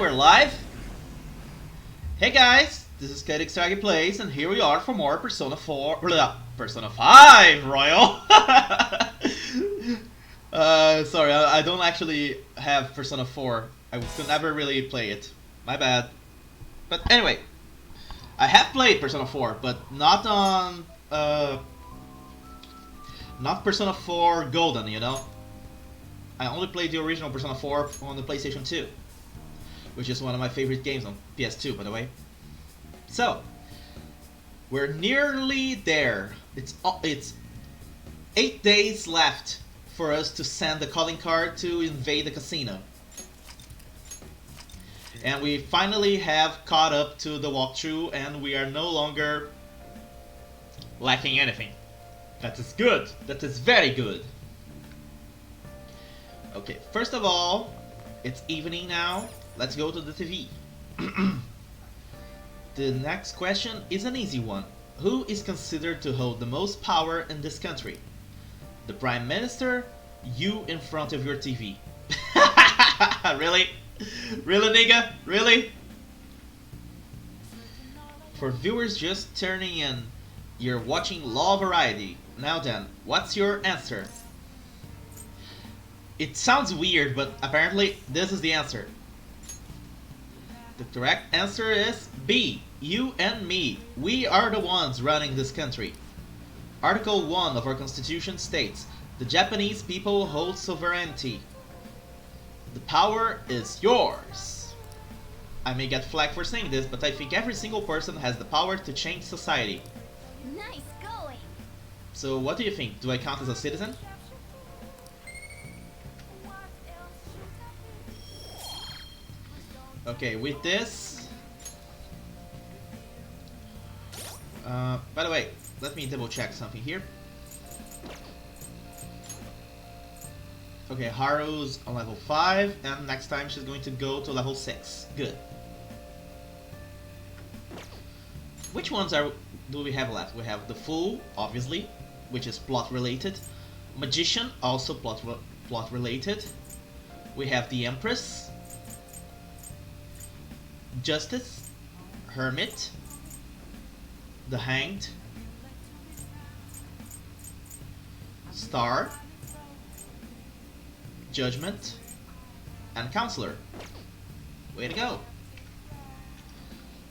we're live! Hey guys, this is Kaede Kisaragi Plays, and here we are for more Persona 4... Persona 5 Royal! Sorry, I don't actually have Persona 4. I could never really play it. My bad. But anyway, I have played Persona 4, but not on... not Persona 4 Golden, you know? I only played the original Persona 4 on the PlayStation 2, which is one of my favorite games on PS2, by the way. So, we're nearly there. It's 8 days left for us to send the calling card to invade the casino. And we finally have caught up to the walkthrough, and we are no longer lacking anything. That is good. That is very good. Okay, first of all, it's evening now. Let's go to the TV. The next question is an easy one. Who is considered to hold the most power in this country? The Prime Minister? You in front of your TV. Really? Really, nigga? Really? For viewers just turning in, you're watching Law Variety. Now then, what's your answer? It sounds weird, but apparently this is the answer. The correct answer is B. You and me. We are the ones running this country. Article 1 of our Constitution states, the Japanese people hold sovereignty. The power is yours. I may get flagged for saying this, but I think every single person has the power to change society. Nice going. So what do you think? Do I count as a citizen? Okay, with this... by the way, let me double check something here. Okay, Haru's on level 5, and next time she's going to go to level 6. Good. Which ones do we have left? We have the Fool, obviously, which is plot related. Magician, also plot related. We have the Empress. Justice, Hermit, the Hanged, Star, Judgment, and Counselor. Way to go!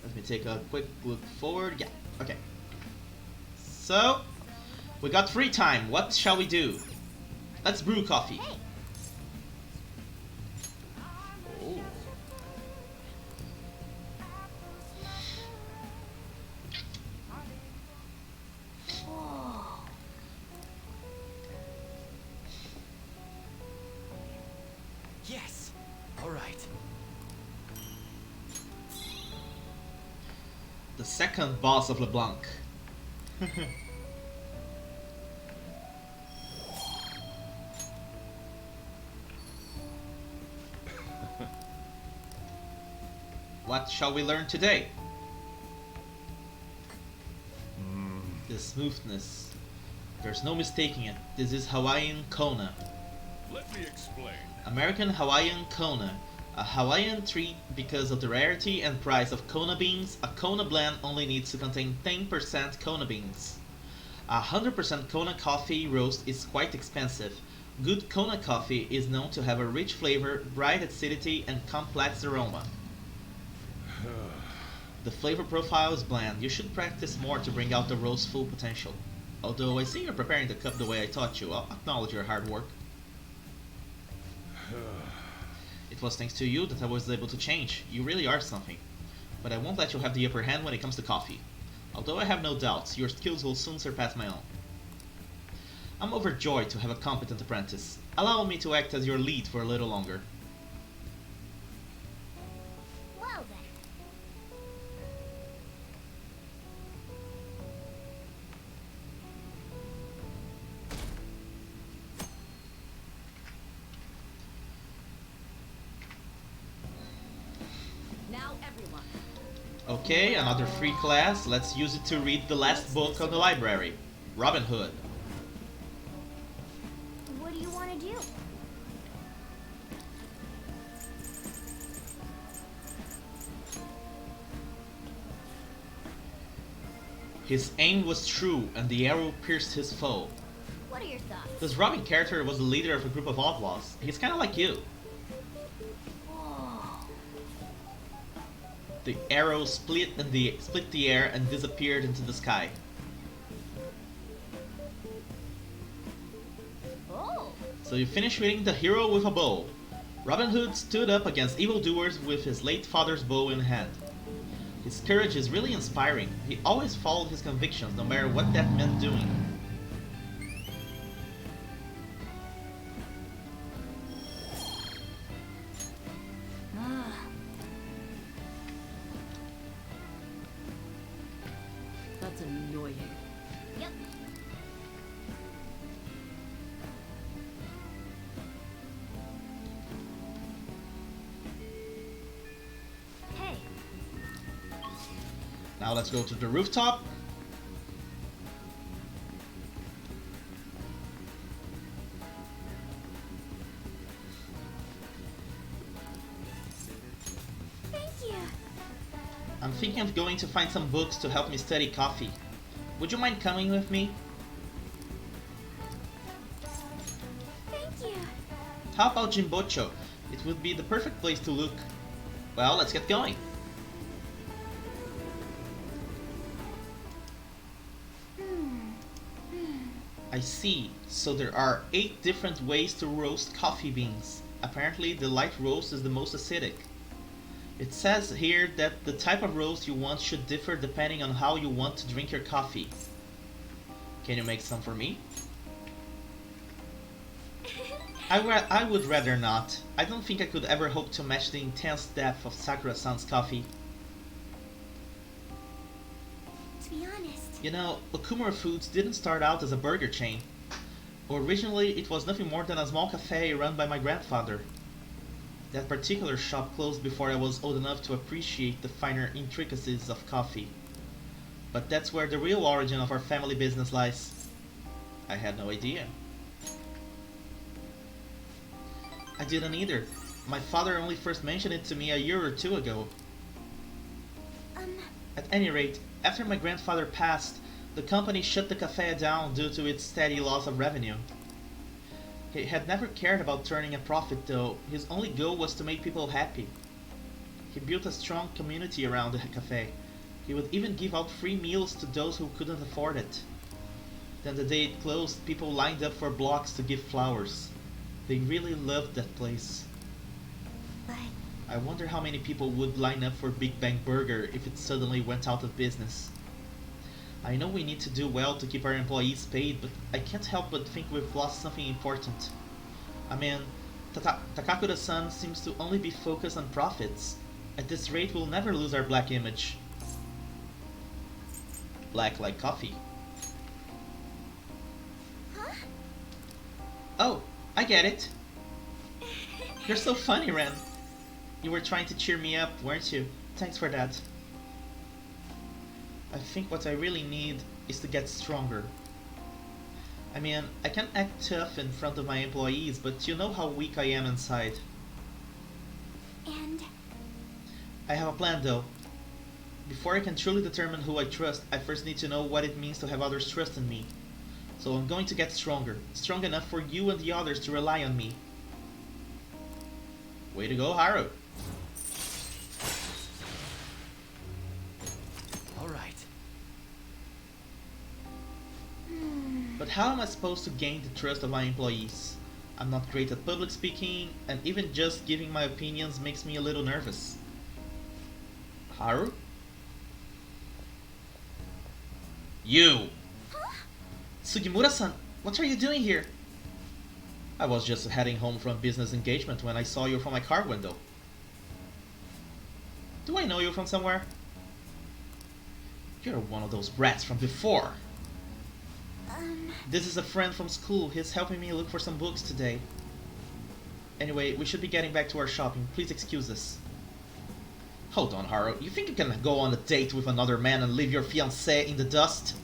Let me take a quick look forward. Yeah, okay. So, we got free time. What shall we do? Let's brew coffee. Hey. Oh. Whoa. Yes. All right. The second boss of LeBlanc. What shall we learn today? The smoothness. There's no mistaking it. This is Hawaiian Kona. Let me explain. American Hawaiian Kona. A Hawaiian treat because of the rarity and price of Kona beans. A Kona blend only needs to contain 10% Kona beans. 100% Kona coffee roast is quite expensive. Good Kona coffee is known to have a rich flavor, bright acidity, and complex aroma. The flavor profile is bland. You should practice more to bring out the roast's full potential. Although I see you're preparing the cup the way I taught you, I'll acknowledge your hard work. It was thanks to you that I was able to change. You really are something. But I won't let you have the upper hand when it comes to coffee. Although I have no doubts, your skills will soon surpass my own. I'm overjoyed to have a competent apprentice. Allow me to act as your lead for a little longer. Well then. Now everyone. Okay, another free class. Let's use it to read the last book of the library. Robin Hood. What do you want to do? His aim was true, and the arrow pierced his foe. What are your thoughts? This Robin character was the leader of a group of outlaws. He's kinda like you. Whoa. The arrow split the air and disappeared into the sky. Oh. So you finish reading The Hero with a Bow. Robin Hood stood up against evildoers with his late father's bow in hand. His courage is really inspiring. He always followed his convictions, no matter what that meant doing. Ah. That's annoying. Yep. Hey. Now let's go to the rooftop. Thank you. I'm thinking of going to find some books to help me study coffee. Would you mind coming with me? Thank you. How about Jimbocho? It would be the perfect place to look. Well, let's get going. I see. So there are 8 different ways to roast coffee beans. Apparently the light roast is the most acidic. It says here that the type of roast you want should differ depending on how you want to drink your coffee. Can you make some for me? I would rather not. I don't think I could ever hope to match the intense depth of Sakura-san's coffee. To be honest, You know, Okumura Foods didn't start out as a burger chain. Originally, it was nothing more than a small cafe run by my grandfather. That particular shop closed before I was old enough to appreciate the finer intricacies of coffee. But that's where the real origin of our family business lies. I had no idea. I didn't either. My father only first mentioned it to me a year or 2 ago. At any rate, after my grandfather passed, the company shut the cafe down due to its steady loss of revenue. He had never cared about turning a profit though. His only goal was to make people happy. He built a strong community around the cafe. He would even give out free meals to those who couldn't afford it. Then the day it closed, people lined up for blocks to give flowers. They really loved that place. but I wonder how many people would line up for Big Bang Burger if it suddenly went out of business. I know we need to do well to keep our employees paid, but I can't help but think we've lost something important. I mean, Takakura-san seems to only be focused on profits. At this rate, we'll never lose our black image. Black like coffee. huh? Oh, I get it. You're so funny, Ren. You were trying to cheer me up, weren't you? Thanks for that. I think what I really need is to get stronger. I mean, I can act tough in front of my employees, but you know how weak I am inside. And I have a plan though. Before I can truly determine who I trust, I first need to know what it means to have others trust in me. So I'm going to get stronger. Strong enough for you and the others to rely on me. Way to go, Haru. All right. But how am I supposed to gain the trust of my employees? I'm not great at public speaking, and even just giving my opinions makes me a little nervous. Haru? You! Sugimura-san, what are you doing here? I was just heading home from business engagement when I saw you from my car window. Do I know you from somewhere? You're one of those brats from before. This is a friend from school. He's helping me look for some books today. Anyway, we should be getting back to our shopping. Please excuse us. Hold on, Haru. You think you can go on a date with another man and leave your fiancé in the dust?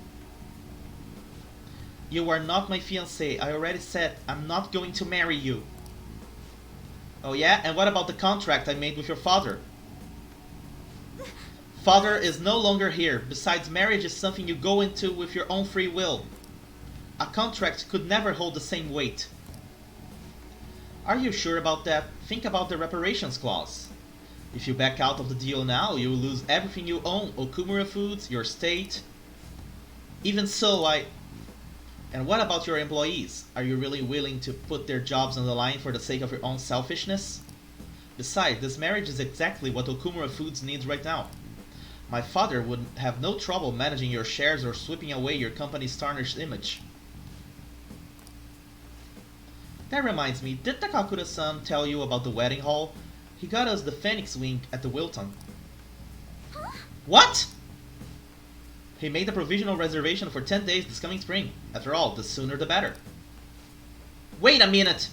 You are not my fiancé. I already said I'm not going to marry you. Oh yeah? And what about the contract I made with your father? Father is no longer here. Besides, marriage is something you go into with your own free will. A contract could never hold the same weight. Are you sure about that? Think about the reparations clause. If you back out of the deal now, you will lose everything you own. Okumura Foods, your estate. Even so, And what about your employees? Are you really willing to put their jobs on the line for the sake of your own selfishness? Besides, this marriage is exactly what Okumura Foods needs right now. My father would have no trouble managing your shares or sweeping away your company's tarnished image. That reminds me, did Takakura-san tell you about the wedding hall? He got us the Phoenix Wing at the Wilton. Huh? What? He made a provisional reservation for 10 days this coming spring. After all, the sooner the better. Wait a minute!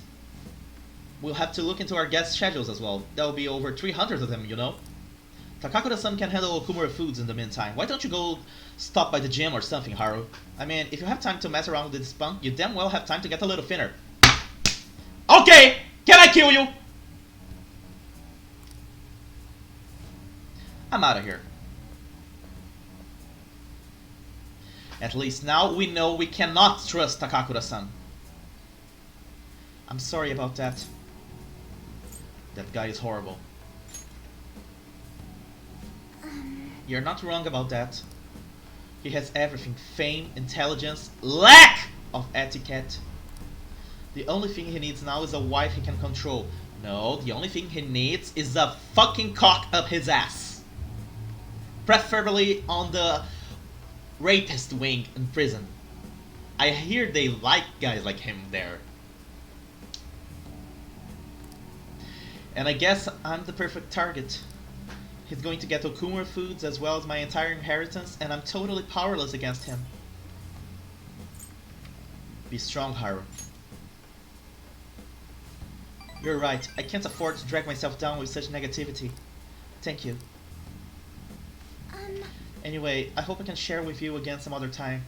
We'll have to look into our guest schedules as well. There'll be over 300 of them, you know. Takakura-san can handle Okumura Foods in the meantime. Why don't you go stop by the gym or something, Haru? I mean, if you have time to mess around with this punk, you damn well have time to get a little thinner. Okay! Can I kill you? I'm out of here. At least now we know we cannot trust Takakura-san. I'm sorry about that. That guy is horrible. You're not wrong about that. He has everything. Fame, intelligence, lack of etiquette. The only thing he needs now is a wife he can control. No, the only thing he needs is a fucking cock up his ass. Preferably on the rapist wing in prison. I hear they like guys like him there. And I guess I'm the perfect target. He's going to get Okumura Foods as well as my entire inheritance, and I'm totally powerless against him. Be strong, Haru. You're right, I can't afford to drag myself down with such negativity. Thank you. Anyway, I hope I can share with you again some other time.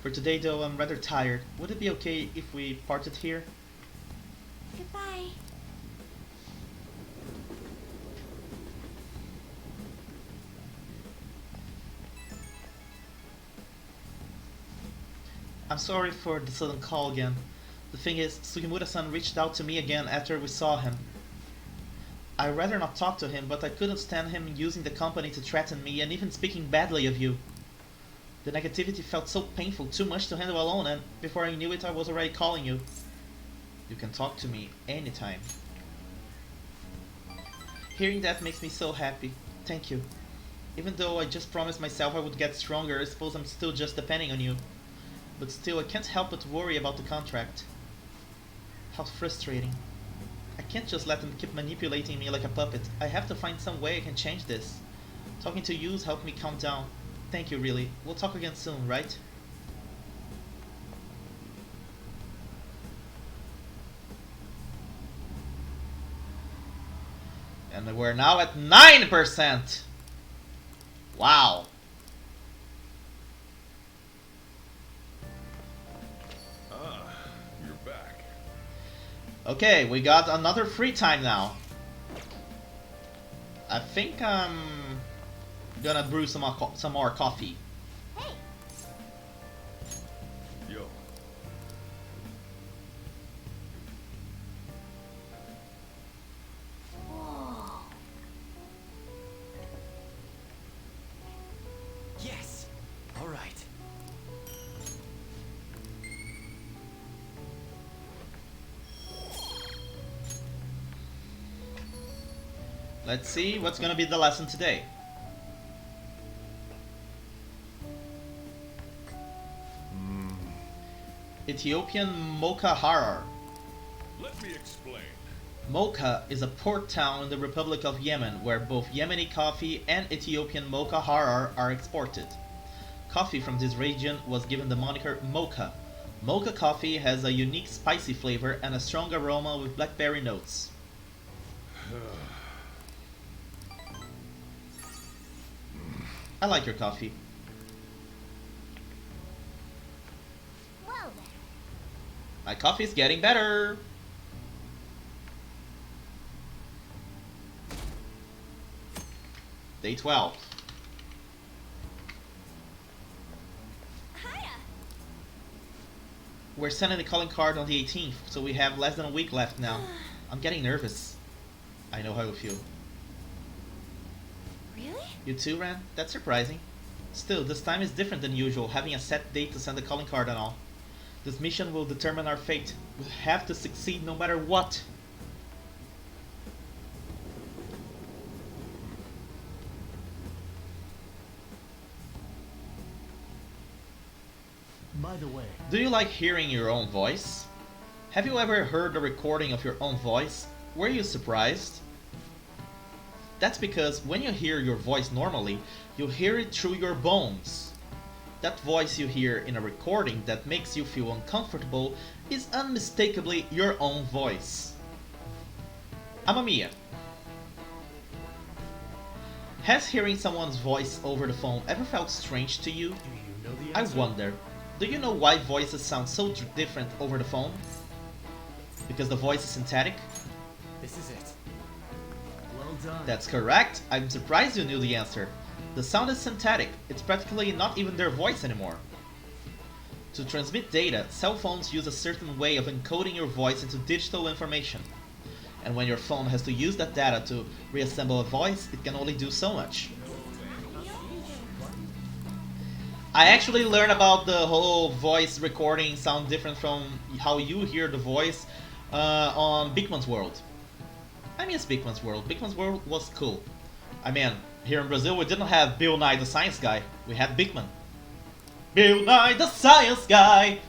For today though, I'm rather tired. Would it be okay if we parted here? Goodbye. I'm sorry for the sudden call again. The thing is, Sugimura-san reached out to me again after we saw him. I'd rather not talk to him, but I couldn't stand him using the company to threaten me and even speaking badly of you. The negativity felt so painful, too much to handle alone, and before I knew it I was already calling you. You can talk to me anytime. Hearing that makes me so happy. Thank you. Even though I just promised myself I would get stronger, I suppose I'm still just depending on you. But still, I can't help but worry about the contract. How frustrating. I can't just let them keep manipulating me like a puppet. I have to find some way I can change this. Talking to you's helped me calm down. Thank you, really. We'll talk again soon, right? And we're now at 9%! Wow. You're back. Okay, we got another free time now. I think I'm gonna brew some more coffee. Hey, Yo. whoa. Yes. All right. Let's see what's gonna be the lesson today. Ethiopian Mocha Harar. Let me explain. Mocha is a port town in the Republic of Yemen where both Yemeni coffee and Ethiopian Mocha Harar are exported. Coffee from this region was given the moniker Mocha. Mocha coffee has a unique spicy flavor and a strong aroma with blackberry notes. I like your coffee. Well then. My coffee's getting better. Day 12. Hiya. We're sending the calling card on the 18th, so we have less than a week left now. I'm getting nervous. I know how you feel. Really? You too, Ren? That's surprising. Still, this time is different than usual, having a set date to send the calling card and all. This mission will determine our fate. We'll have to succeed no matter what. By the way, Do you like hearing your own voice? Have you ever heard a recording of your own voice? Were you surprised? That's because when you hear your voice normally, you hear it through your bones. That voice you hear in a recording that makes you feel uncomfortable is unmistakably your own voice. Amamiya. Has hearing someone's voice over the phone ever felt strange to you? do you know the I answer? wonder, do you know why voices sound so different over the phone? Because the voice is synthetic? This is it. Well done. That's correct. I'm surprised you knew the answer. The sound is synthetic. It's practically not even their voice anymore. To transmit data, cell phones use a certain way of encoding your voice into digital information. And when your phone has to use that data to reassemble a voice, it can only do so much. I actually learned about the whole voice recording sound different from how you hear the voice on Beakman's World. I miss Beakman's World. Beakman's World was cool. I mean, here in Brazil we didn't have Bill Nye the Science Guy. We had Beakman. Bill Nye the Science Guy!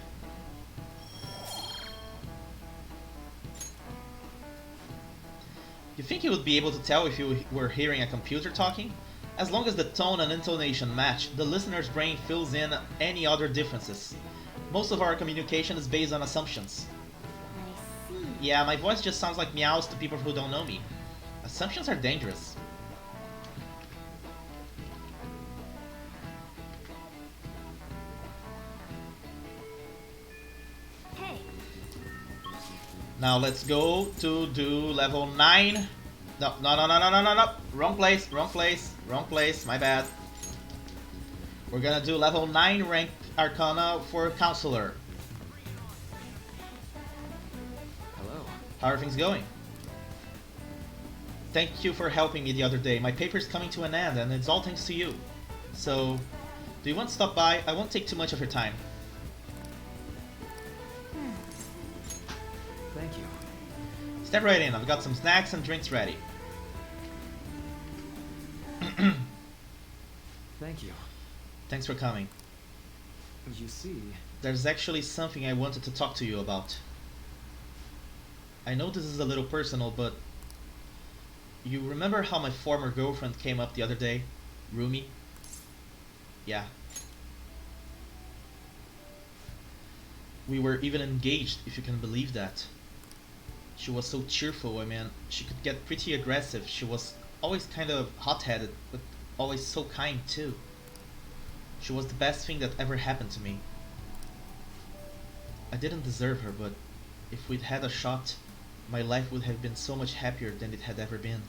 You think you would be able to tell if you were hearing a computer talking? As long as the tone and intonation match, the listener's brain fills in any other differences. Most of our communication is based on assumptions. I see. Yeah, my voice just sounds like meows to people who don't know me. Assumptions are dangerous. Hey. Now let's go to do level 9. No. Wrong place, wrong place, my bad. We're gonna do level 9 rank Arcana for Counselor. Hello. How are things going? Thank you for helping me the other day. My paper's coming to an end and it's all thanks to you. So, do you want to stop by? I won't take too much of your time. Thank you. Step right in, I've got some snacks and drinks ready. Thank you. Thanks for coming. You see, There's actually something I wanted to talk to you about. I know this is a little personal, but you remember how my former girlfriend came up the other day? Rumi? Yeah. We were even engaged, if you can believe that. She was so cheerful, I mean, she could get pretty aggressive. She was always kind of hot-headed, but always so kind too. She was the best thing that ever happened to me. I didn't deserve her, but if we'd had a shot, my life would have been so much happier than it had ever been.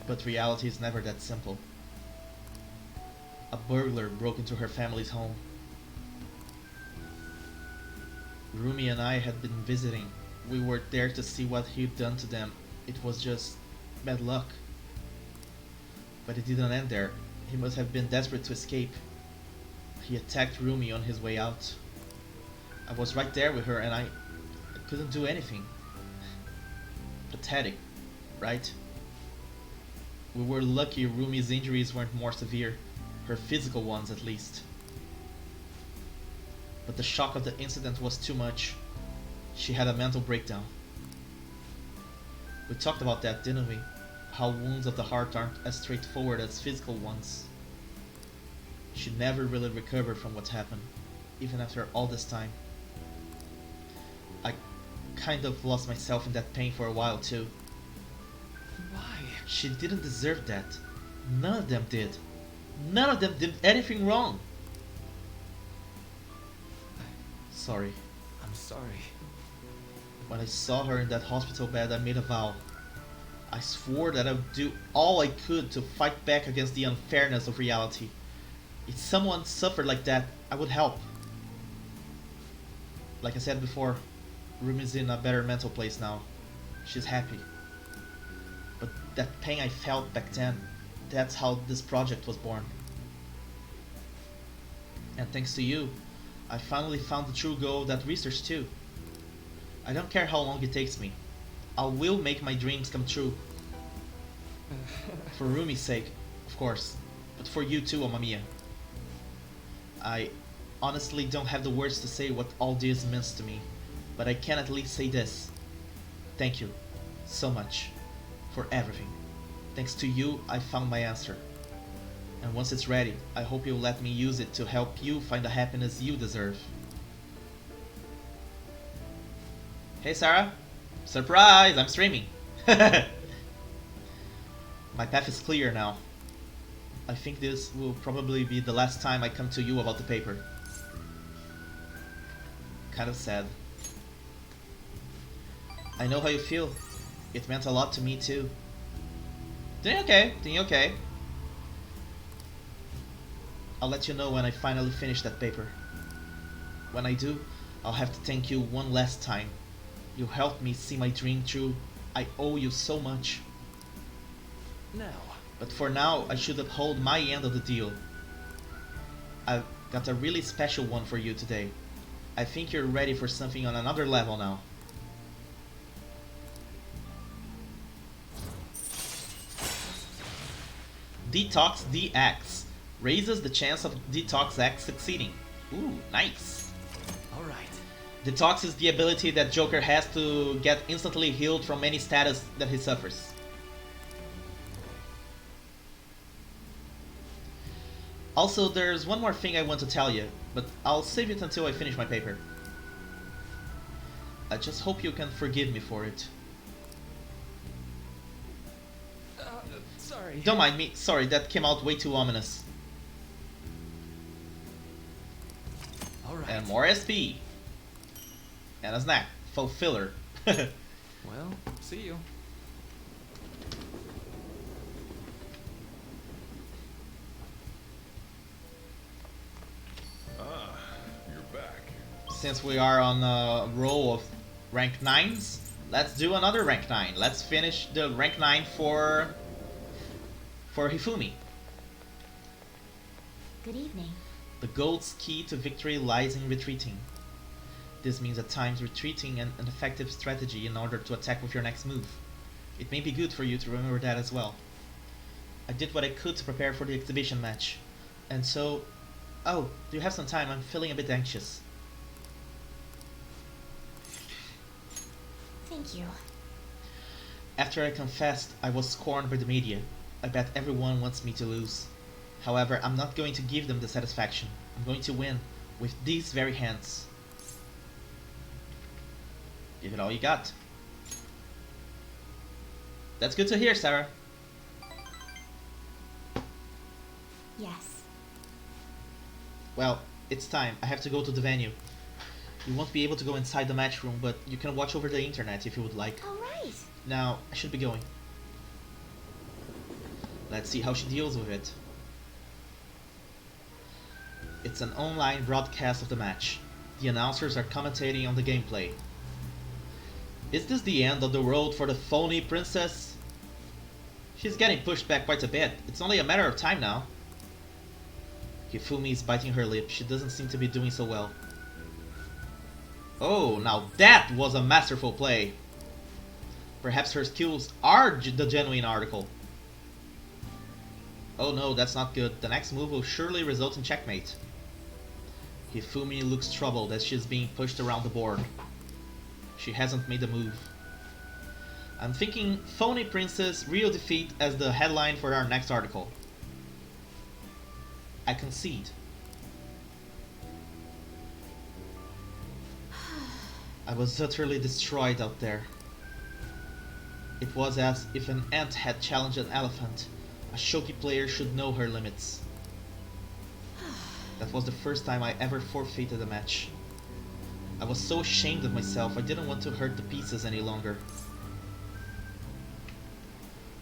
But reality is never that simple. A burglar broke into her family's home. Rumi and I had been visiting. We were there to see what he'd done to them. It was just bad luck. But it didn't end there. He must have been desperate to escape. He attacked Rumi on his way out. I was right there with her and I couldn't do anything. Pathetic, right? We were lucky Rumi's injuries weren't more severe. Her physical ones, at least. But the shock of the incident was too much. She had a mental breakdown. We talked about that, didn't we? How wounds of the heart aren't as straightforward as physical ones. She never really recovered from what happened, even after all this time. I kind of lost myself in that pain for a while too. why? She didn't deserve that. None of them did. None of them did anything wrong. Sorry. I'm sorry. When I saw her in that hospital bed, I made a vow. I swore that I would do all I could to fight back against the unfairness of reality. If someone suffered like that, I would help. Like I said before, Rumi's in a better mental place now. She's happy. But that pain I felt back then, that's how this project was born. And thanks to you, I finally found the true goal of that research too. I don't care how long it takes me. I will make my dreams come true. For Rumi's sake, of course. But for you too, Amamiya. I honestly don't have the words to say what all this means to me. But I can at least say this. Thank you so much for everything. Thanks to you, I found my answer. And once it's ready, I hope you'll let me use it to help you find the happiness you deserve. Hey Sarah! Surprise! I'm streaming! My path is clear now. I think this will probably be the last time I come to you about the paper. Kind of sad. I know how you feel. It meant a lot to me too. Doing okay. I'll let you know when I finally finish that paper. When I do, I'll have to thank you one last time. You helped me see my dream through. I owe you so much. Now. But for now, I should uphold my end of the deal. I've got a really special one for you today. I think you're ready for something on another level now. Detox DX raises the chance of Detox X succeeding. Ooh, nice. Alright. Detox is the ability that Joker has to get instantly healed from any status that he suffers. Also, there's one more thing I want to tell you, but I'll save it until I finish my paper. I just hope you can forgive me for it. Sorry. Don't mind me, sorry, that came out way too ominous. Alright. And more SP. And a snack, full filler. Well, see you. Ah, you're back. Since we are on a roll of rank 9s, let's do another rank 9. Let's finish the rank 9 for Hifumi. Good evening. The gold's key to victory lies in retreating. This means at times retreating an effective strategy in order to attack with your next move. It may be good for you to remember that as well. I did what I could to prepare for the exhibition match. And so... Oh, do you have some time? I'm feeling a bit anxious. Thank you. After I confessed, I was scorned by the media. I bet everyone wants me to lose. However, I'm not going to give them the satisfaction. I'm going to win with these very hands. Give it all you got. That's good to hear, Sarah. Yes. Well, it's time. I have to go to the venue. You won't be able to go inside the match room, but you can watch over the internet if you would like. All right. Now, I should be going. Let's see how she deals with it. It's an online broadcast of the match. The announcers are commentating on the gameplay. Is this the end of the road for the phony princess? She's getting pushed back quite a bit. It's only a matter of time now. Hifumi is biting her lip. She doesn't seem to be doing so well. Oh, now that was a masterful play. Perhaps her skills are the genuine article. Oh no, that's not good. The next move will surely result in checkmate. Hifumi looks troubled as she is being pushed around the board. She hasn't made a move. I'm thinking Phony Princess real defeat as the headline for our next article. I concede. I was utterly destroyed out there. It was as if an ant had challenged an elephant. A shogi player should know her limits. That was the first time I ever forfeited a match. I was so ashamed of myself, I didn't want to hurt the pieces any longer.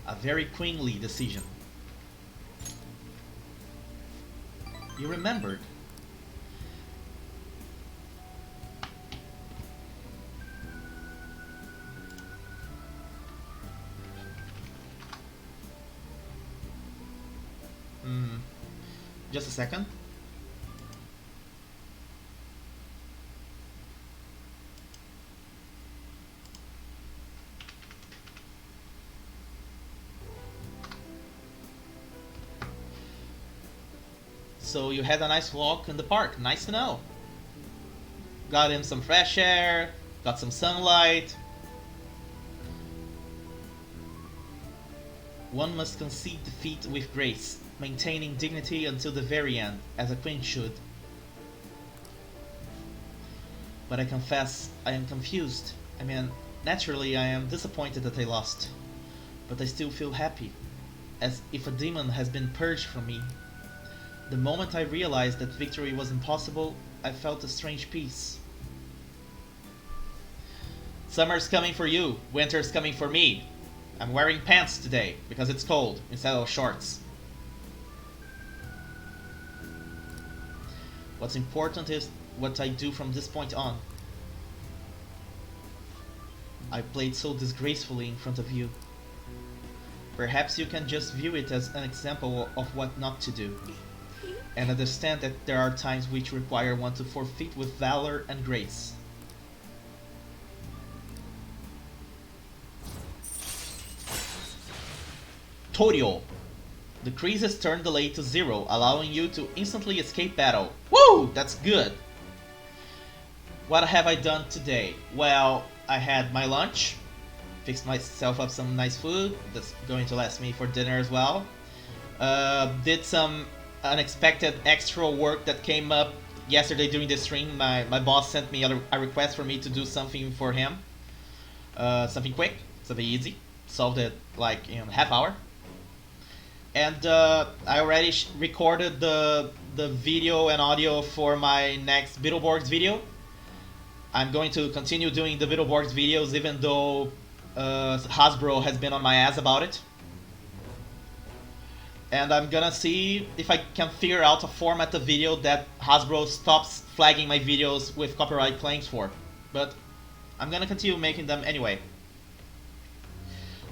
A very queenly decision. You remembered. Just a second. So you had a nice walk in the park. Nice to know. Got in some fresh air, got some sunlight. One must concede defeat with grace, maintaining dignity until the very end, as a queen should. But I confess, I am confused. I mean, naturally I am disappointed that I lost. But I still feel happy, as if a demon has been purged from me. The moment I realized that victory was impossible, I felt a strange peace. Summer's coming for you, winter's coming for me. I'm wearing pants today, because it's cold, instead of shorts. What's important is what I do from this point on. I played so disgracefully in front of you. Perhaps you can just view it as an example of what not to do, and understand that there are times which require one to forfeit with valor and grace. Torio. Decreases turn delay to 0, allowing you to instantly escape battle. Woo! That's good! What have I done today? Well, I had my lunch, fixed myself up some nice food that's going to last me for dinner as well. Did some unexpected extra work that came up yesterday during the stream. My boss sent me a request for me to do something for him. Something quick, something easy. Solved it like in a half hour. And I already recorded the video and audio for my next Beetleborgs video. I'm going to continue doing the Beetleborgs videos even though Hasbro has been on my ass about it. And I'm gonna see if I can figure out a format of video that Hasbro stops flagging my videos with copyright claims for. But I'm gonna continue making them anyway.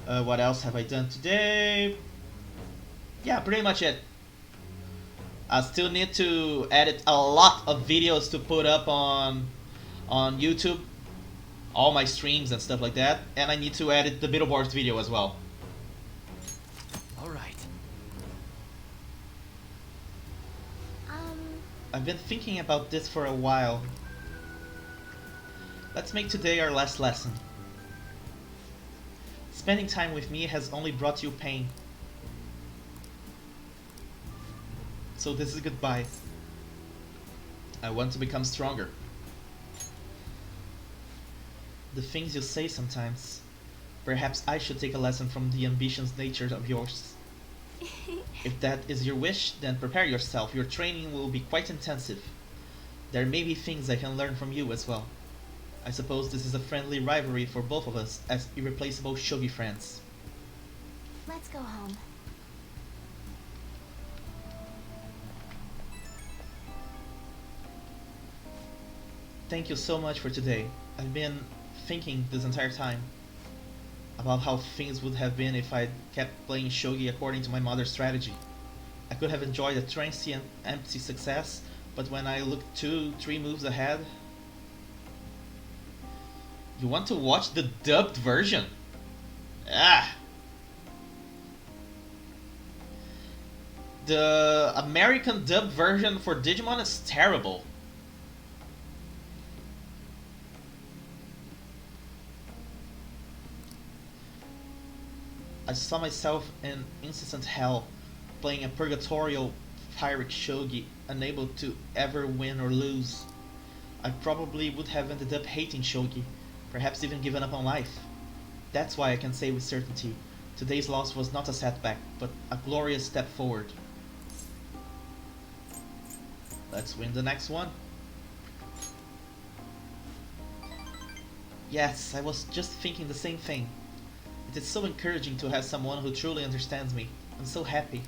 What else have I done today? Yeah, pretty much it. I still need to edit a lot of videos to put up on YouTube, all my streams and stuff like that, and I need to edit the Beetleborgs video as well. All right. I've been thinking about this for a while. Let's make today our last lesson. Spending time with me has only brought you pain. So this is goodbye. I want to become stronger. The things you say sometimes. Perhaps I should take a lesson from the ambitious nature of yours. If that is your wish, then prepare yourself. Your training will be quite intensive. There may be things I can learn from you as well. I suppose this is a friendly rivalry for both of us as irreplaceable shogi friends. Let's go home. Thank you so much for today. I've been thinking this entire time about how things would have been if I'd kept playing shogi according to my mother's strategy. I could have enjoyed a transient, empty success, but when I looked 2-3 moves ahead... You want to watch the dubbed version? Ah! The American dubbed version for Digimon is terrible. I saw myself in incessant hell, playing a purgatorial Pyrrhic shogi, unable to ever win or lose. I probably would have ended up hating shogi, perhaps even given up on life. That's why I can say with certainty, today's loss was not a setback, but a glorious step forward. Let's win the next one. Yes, I was just thinking the same thing. It is so encouraging to have someone who truly understands me. I'm so happy.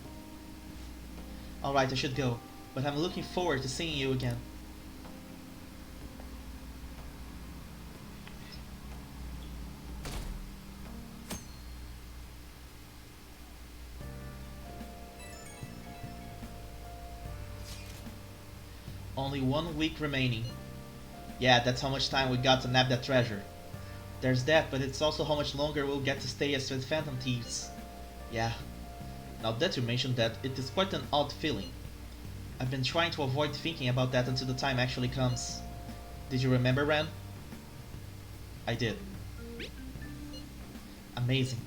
Alright, I should go, but I'm looking forward to seeing you again. Only 1 week remaining. Yeah, that's how much time we got to nab that treasure. There's that, but it's also how much longer we'll get to stay as Phantom Thieves. Yeah. Now that you mentioned that, it is quite an odd feeling. I've been trying to avoid thinking about that until the time actually comes. Did you remember, Ren? I did. Amazing.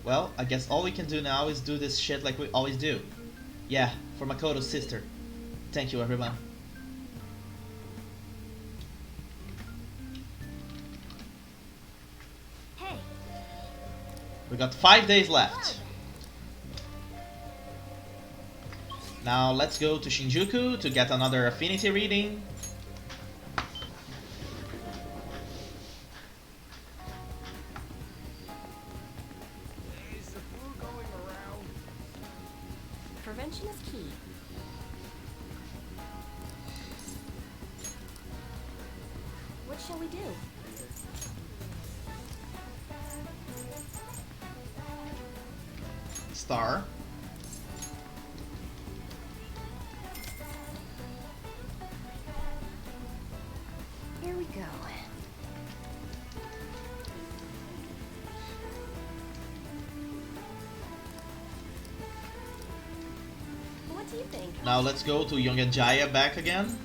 Well, I guess all we can do now is do this shit like we always do. Yeah, for Makoto's sister. Thank you, everyone. Hey. We got 5 days left. Now let's go to Shinjuku to get another affinity reading. Is the flu going around? Prevention is key. What shall we do? Star. Here we go. What do you think? Now let's go to Young and Jaya back again.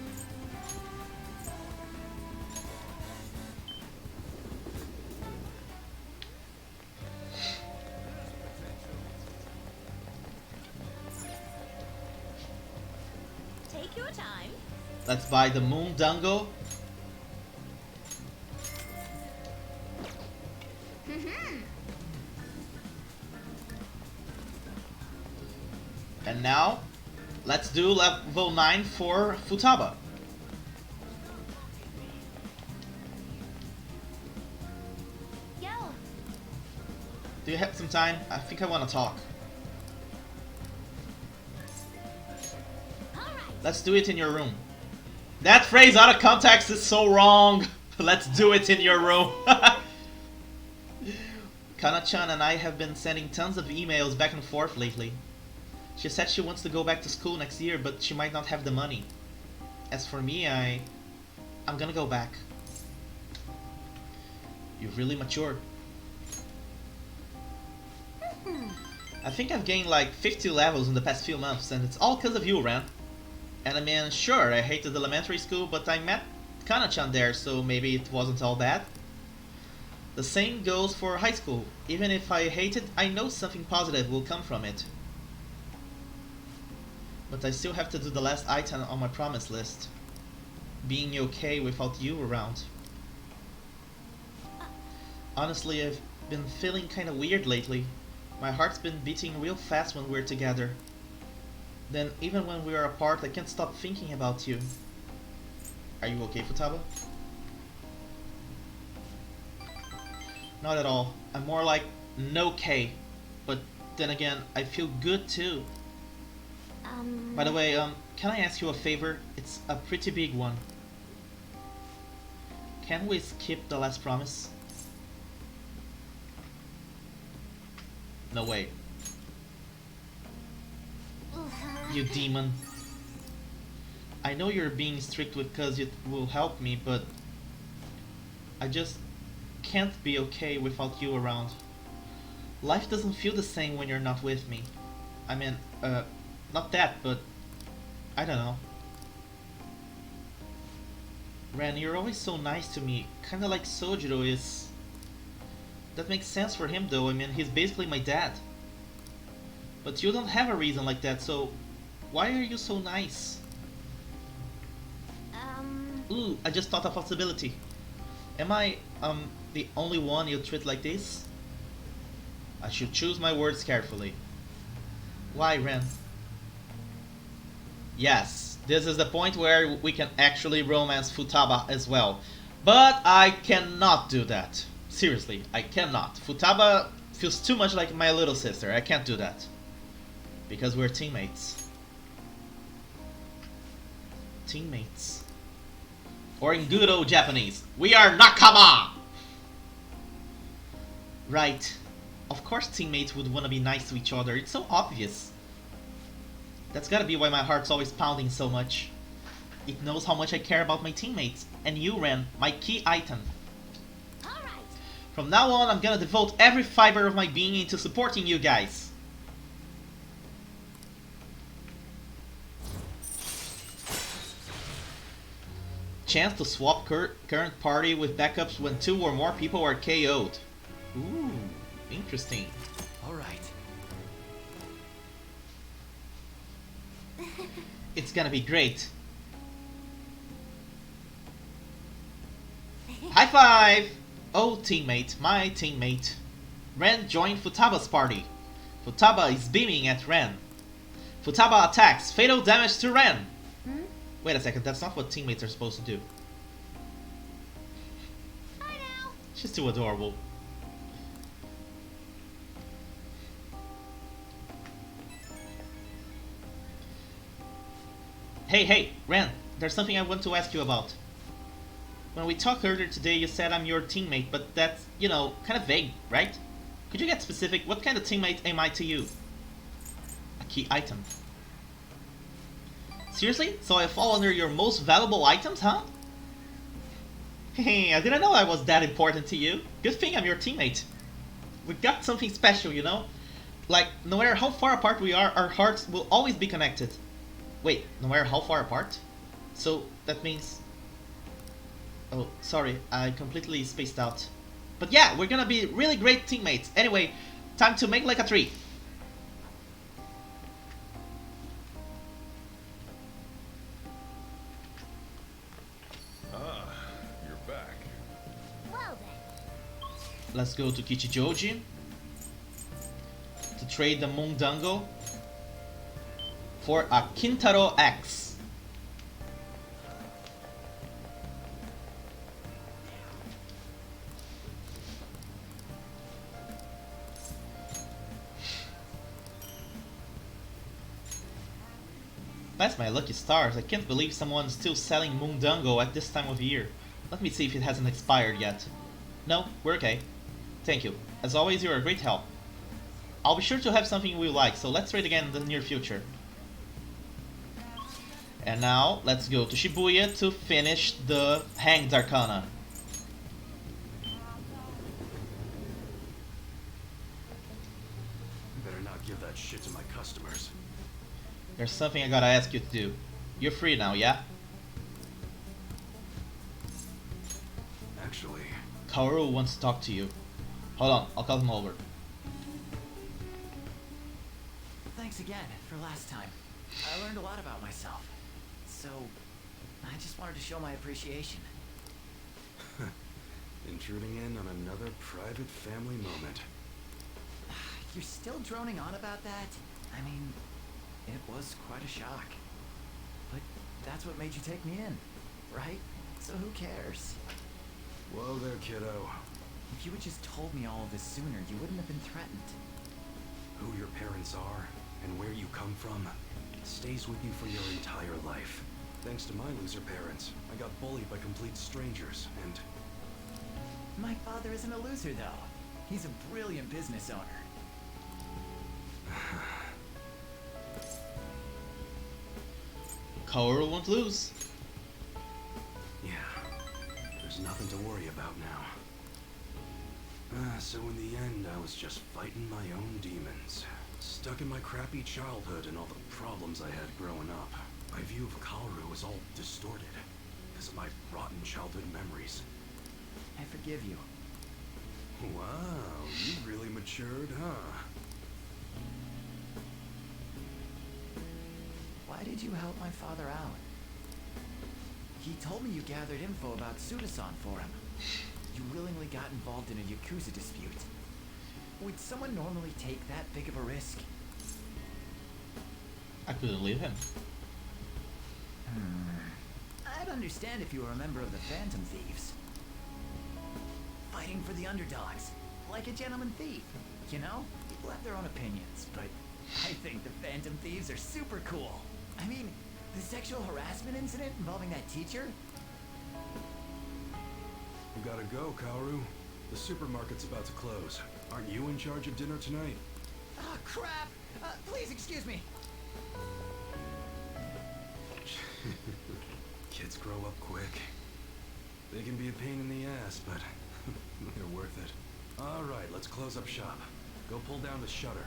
Take your time. Let's buy the Moon Dango. And now, let's do level 9 for Futaba. Yo. Do you have some time? I think I want to talk. All right. Let's do it in your room. That phrase out of context is so wrong. Let's do it in your room. Kana-chan and I have been sending tons of emails back and forth lately. She said she wants to go back to school next year, but she might not have the money. As for me, I'm gonna go back. You've really matured. I think I've gained like 50 levels in the past few months, and it's all because of you, Ren. And I mean, sure, I hated elementary school, but I met Kana-chan there, so maybe it wasn't all bad. The same goes for high school. Even if I hate it, I know something positive will come from it. But I still have to do the last item on my promise list. Being okay without you around. Honestly, I've been feeling kinda weird lately. My heart's been beating real fast when we're together. Then even when we are apart, I can't stop thinking about you. Are you okay, Futaba? Not at all. I'm more like no-K. But then again, I feel good too. By the way, can I ask you a favor? It's a pretty big one. Can we skip the last promise? No way. You demon. I know you're being strict because it will help me, but I just can't be okay without you around. Life doesn't feel the same when you're not with me. I mean, not that, but I don't know. Ren, you're always so nice to me, kinda like Sojiro is. That makes sense for him though, I mean, he's basically my dad. But you don't have a reason like that, so why are you so nice? Ooh, I just thought of a possibility. Am I, the only one you treat like this? I should choose my words carefully. Why, Ren? Yes, this is the point where we can actually romance Futaba as well. But I cannot do that. Seriously, I cannot. Futaba Feels too much like my little sister. I can't do that. Because we're teammates. Teammates. Or in good old Japanese, we are nakama! Right. Of course teammates would want to be nice to each other. It's so obvious. That's gotta be why my heart's always pounding so much. It knows how much I care about my teammates. And you, Ren, my key item. Alright. From now on, I'm gonna devote every fiber of my being into supporting you guys. Chance to swap current party with backups when 2 or more people are KO'd. Ooh, interesting. Alright. It's gonna be great. High five! Oh, teammate, my teammate. Ren joined Futaba's party. Futaba is beaming at Ren. Futaba attacks. Fatal damage to Ren. Wait a second, that's not what teammates are supposed to do. Hi now. She's too adorable. Hey, Ren, there's something I want to ask you about. When we talked earlier today, you said I'm your teammate, but that's, you know, kind of vague, right? Could you get specific? What kind of teammate am I to you? A key item. Seriously? So I fall under your most valuable items, huh? Hey, I didn't know I was that important to you. Good thing I'm your teammate. We got something special, you know? Like, no matter how far apart we are, our hearts will always be connected. Wait, no matter how far apart? So, that means... Oh, sorry, I completely spaced out. But yeah, we're gonna be really great teammates. Anyway, time to make like a tree. Ah, you're back. Well then. Let's go to Kichijoji to trade the Mundango for a Kintaro X. That's my lucky stars. I can't believe someone's still selling Mundango at this time of year. Let me see if it hasn't expired yet. No, we're okay. Thank you. As always, you're a great help. I'll be sure to have something we like, so let's trade again in the near future. And now, let's go to Shibuya to finish the Hanged Arcana. Better not give that shit to my customers. There's something I gotta ask you to do. You're free now, yeah? Actually, Kaoru wants to talk to you. Hold on, I'll call him over. Thanks again for last time. I learned a lot about myself. So, I just wanted to show my appreciation. intruding in on another private family moment. You're still droning on about that? I mean, it was quite a shock. But that's what made you take me in, right? So who cares? Whoa there, kiddo. If you had just told me all of this sooner, you wouldn't have been threatened. Who your parents are and where you come from stays with you for your entire life. Thanks to my loser parents, I got bullied by complete strangers, and... My father isn't a loser, though. He's a brilliant business owner. Kaoru won't lose. Yeah, there's nothing to worry about now. So in the end, I was just fighting my own demons. Stuck in my crappy childhood and all the problems I had growing up. My view of Kaoru was all distorted because of my rotten childhood memories. I forgive you. Wow, you really matured, huh? Why did you help my father out? He told me you gathered info about Suda-san for him. You willingly got involved in a Yakuza dispute. Would someone normally take that big of a risk? I couldn't leave him. I'd understand if you were a member of the Phantom Thieves. Fighting for the underdogs. like a gentleman thief. You know, people have their own opinions, but I think the Phantom Thieves are super cool. I mean, the sexual harassment incident involving that teacher? You gotta go, Kaoru. The supermarket's about to close. Aren't you in charge of dinner tonight? Ah, crap! Please excuse me. Kids grow up quick. They can be a pain in the ass, but they're worth it. Alright, let's close up shop. Go pull down the shutter.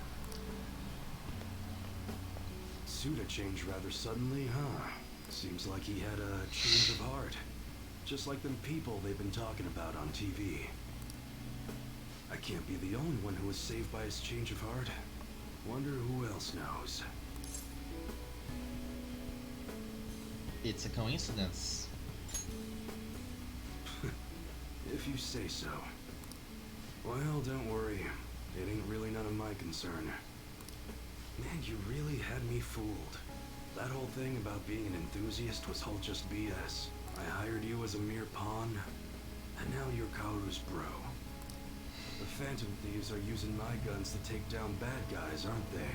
Suda changed rather suddenly, huh? Seems like he had a change of heart. Just like them people they've been talking about on TV. I can't be the only one who was saved by his change of heart. Wonder who else knows. It's a coincidence. If you say so. Well, don't worry. It ain't really none of my concern. Man, you really had me fooled. That whole thing about being an enthusiast was all just BS. I hired you as a mere pawn, and now you're Kaoru's bro. The Phantom Thieves are using my guns to take down bad guys, aren't they?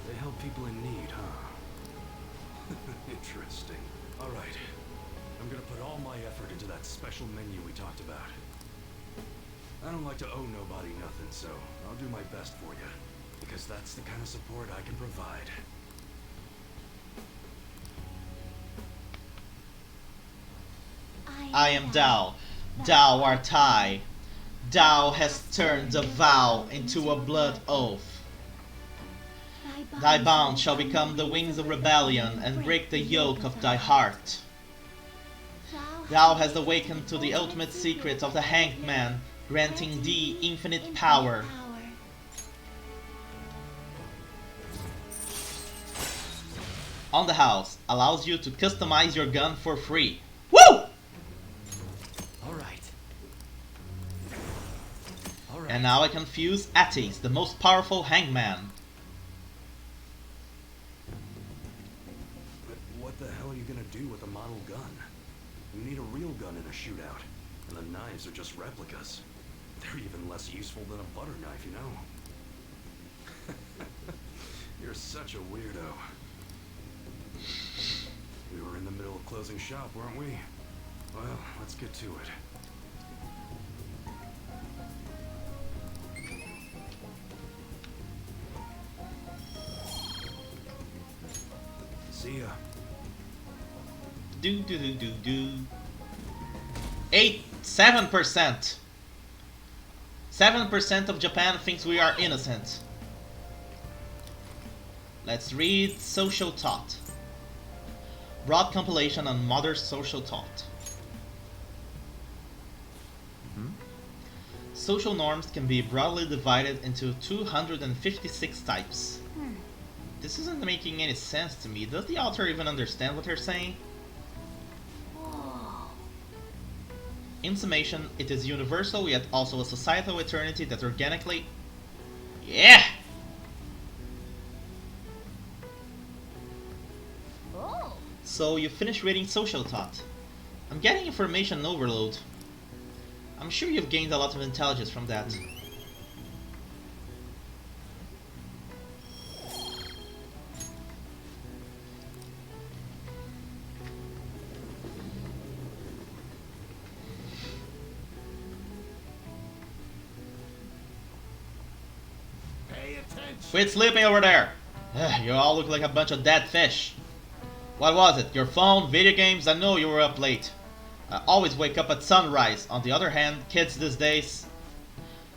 They help people in need, huh? Interesting. Alright. I'm gonna put all my effort into that special menu we talked about. I don't like to owe nobody nothing, so I'll do my best for you. Because that's the kind of support I can provide. I am Tao. Thou art I. Thou hast turned a vow into a blood oath. Thy bound shall become the wings of rebellion and break the yoke of thy heart. Thou hast awakened to the ultimate secret of the Hanged Man, granting thee infinite power. On the house allows you to customize your gun for free. Woo! Alright. And now I can fuse Attis, the most powerful hangman. But what the hell are you gonna do with a model gun? You need a real gun in a shootout, and the knives are just replicas. They're even less useful than a butter knife, you know? You're such a weirdo. We were in the middle of closing shop, weren't we? Well, let's get to it. See ya. Do do do do do. 7%. 7% of Japan thinks we are innocent. Let's read Social Thought. Broad compilation on modern social thought. Social norms can be broadly divided into 256 types. This isn't making any sense to me. Does the author even understand what they're saying? In summation, it is universal yet also a societal eternity that organically... Yeah! Oh, So you finished reading Social Thought. I'm getting information overload. I'm sure you've gained a lot of intelligence from that. Pay attention. Quit sleeping over there! You all look like a bunch of dead fish. What was it? Your phone? Video games? I know you were up late. I always wake up at sunrise. On the other hand, kids these days...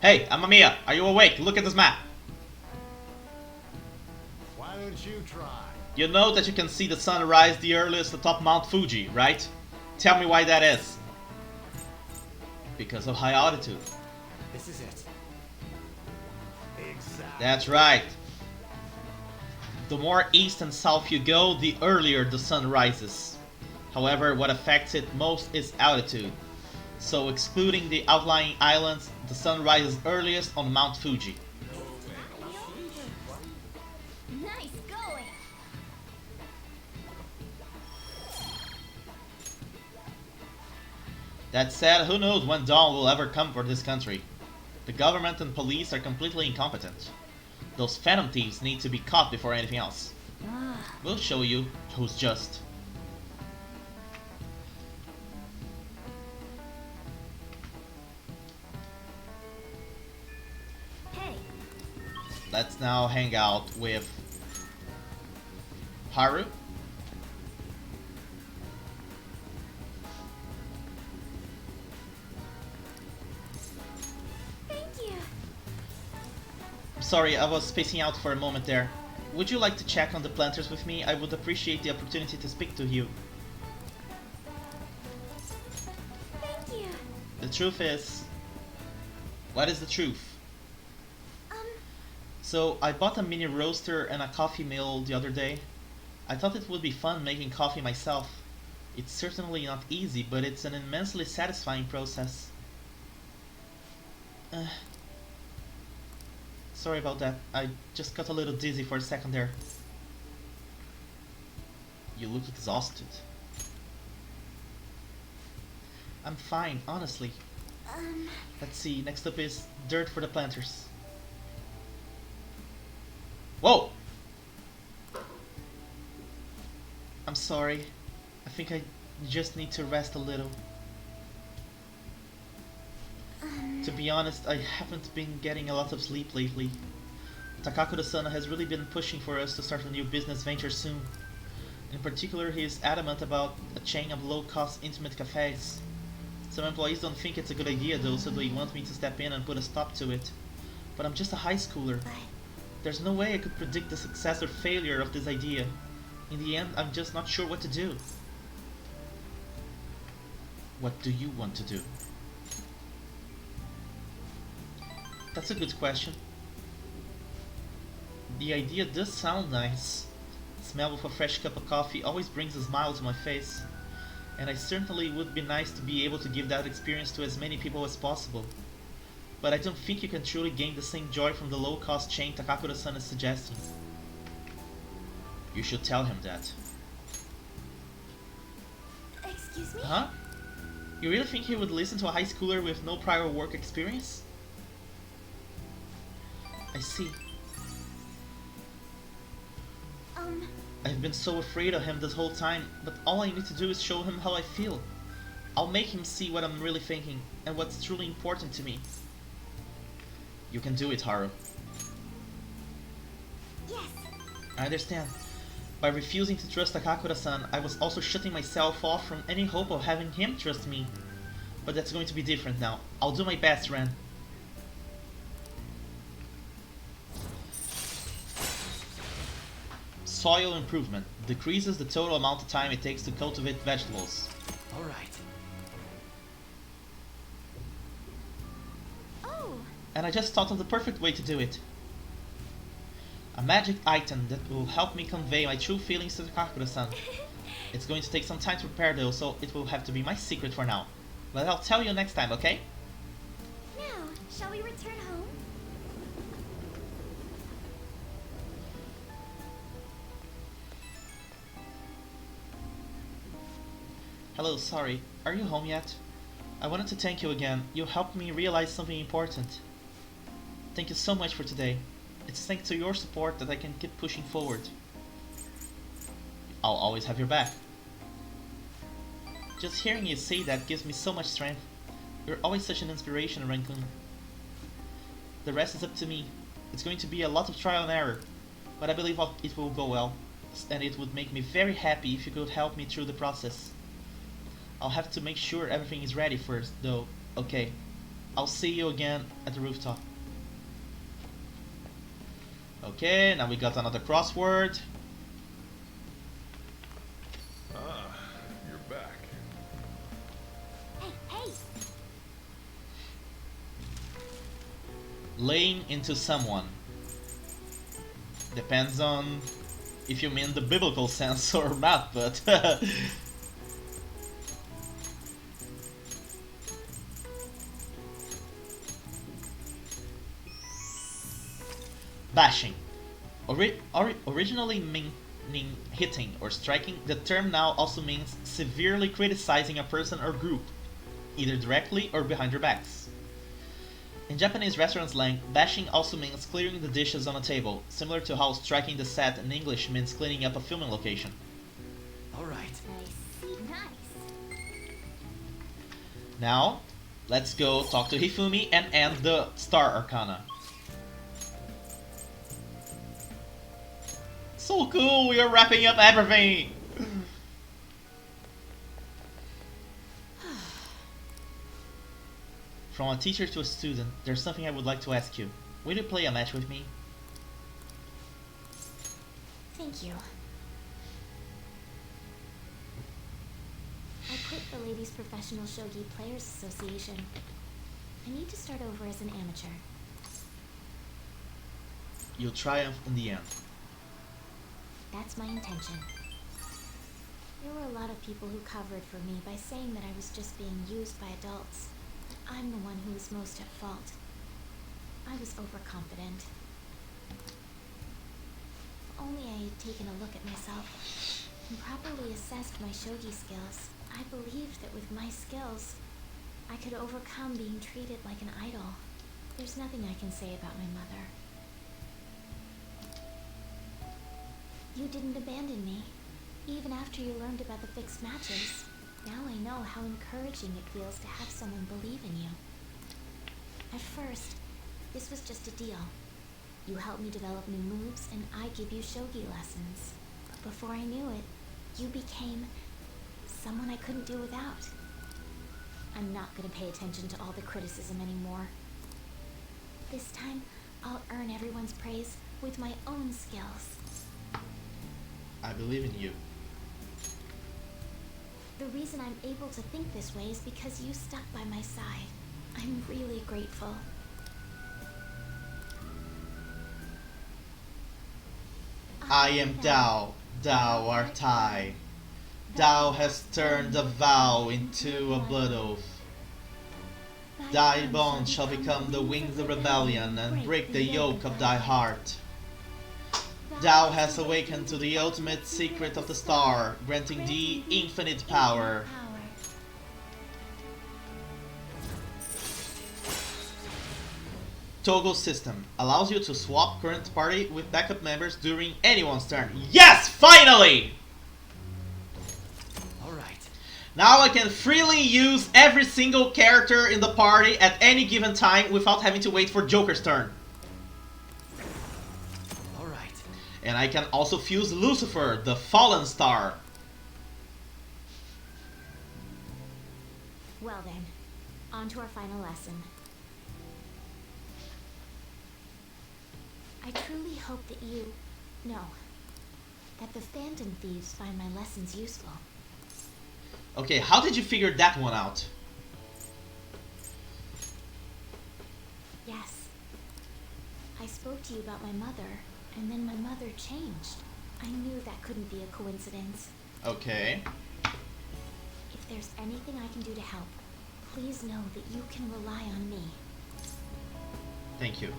Hey, Amamiya, are you awake? Look at this map. Why don't you try? You know that you can see the sun rise the earliest atop Mount Fuji, right? Tell me why that is. Because of high altitude. This is it. Exactly. That's right. The more east and south you go, the earlier the sun rises. However, what affects it most is altitude. So excluding the outlying islands, the sun rises earliest on Mount Fuji. nice going. That said, who knows when dawn will ever come for this country. The government and police are completely incompetent. Those phantom thieves need to be caught before anything else. We'll show you who's just. Hey, Let's now hang out with Haru. thank you. Sorry, I was spacing out for a moment there. Would you like to check on the planters with me? I would appreciate the opportunity to speak to you. Thank you. The truth is... What is the truth? So, I bought a mini roaster and a coffee mill the other day. I thought it would be fun making coffee myself. It's certainly not easy, but it's an immensely satisfying process. Sorry about that. I just got a little dizzy for a second there. You look exhausted. I'm fine, honestly. Let's see, next up is dirt for the planters. Whoa! I'm sorry. I think I just need to rest a little. To be honest, I haven't been getting a lot of sleep lately. Takakura-san has really been pushing for us to start a new business venture soon. In particular, he is adamant about a chain of low-cost intimate cafes. Some employees don't think it's a good idea though, so they want me to step in and put a stop to it. But I'm just a high schooler. There's no way I could predict the success or failure of this idea. In the end, I'm just not sure what to do. What do you want to do? That's a good question. The idea does sound nice. The smell of a fresh cup of coffee always brings a smile to my face. And I certainly would be nice to be able to give that experience to as many people as possible. But I don't think you can truly gain the same joy from the low-cost chain Takakura-san is suggesting. You should tell him that. Excuse me? Huh? You really think he would listen to a high schooler with no prior work experience? I see. I've been so afraid of him this whole time, but all I need to do is show him how I feel. I'll make him see what I'm really thinking, and what's truly important to me. You can do it, Haru. Yes. I understand. By refusing to trust Takakura-san, I was also shutting myself off from any hope of having him trust me. But that's going to be different now. I'll do my best, Ren. Soil improvement decreases the total amount of time it takes to cultivate vegetables. Alright. Oh. And I just thought of the perfect way to do it. A magic item that will help me convey my true feelings to Takakura-san. It's going to take some time to prepare though, so it will have to be my secret for now. But I'll tell you next time, okay? Now, shall we return home? Hello, sorry. Are you home yet? I wanted to thank you again. You helped me realize something important. Thank you so much for today. It's thanks to your support that I can keep pushing forward. I'll always have your back. Just hearing you say that gives me so much strength. You're always such an inspiration, Rankun. The rest is up to me. It's going to be a lot of trial and error, but I believe it will go well, and it would make me very happy if you could help me through the process. I'll have to make sure everything is ready first, though. Okay. I'll see you again at the rooftop. Okay, now we got another crossword. Ah, you're back. Hey, hey! Laying into someone. Depends on if you mean the biblical sense or not, but... Bashing. Originally meaning hitting or striking, the term now also means severely criticizing a person or group, either directly or behind their backs. In Japanese restaurant slang, bashing also means clearing the dishes on a table, similar to how striking the set in English means cleaning up a filming location. Alright. I see. Nice. Now, let's go talk to Hifumi and end the Star Arcana. So cool, we are wrapping up everything! From a teacher to a student, there's something I would like to ask you. Will you play a match with me? Thank you. I quit the Ladies Professional Shogi Players Association. I need to start over as an amateur. You'll triumph in the end. That's my intention. There were a lot of people who covered for me by saying that I was just being used by adults. I'm the one who was most at fault. I was overconfident. If only I had taken a look at myself and properly assessed my shogi skills, I believed that with my skills, I could overcome being treated like an idol. There's nothing I can say about my mother. You didn't abandon me, even after you learned about the fixed matches. Now I know how encouraging it feels to have someone believe in you. At first, this was just a deal. You help me develop new moves, and I give you shogi lessons. But before I knew it, you became someone I couldn't do without. I'm not gonna pay attention to all the criticism anymore. This time, I'll earn everyone's praise with my own skills. I believe in you. The reason I'm able to think this way is because you stuck by my side. I'm really grateful. I am Tao, thou art I. Thou hast turned a vow into a blood oath. Thy bonds shall become the wings of rebellion and break the yoke of thy heart. Thou hast awakened to the ultimate secret of the star, granting thee infinite power. Toggle system allows you to swap current party with backup members during anyone's turn. Yes, finally! Alright. Now I can freely use every single character in the party at any given time without having to wait for Joker's turn. Alright. And I can also fuse Lucifer, the fallen star. Well then, on to our final lesson. I truly hope that that the Phantom Thieves find my lessons useful. Okay, how did you figure that one out? Yes. I spoke to you about my mother, and then my mother changed. I knew that couldn't be a coincidence. Okay. If there's anything I can do to help, please know that you can rely on me. Thank you.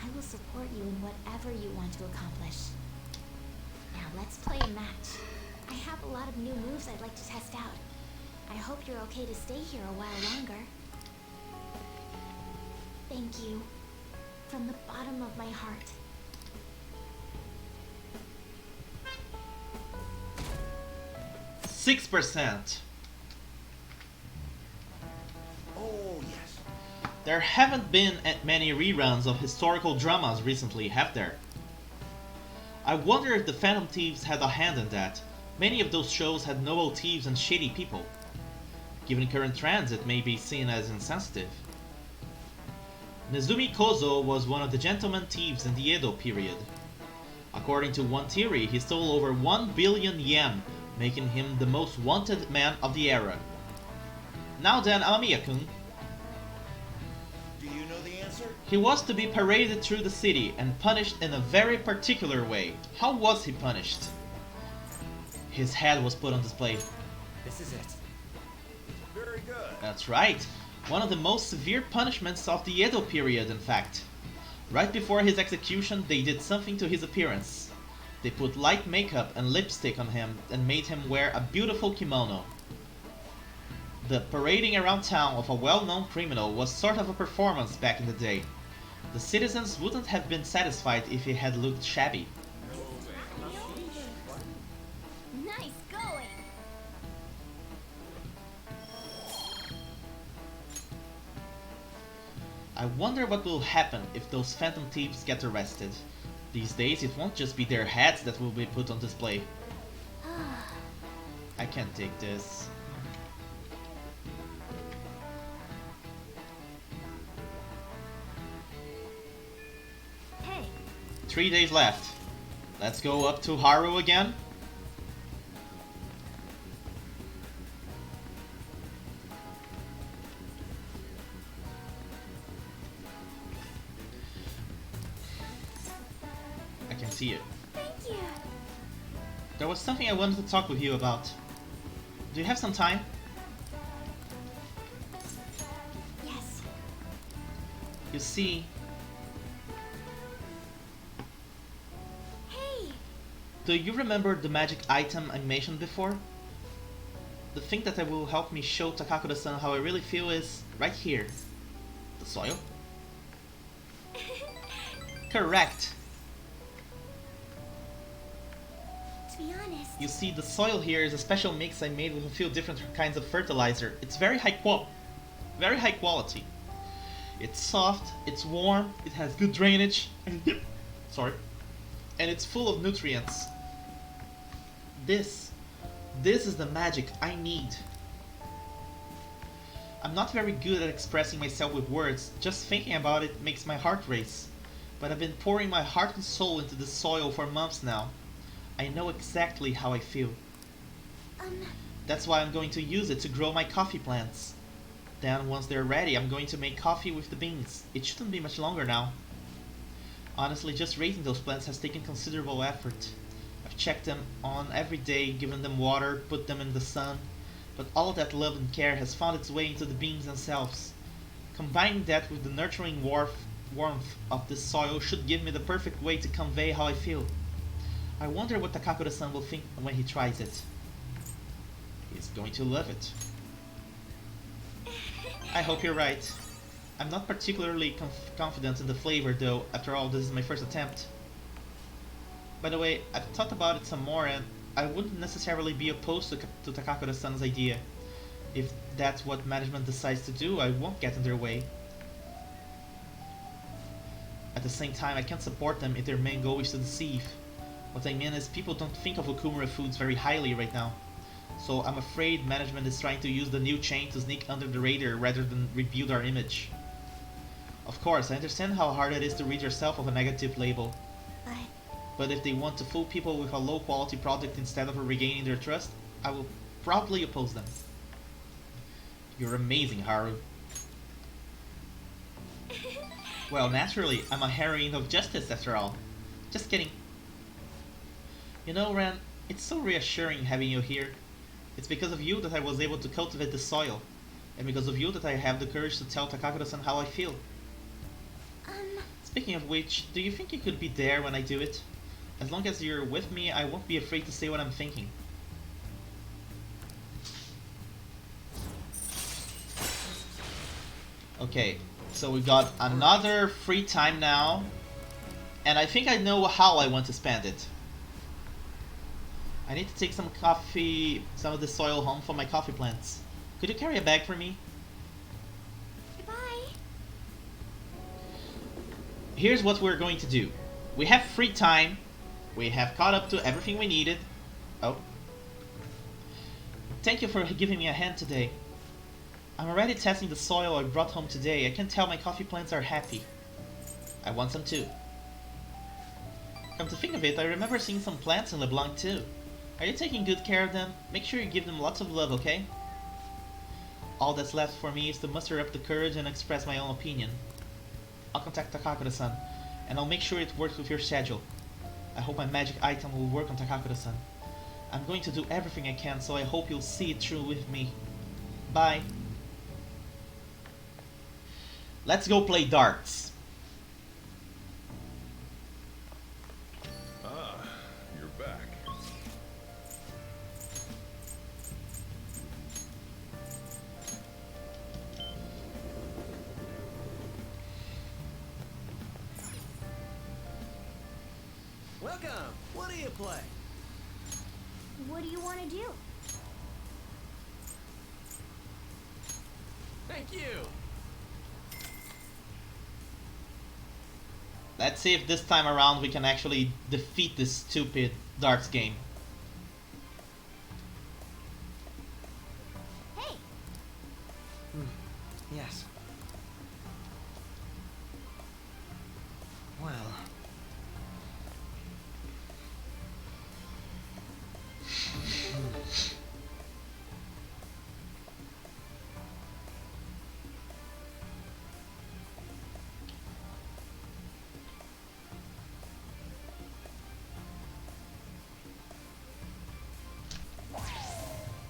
I will support you in whatever you want to accomplish. Now let's play a match. I have a lot of new moves I'd like to test out. I hope you're okay to stay here a while longer. Thank you. From the bottom of my heart. %. Oh, yes. There haven't been many reruns of historical dramas recently, have there? I wonder if the Phantom Thieves had a hand in that. Many of those shows had noble thieves and shady people. Given current trends, it may be seen as insensitive. Nezumi Kozo was one of the gentleman thieves in the Edo period. According to one theory, he stole over 1 billion yen, making him the most wanted man of the era. Now then, Amamiya-kun. Do you know the answer? He was to be paraded through the city and punished in a very particular way. How was he punished? His head was put on display. This is it. Very good. That's right. One of the most severe punishments of the Edo period, in fact. Right before his execution, they did something to his appearance. They put light makeup and lipstick on him and made him wear a beautiful kimono. The parading around town of a well-known criminal was sort of a performance back in the day. The citizens wouldn't have been satisfied if he had looked shabby. Nice going! I wonder what will happen if those phantom thieves get arrested. These days it won't just be their heads that will be put on display. I can't take this. Hey, 3 days left. Let's go up to Haru again. I can see it. thank you. There was something I wanted to talk with you about. Do you have some time? Yes. You see, Hey, do you remember the magic item I mentioned before? The thing that will help me show Takakura-san how I really feel is right here. The soil? Correct! to be honest, You see, the soil here is a special mix I made with a few different kinds of fertilizer. It's very high quality. It's soft, it's warm, it has good drainage, sorry, and it's full of nutrients. This is the magic I need. I'm not very good at expressing myself with words, just thinking about it makes my heart race. But I've been pouring my heart and soul into this soil for months now. I know exactly how I feel. That's why I'm going to use it to grow my coffee plants. Then once they're ready, I'm going to make coffee with the beans. It shouldn't be much longer now. Honestly, just raising those plants has taken considerable effort. I've checked them on every day, given them water, put them in the sun. But all that love and care has found its way into the beans themselves. Combining that with the nurturing warmth of this soil should give me the perfect way to convey how I feel. I wonder what Takakura-san will think when he tries it. He's going to love it. I hope you're right. I'm not particularly confident in the flavor though, after all this is my first attempt. By the way, I've thought about it some more and I wouldn't necessarily be opposed to Takakura-san's idea. If that's what management decides to do, I won't get in their way. At the same time, I can't support them if their main goal is to deceive. What I mean is people don't think of Okumura Foods very highly right now. So I'm afraid management is trying to use the new chain to sneak under the radar rather than rebuild our image. Of course, I understand how hard it is to rid yourself of a negative label. But if they want to fool people with a low quality product instead of regaining their trust, I will probably oppose them. You're amazing, Haru. Well, naturally, I'm a heroine of justice after all. Just kidding. You know, Ren, it's so reassuring having you here. It's because of you that I was able to cultivate the soil. And because of you that I have the courage to tell Takakura-san how I feel. Speaking of which, do you think you could be there when I do it? As long as you're with me, I won't be afraid to say what I'm thinking. Okay, so we got another free time now. And I think I know how I want to spend it. I need to take some of the soil home for my coffee plants. Could you carry a bag for me? goodbye. Here's what we're going to do. We have free time. We have caught up to everything we needed. Oh. Thank you for giving me a hand today. I'm already testing the soil I brought home today. I can tell my coffee plants are happy. I want some too. Come to think of it, I remember seeing some plants in LeBlanc too. Are you taking good care of them? Make sure you give them lots of love, okay? All that's left for me is to muster up the courage and express my own opinion. I'll contact Takakura-san, and I'll make sure it works with your schedule. I hope my magic item will work on Takakura-san. I'm going to do everything I can, so I hope you'll see it through with me. Bye. Let's go play darts. Ah, you're back. Welcome. What do you play? What do you want to do? Thank you. Let's see if this time around we can actually defeat this stupid darts game. Hey, Yes. Well.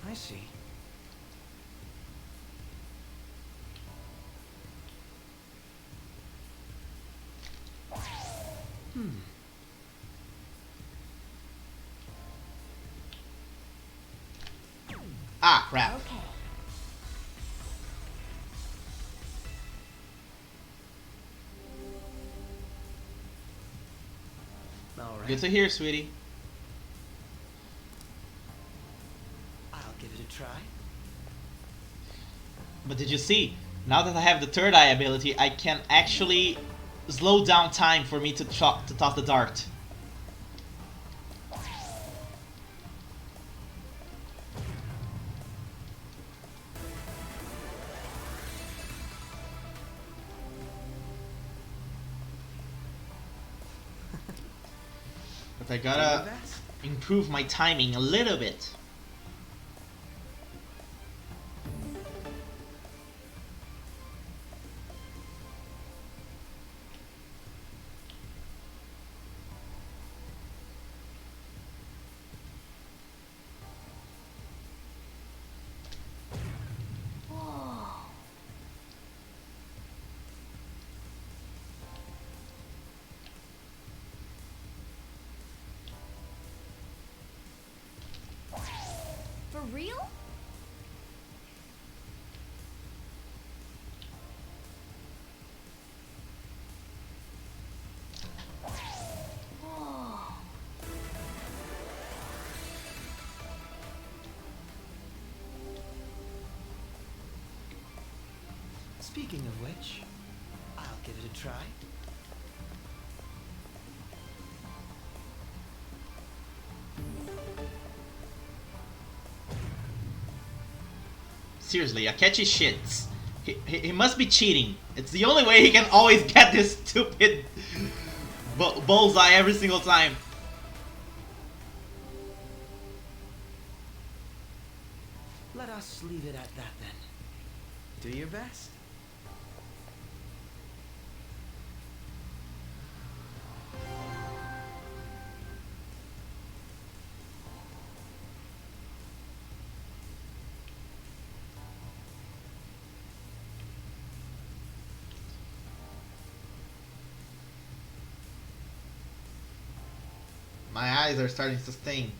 I see. Ah, crap. okay. All right. Good to hear, sweetie. I'll give it a try. But did you see? Now that I have the third eye ability, I can actually slow down time for me to toss the dart. But I gotta improve my timing a little bit. Whoa. For real? Whoa. Speaking of which, I'll give it a try. Seriously, Akechi shits. He must be cheating. It's the only way he can always get this stupid bullseye every single time. Let us leave it at that then. Do your best. My eyes are starting to sting.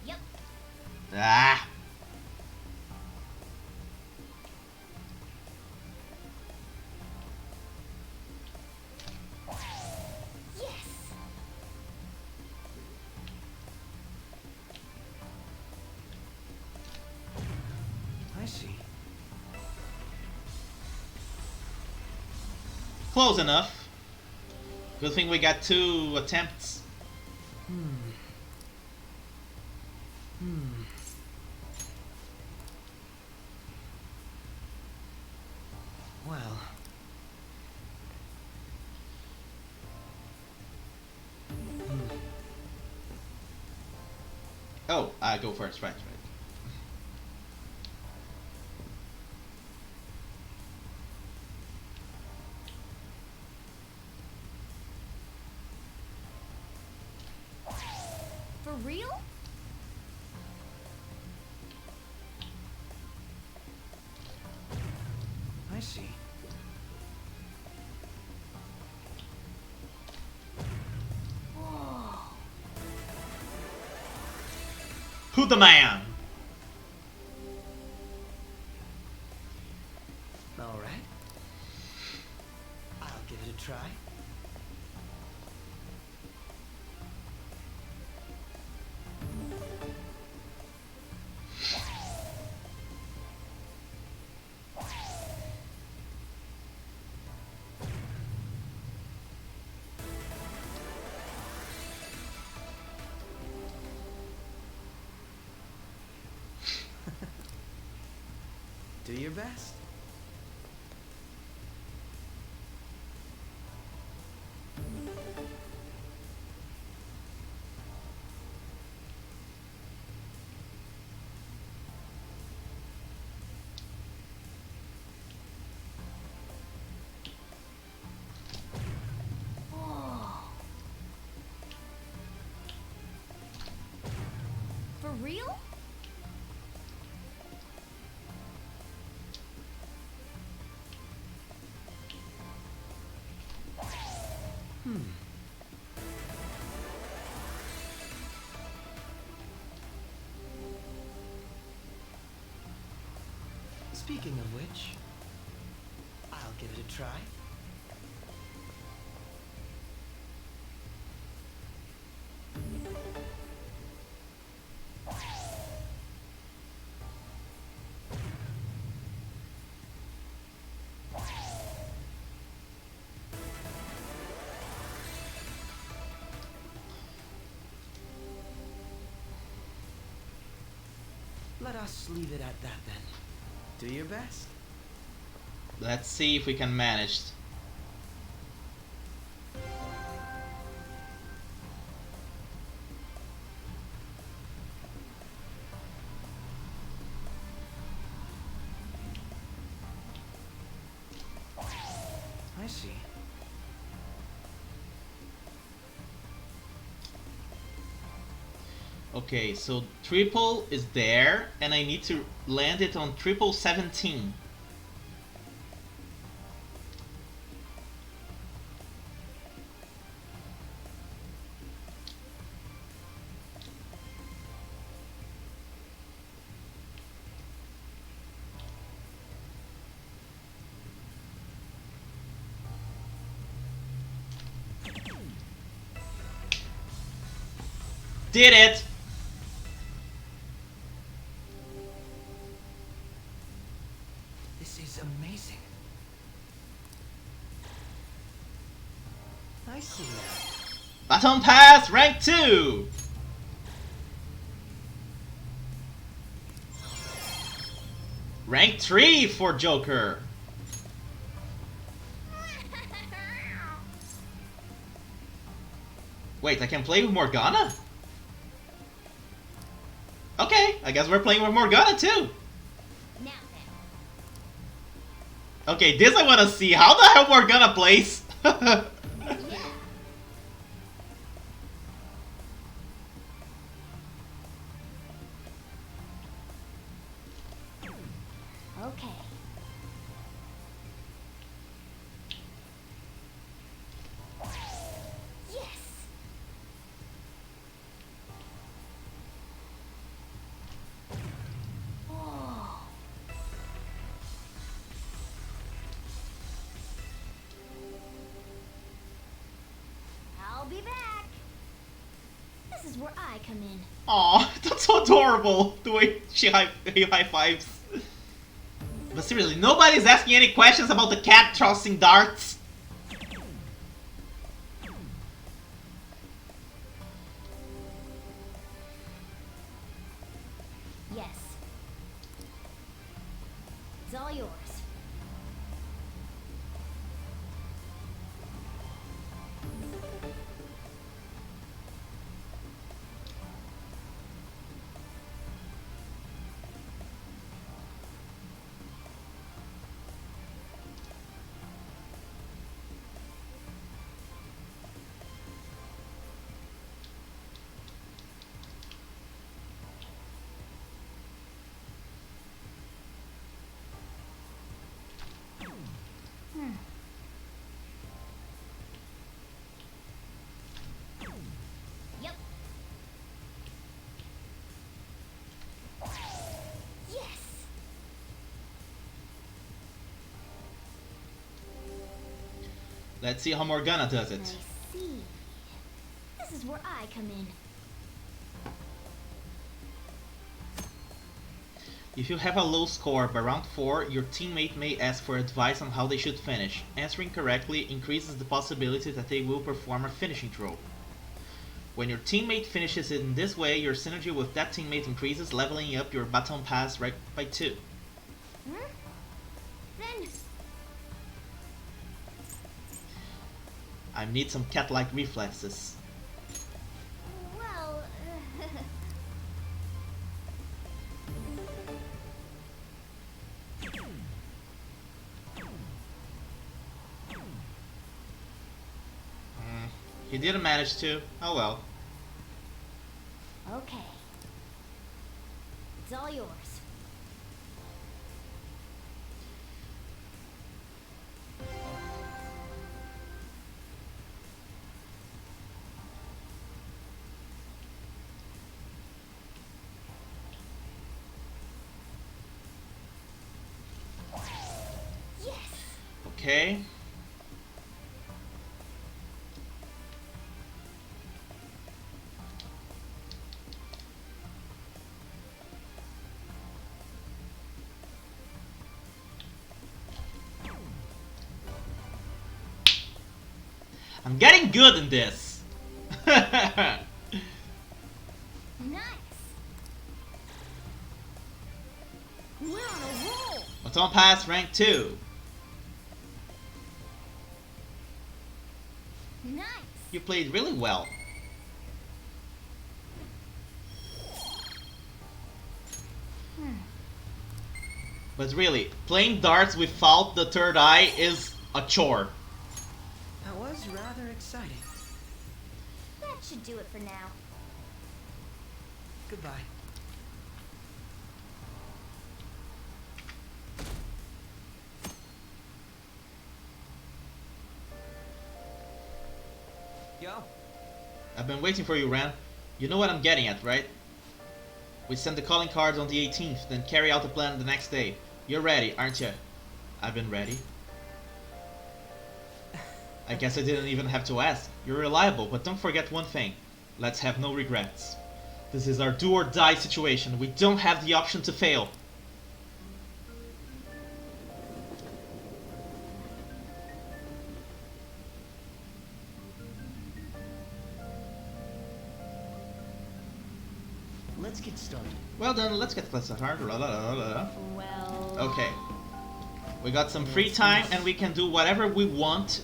Yep. Ah! Yes. I see. Close enough. Good thing we got 2 attempts. Well. Oh, I go first, right. For real? I see. Whoa. Who the man? All right. try? Do your best. Whoa. For real? Speaking of which, I'll give it a try. Let us leave it at that then. Do your best. Let's see if we can manage. I see. Okay, so triple is there, and I need to land it on triple 17. Did it! This is amazing. I see that. Baton pass, rank 2! Rank 3 for Joker. Wait, I can play with Morgana? Okay, I guess we're playing with Morgana too. Now Okay, this I want to see. How the hell Morgana plays? then. Yeah. Okay. Yes. Oh. I'll be back. This is where I come in. Aw, that's so adorable. The way he high fives. But seriously, nobody's asking any questions about the cat tossing darts. Yes. It's all yours. Let's see how Morgana does I it. see. This is where I come in. If you have a low score by round 4, your teammate may ask for advice on how they should finish. Answering correctly increases the possibility that they will perform a finishing throw. When your teammate finishes it in this way, your synergy with that teammate increases, leveling up your baton pass right by 2. Then I need some cat-like reflexes. well, He didn't manage to. Oh well. okay. It's all yours. Yes. Okay. I'm getting good in this. Nice. We're on a roll. Baton pass rank 2. Nice. You played really well. But really, playing darts without the third eye is a chore. That was rather exciting. That should do it for now. Goodbye. Yo. I've been waiting for you, Ran. You know what I'm getting at, right? We send the calling cards on the 18th, then carry out the plan the next day. You're ready, aren't you? I've been ready. I guess I didn't even have to ask. You're reliable, but don't forget one thing. Let's have no regrets. This is our do or die situation. We don't have the option to fail. Let's get started. Well then, let's get started. Well. Okay. We got some free time and we can do whatever we want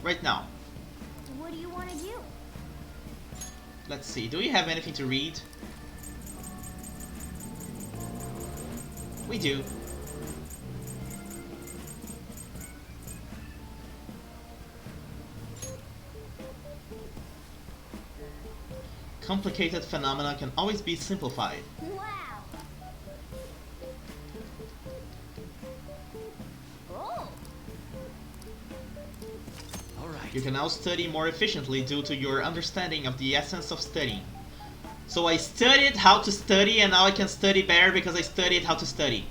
right now. What do you want to do? Let's see, do we have anything to read? We do. Complicated phenomena can always be simplified. Wow. Oh. All right. You can now study more efficiently due to your understanding of the essence of studying. So I studied how to study and now I can study better because I studied how to study.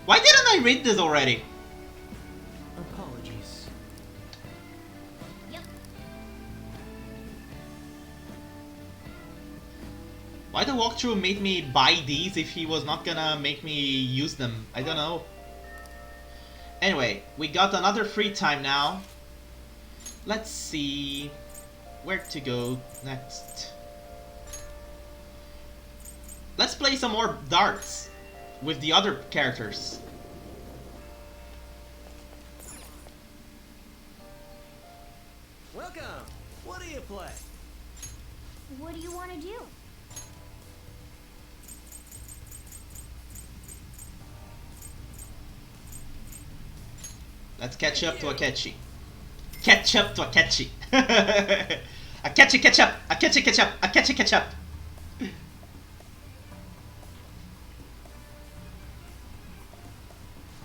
Why didn't I read this already? Apologies. Yep. Why the walkthrough made me buy these if he was not gonna make me use them? I don't know. Anyway, we got another free time now. Let's see where to go next. Let's play some more darts with the other characters. Welcome. What do you play? What do you want to do? Let's catch up to Akechi. Catch up to Akechi. Akechi catch up. Akechi catch up. Akechi catch up.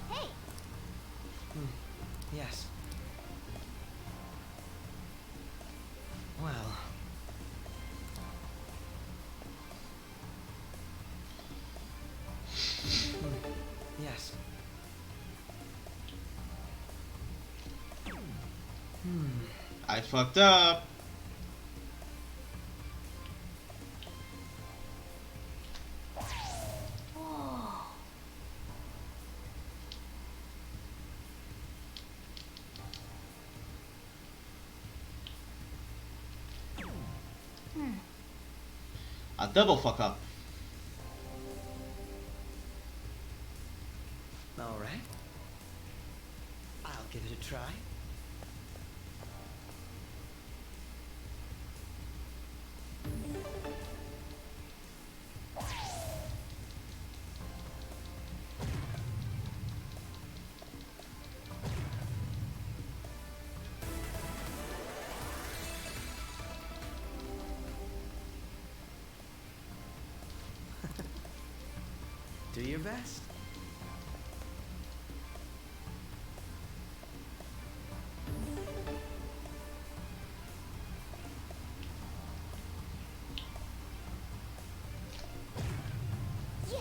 Hey. Yes. Well. Yes. I fucked up. Whoa. A double fuck up. All right. I'll give it a try. Do your best. Yes.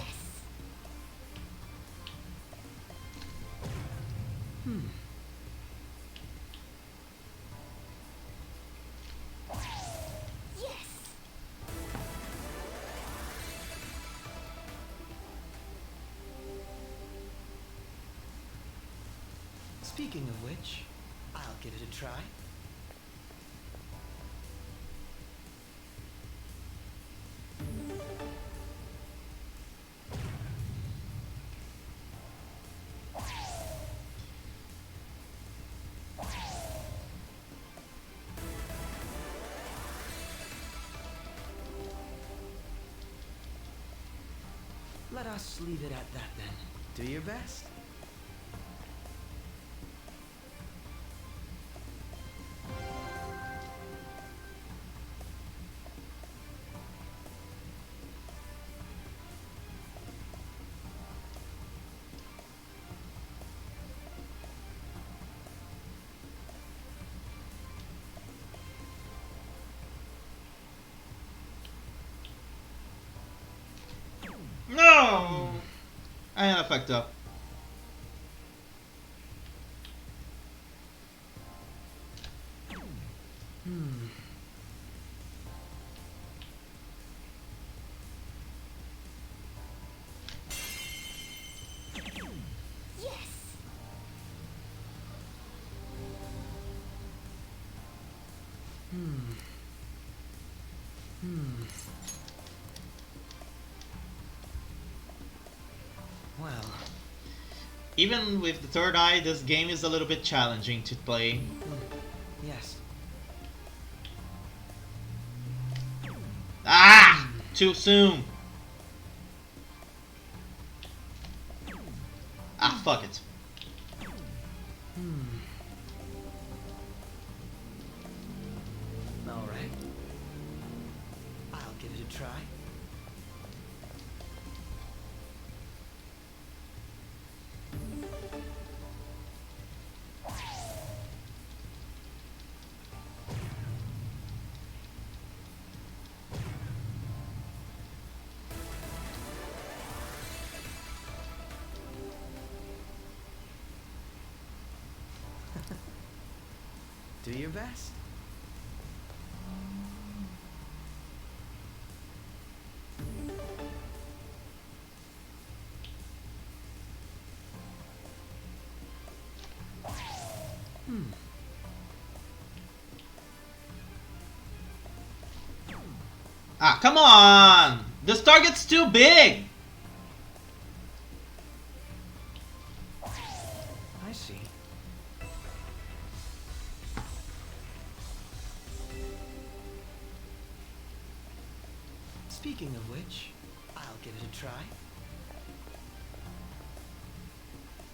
Yes. Speaking of which, I'll give it a try. Let us leave it at that then. Do your best. No! I fucked up. Yes. Well, Even with the third eye, this game is a little bit challenging to play. yes. Ah! Too soon. Ah, fuck it. All right. I'll give it a try. Do your best. Ah, come on! This target's too big! I see. Speaking of which, I'll give it a try.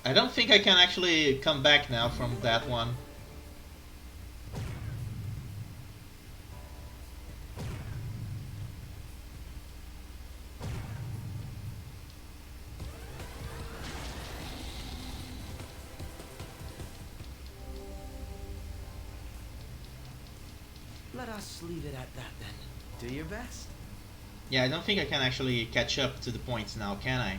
I don't think I can actually come back now from that one. Let us leave it at that then. Do your best. Yeah, I don't think I can actually catch up to the points now, can I?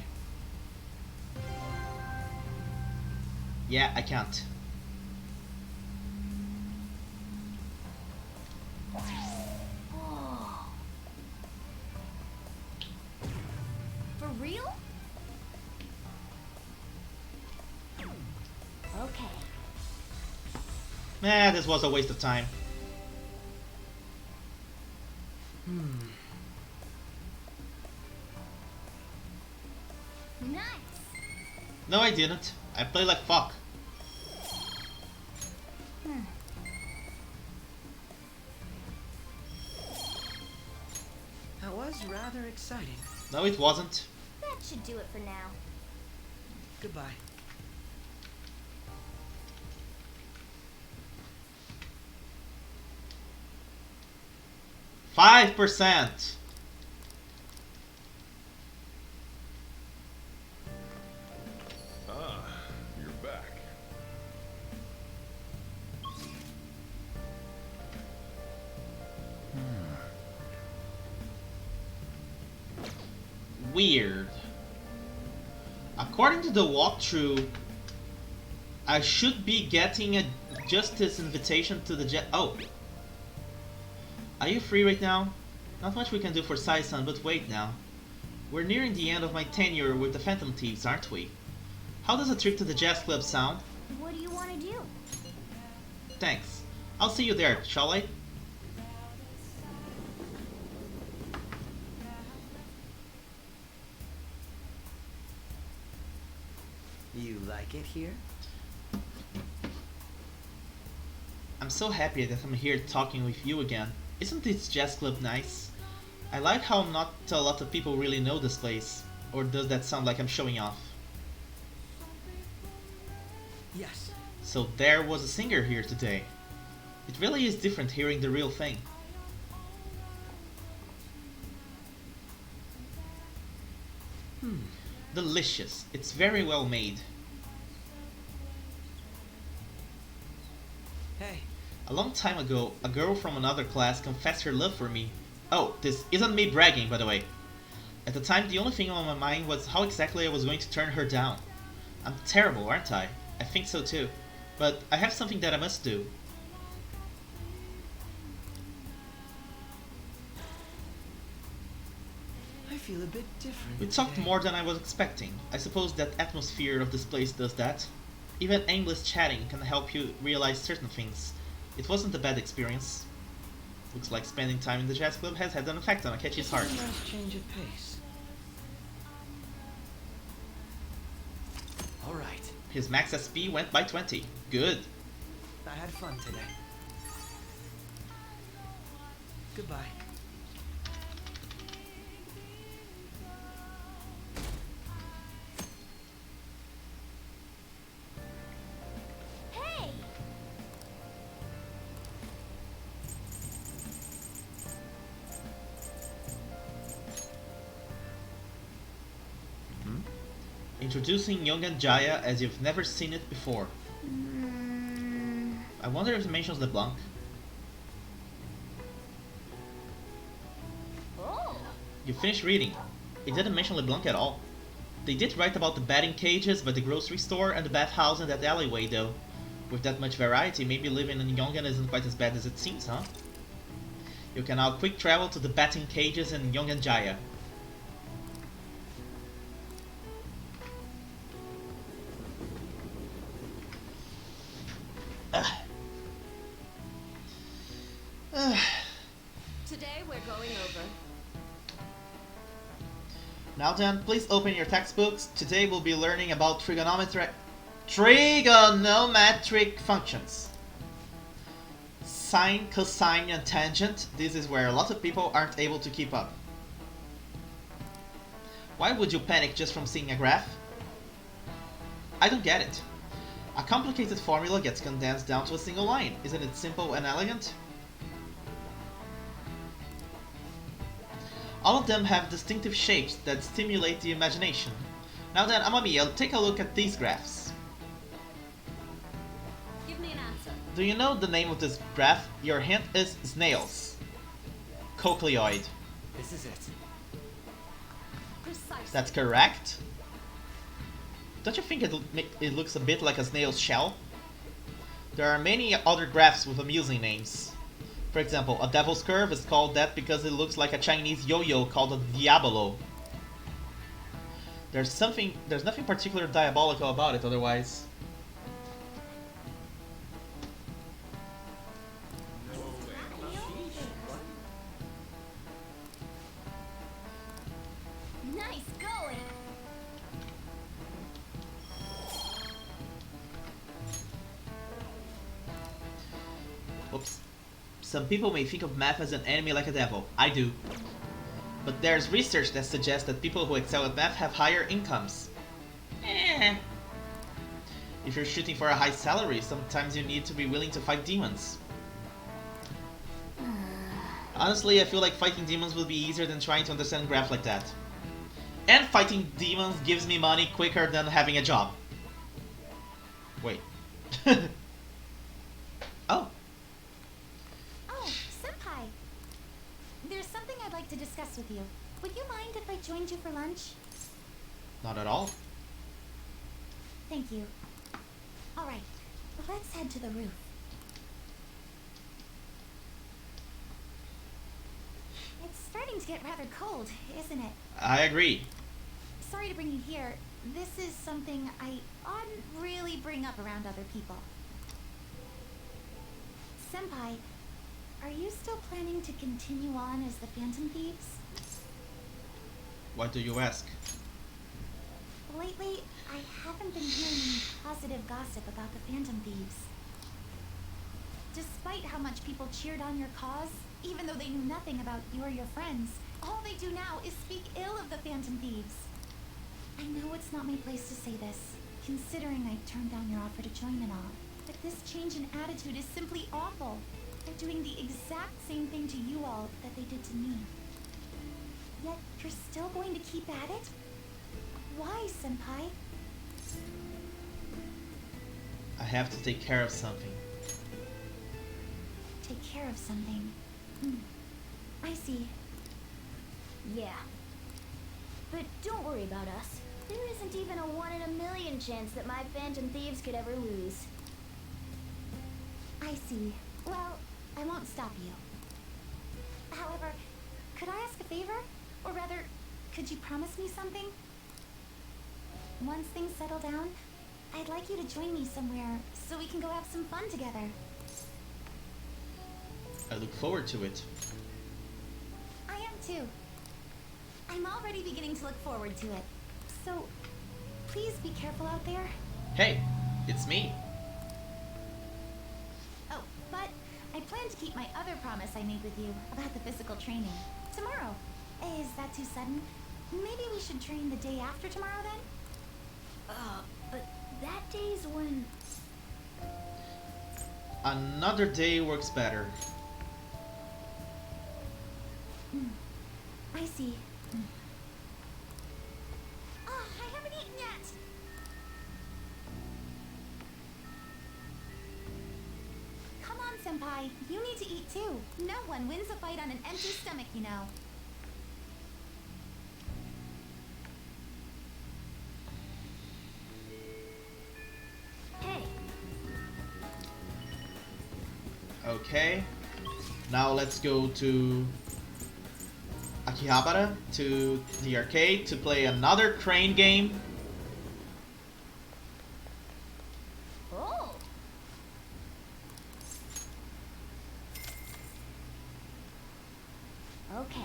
Yeah, I can't. Oh. For real? Okay. Nah, this was a waste of time. Nice. No, I didn't. I played like fuck. That was rather exciting. No, it wasn't. That should do it for now. Goodbye. %. Ah, you're back. Weird. According to the walkthrough, I should be getting a justice invitation to the jet. Oh. Are you free right now? Not much we can do for Sai-san, but wait now. We're nearing the end of my tenure with the Phantom Thieves, aren't we? How does a trip to the jazz club sound? What do you want to do? Thanks. I'll see you there, shall I? You like it here? I'm so happy that I'm here talking with you again. Isn't this jazz club nice? I like how not a lot of people really know this place. Or does that sound like I'm showing off? Yes. So there was a singer here today. It really is different hearing the real thing. Delicious. It's very well made. Hey. A long time ago, a girl from another class confessed her love for me. Oh, this isn't me bragging, by the way. At the time, the only thing on my mind was how exactly I was going to turn her down. I'm terrible, aren't I? I think so too. But I have something that I must do. I feel a bit different. We talked today. more than I was expecting. I suppose that atmosphere of this place does that. Even aimless chatting can help you realize certain things. It wasn't a bad experience. Looks like spending time in the jazz club has had an effect on Akechi's heart. A nice change of pace. All right. His max SP went by 20. Good. I had fun today. Goodbye. Hey! Introducing Yongan Jaya as you've never seen it before. I wonder if it mentions LeBlanc. Oh! You finished reading. It didn't mention LeBlanc at all. They did write about the batting cages by the grocery store and the bathhouse in that alleyway though. With that much variety, maybe living in Yongan isn't quite as bad as it seems, huh? You can now quick travel to the batting cages in Yongan Jaya. Today we're going over. Now then, please open your textbooks. Today we'll be learning about trigonometric functions. Sine, cosine, and tangent. This is where a lot of people aren't able to keep up. Why would you panic just from seeing a graph? I don't get it. A complicated formula gets condensed down to a single line. Isn't it simple and elegant? All of them have distinctive shapes that stimulate the imagination. Now then, Amamiya, take a look at these graphs. Give me an answer. Do you know the name of this graph? Your hint is snails. Cochleoid. This is it. Precisely. That's correct. Don't you think it looks a bit like a snail's shell? There are many other graphs with amusing names. For example, a devil's curve is called that because it looks like a Chinese yo-yo called a diabolo. There's nothing particular diabolical about it otherwise. Nice going. Oops. Some people may think of math as an enemy like a devil. I do. But there's research that suggests that people who excel at math have higher incomes. If you're shooting for a high salary, sometimes you need to be willing to fight demons. Honestly, I feel like fighting demons would be easier than trying to understand graph like that. And fighting demons gives me money quicker than having a job. Wait. Oh. Oh, Senpai. There's something I'd like to discuss with you. Would you mind if I joined you for lunch? Not at all. Thank you. Alright, let's head to the roof. It's starting to get rather cold, isn't it? I agree. Sorry to bring you here. This is something I oughtn't really bring up around other people. Senpai, are you still planning to continue on as the Phantom Thieves? Why do you ask? Lately, I haven't been hearing any positive gossip about the Phantom Thieves. Despite how much people cheered on your cause, even though they knew nothing about you or your friends, all they do now is speak ill of the Phantom Thieves. I know it's not my place to say this, considering I turned down your offer to join and all, but this change in attitude is simply awful. They're doing the exact same thing to you all that they did to me. Yet, you're still going to keep at it? Why, Senpai? I have to take care of something. Take care of something. I see. Yeah. But don't worry about us. There isn't even a 1 in a million chance that my Phantom Thieves could ever lose. I see. Well, I won't stop you. However, could I ask a favor? Or rather, could you promise me something? Once things settle down, I'd like you to join me somewhere so we can go have some fun together. I look forward to it. I am too. I'm already beginning to look forward to it. So, please be careful out there. Hey, it's me. Oh, but I plan to keep my other promise I made with you about the physical training. Tomorrow. Is that too sudden? Maybe we should train the day after tomorrow then? But that day's when... Another day works better. I see. Oh, I haven't eaten yet! Come on, Senpai. You need to eat too. No one wins a fight on an empty stomach, you know. Hey, Okay. Now let's go to Akihabara, to the arcade, to play another crane game. oh, okay.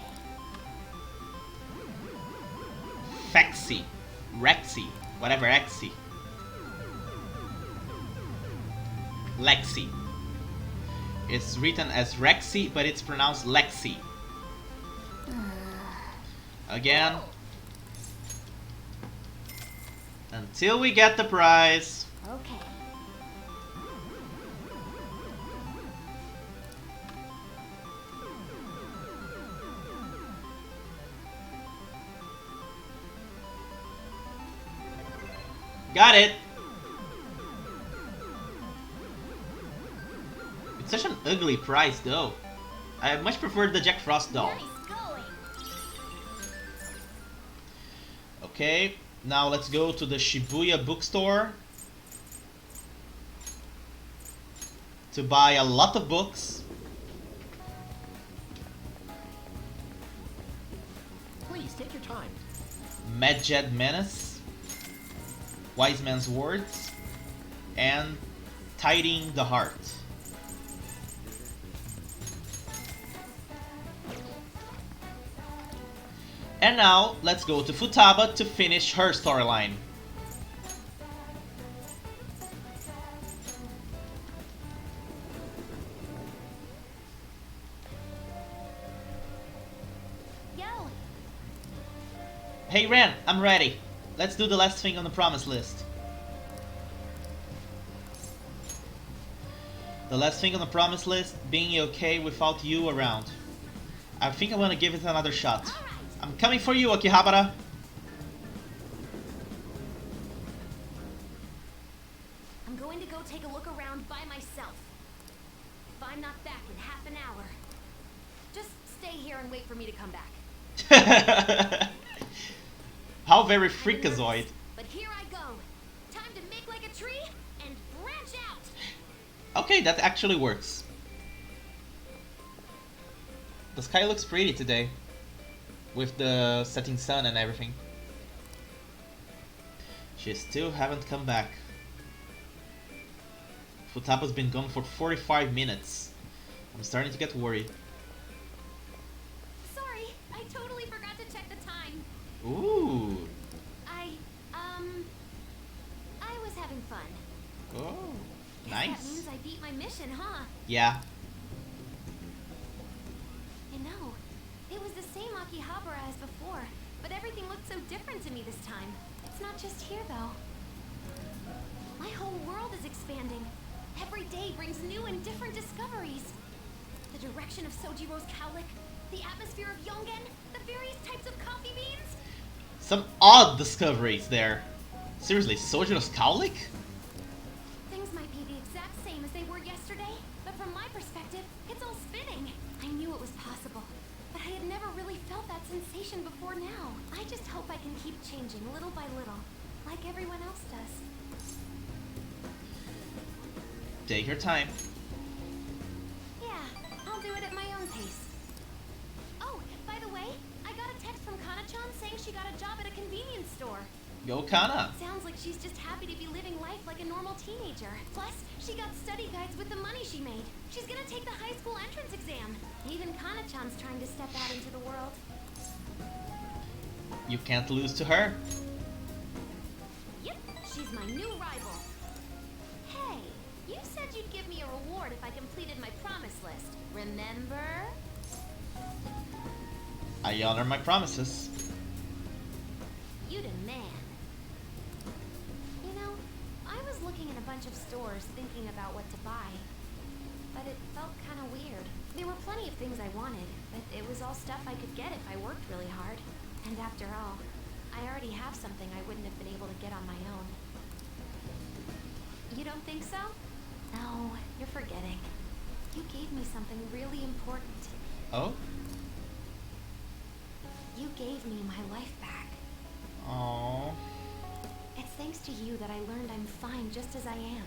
Fexi. Rexy. Whatever, Exy. Lexi. It's written as Rexy, but it's pronounced Lexi. Again. Until we get the prize. Okay. Got it! It's such an ugly prize though. I much prefer the Jack Frost doll. Nice going. Okay, now let's go to the Shibuya bookstore to buy a lot of books. Take your time. Medjed Menace, Wise Man's Words, and Tidying the Heart. And now, let's go to Futaba to finish her storyline. Yo, Hey Ren, I'm ready. Let's do the last thing on the promise list. The last thing on the promise list, being okay without you around. I think I want to give it another shot. I'm coming for you, Akihabara. I'm going to go take a look around by myself. If I'm not back in half an hour, just stay here and wait for me to come back. How very freakazoid. But here I go. Time to make like a tree and branch out. Okay, that actually works. The sky looks pretty today, with the setting sun and everything. She still haven't come back. Futaba's been gone for 45 minutes. I'm starting to get worried. Sorry, I totally forgot to check the time. Ooh. I was having fun. Oh, Guess that nice. means I beat my mission, huh? Yeah. You know, it was the same Akihabara as before, but everything looked so different to me this time. It's not just here, though. My whole world is expanding. Every day brings new and different discoveries. The direction of Sojiro's cowlick, the atmosphere of Yongen, the various types of coffee beans. Some odd discoveries there. Seriously, Sojiro's cowlick? Things might be the exact same as they were yesterday, but from my perspective, it's all spinning. I knew it was possible, but I had never really felt that sensation before now. I just hope I can keep changing little by little, like everyone else does. Take your time. Yeah, I'll do it at my own pace. Oh, by the way, I got a text from Kana-chan saying she got a job at a convenience store. Go Kana. Sounds like she's just happy to be living life like a normal teenager. Plus, she got study guides with the money she made. She's gonna take the high school entrance exam. Even Kana-chan's trying to step out into the world. You can't lose to her. Yep, she's my new rival. Hey, you said you'd give me a reward if I completed my promise list. Remember? I honor my promises. You the man. You know, I was looking in a bunch of stores thinking about what to buy. But it felt kind of weird. There were plenty of things I wanted, but it was all stuff I could get if I worked really hard. And after all, I already have something I wouldn't have been able to get on my own. You don't think so? No, you're forgetting. You gave me something really important. Oh? You gave me my life back. Aww. It's thanks to you that I learned I'm fine just as I am.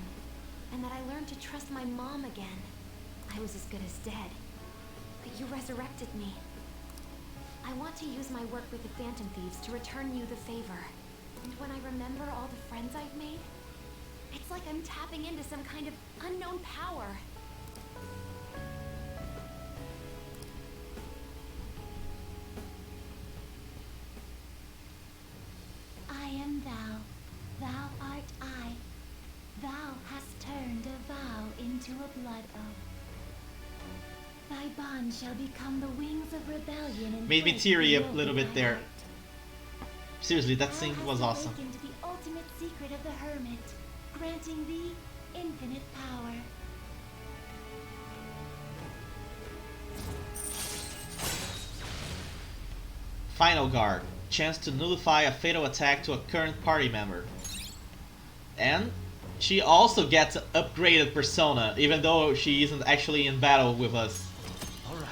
And that I learned to trust my mom again. I was as good as dead. But you resurrected me. I want to use my work with the Phantom Thieves to return you the favor. And when I remember all the friends I've made, it's like I'm tapping into some kind of unknown power. I am thou, thou art I. Thou hast turned a vow into a blood oath. Thy bond shall become the wings of rebellion and Made me faith teary a in little bit thy there. heart. Seriously, that Thou scene hast was awesome. awakened the ultimate secret of the hermit, granting thee infinite power. Final guard. Chance to nullify a fatal attack to a current party member. And she also gets an upgraded persona, even though she isn't actually in battle with us. Alright.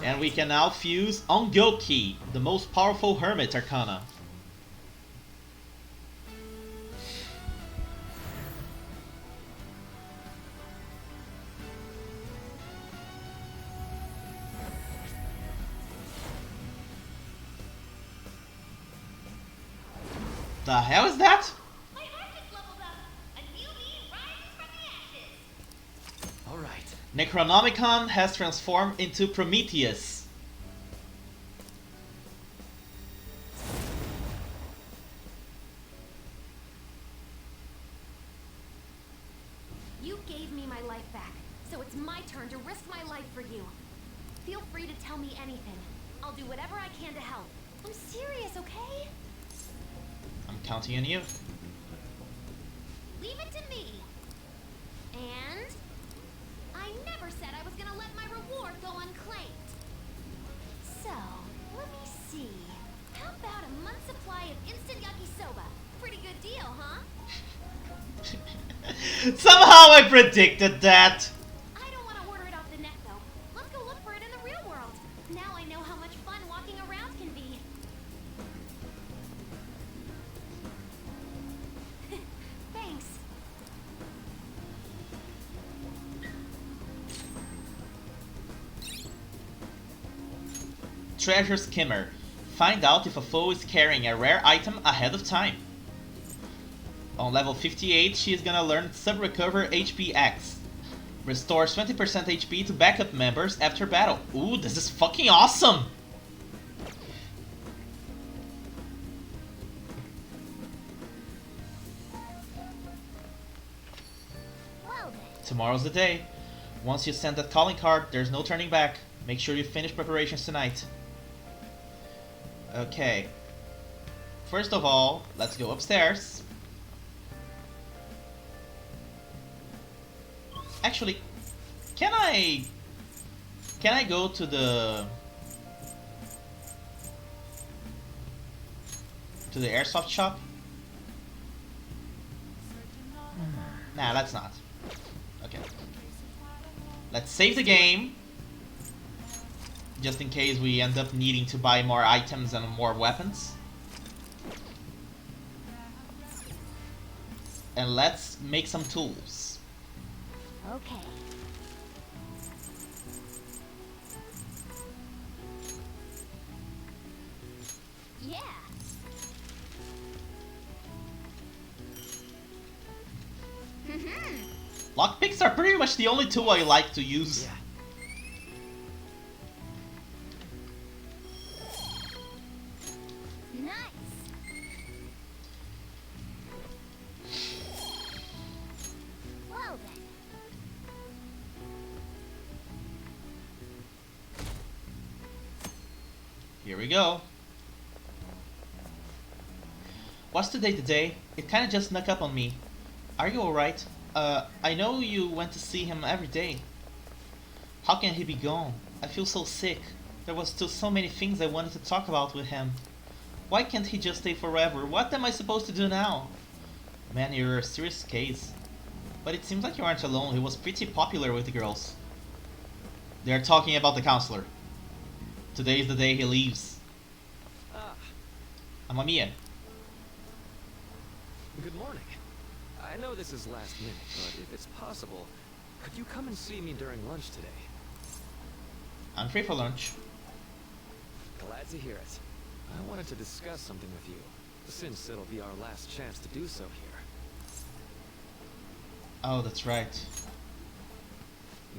And we can now fuse Ongoki, the most powerful hermit arcana. the hell is that? My heart just leveled up. A new me rises from the ashes. Alright. Necronomicon has transformed into Prometheus. You gave me my life back, so it's my turn to risk my life for you. Feel free to tell me anything. I'll do whatever I can to help. I'm serious, okay? I'm counting on you. Leave it to me. And I never said I was gonna let my reward go unclaimed. So, let me see. How about a month's supply of instant yakisoba? Pretty good deal, huh? Somehow I predicted that. I don't want to order it off the net, though. Let's go look for it in the real world. Now I know how much fun walking around can be. Thanks. Treasure Skimmer. Find out if a foe is carrying a rare item ahead of time. On level 58, she is gonna learn Sub-Recover HP X. Restores 20% HP to backup members after battle. Ooh, this is fucking awesome! Well then. Tomorrow's the day. Once you send that calling card, there's no turning back. Make sure you finish preparations tonight. Okay. First of all, let's go upstairs. Actually, can I go to the airsoft shop? Nah, let's not. Okay. Let's save the game, just in case we end up needing to buy more items and more weapons. And let's make some tools. Okay. Yeah. Lockpicks are pretty much the only tool I like to use. Yeah. Nice. Well then. Here we go. What's today today? It kinda just snuck up on me. Are you alright? I know you went to see him every day. How can he be gone? I feel so sick. There was still so many things I wanted to talk about with him. Why can't he just stay forever? What am I supposed to do now? Man, you're a serious case. But it seems like you aren't alone. He was pretty popular with the girls. They're talking about the counselor. Today is the day he leaves. Mamma mia. Good morning. I know this is last minute, but if it's possible, could you come and see me during lunch today? I'm free for lunch. Glad to hear it. I wanted to discuss something with you, since it'll be our last chance to do so here. Oh, that's right.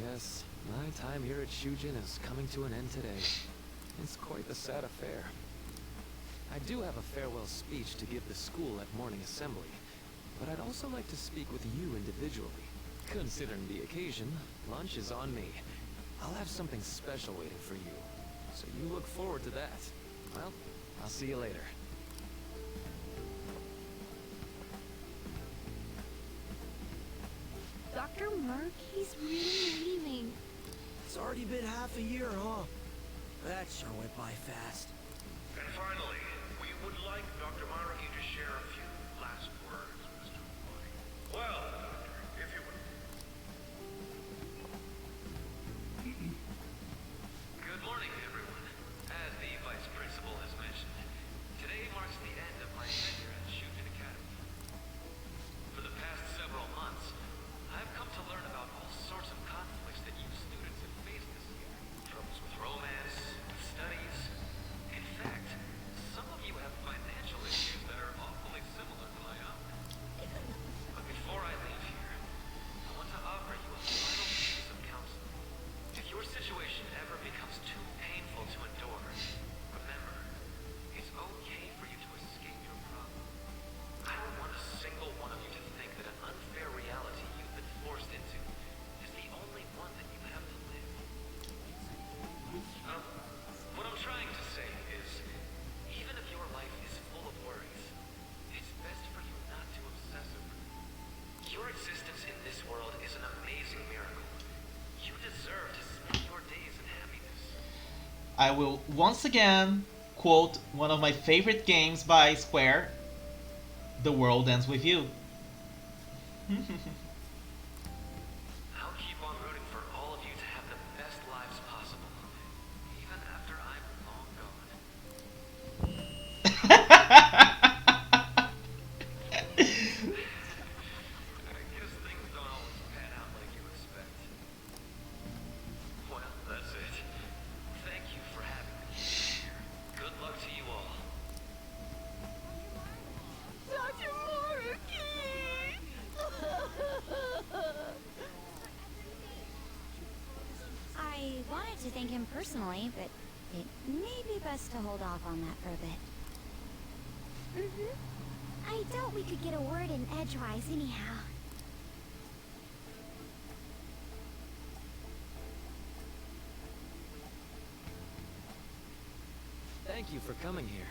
Yes, my time here at Shujin is coming to an end today. It's quite the sad affair. I do have a farewell speech to give the school at morning assembly, but I'd also like to speak with you individually. Considering the occasion, lunch is on me. I'll have something special waiting for you, so you look forward to that. Well, I'll see you later. Dr. Murky's really leaving. It's already been half a year, huh? That sure went by fast. And finally, we would like Dr. Maruki to share a few last words, Mr. Boy. Well, Doctor, if you would. Good morning, everyone. As the Vice Principal has mentioned, today marks the end of my tenure at Shujin Academy. For the past several months, I've come to learn about all sorts of conflicts that you students have faced this year. Troubles with romance, with studies. In fact, some of you have financial issues that are awfully similar I will once again quote one of my favorite games by Square, The World Ends With You. I'll keep on rooting for all of you to have the best lives possible, even after I'm long gone. I guess things don't always pan out like you expect. Well, that's it. Thank you for having me. Good luck to you all. Dr. Maruki! I wanted to thank him personally, but it may be best to hold off on that for a bit. I doubt we could get a word in edgewise anyhow. Thank you for coming here.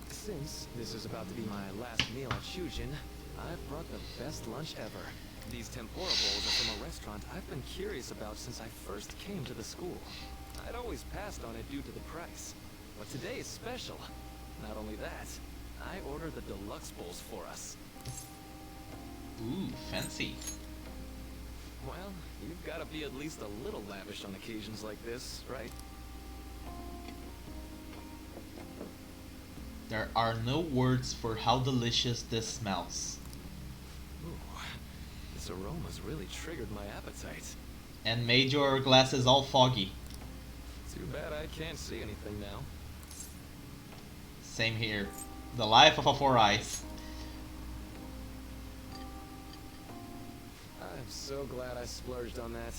Since this is about to be my last meal at Shujin, I've brought the best lunch ever. These tempura bowls are from a restaurant I've been curious about since I first came to the school. I'd always passed on it due to the price. But today is special. Not only that, I ordered the deluxe bowls for us. Ooh, fancy. Well, you've got to be at least a little lavish on occasions like this, right? There are no words for how delicious this smells. Ooh, this aroma's really triggered my appetite. And made your glasses all foggy. Too bad I can't see anything now. Same here. The life of a four eyes. I'm so glad I splurged on that.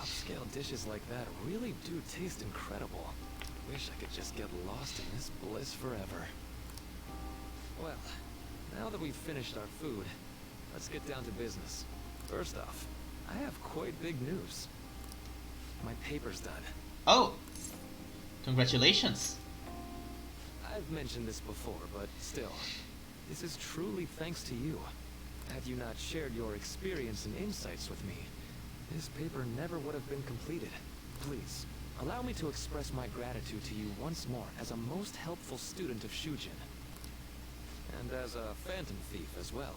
Upscale dishes like that really do taste incredible. Wish I could just get lost in this bliss forever. Well, now that we've finished our food, let's get down to business. First off, I have quite big news. My paper's done. Oh! Congratulations! I've mentioned this before, but still, this is truly thanks to you. Had you not shared your experience and insights with me, this paper never would have been completed. Please, allow me to express my gratitude to you once more as a most helpful student of Shujin. And as a phantom thief as well.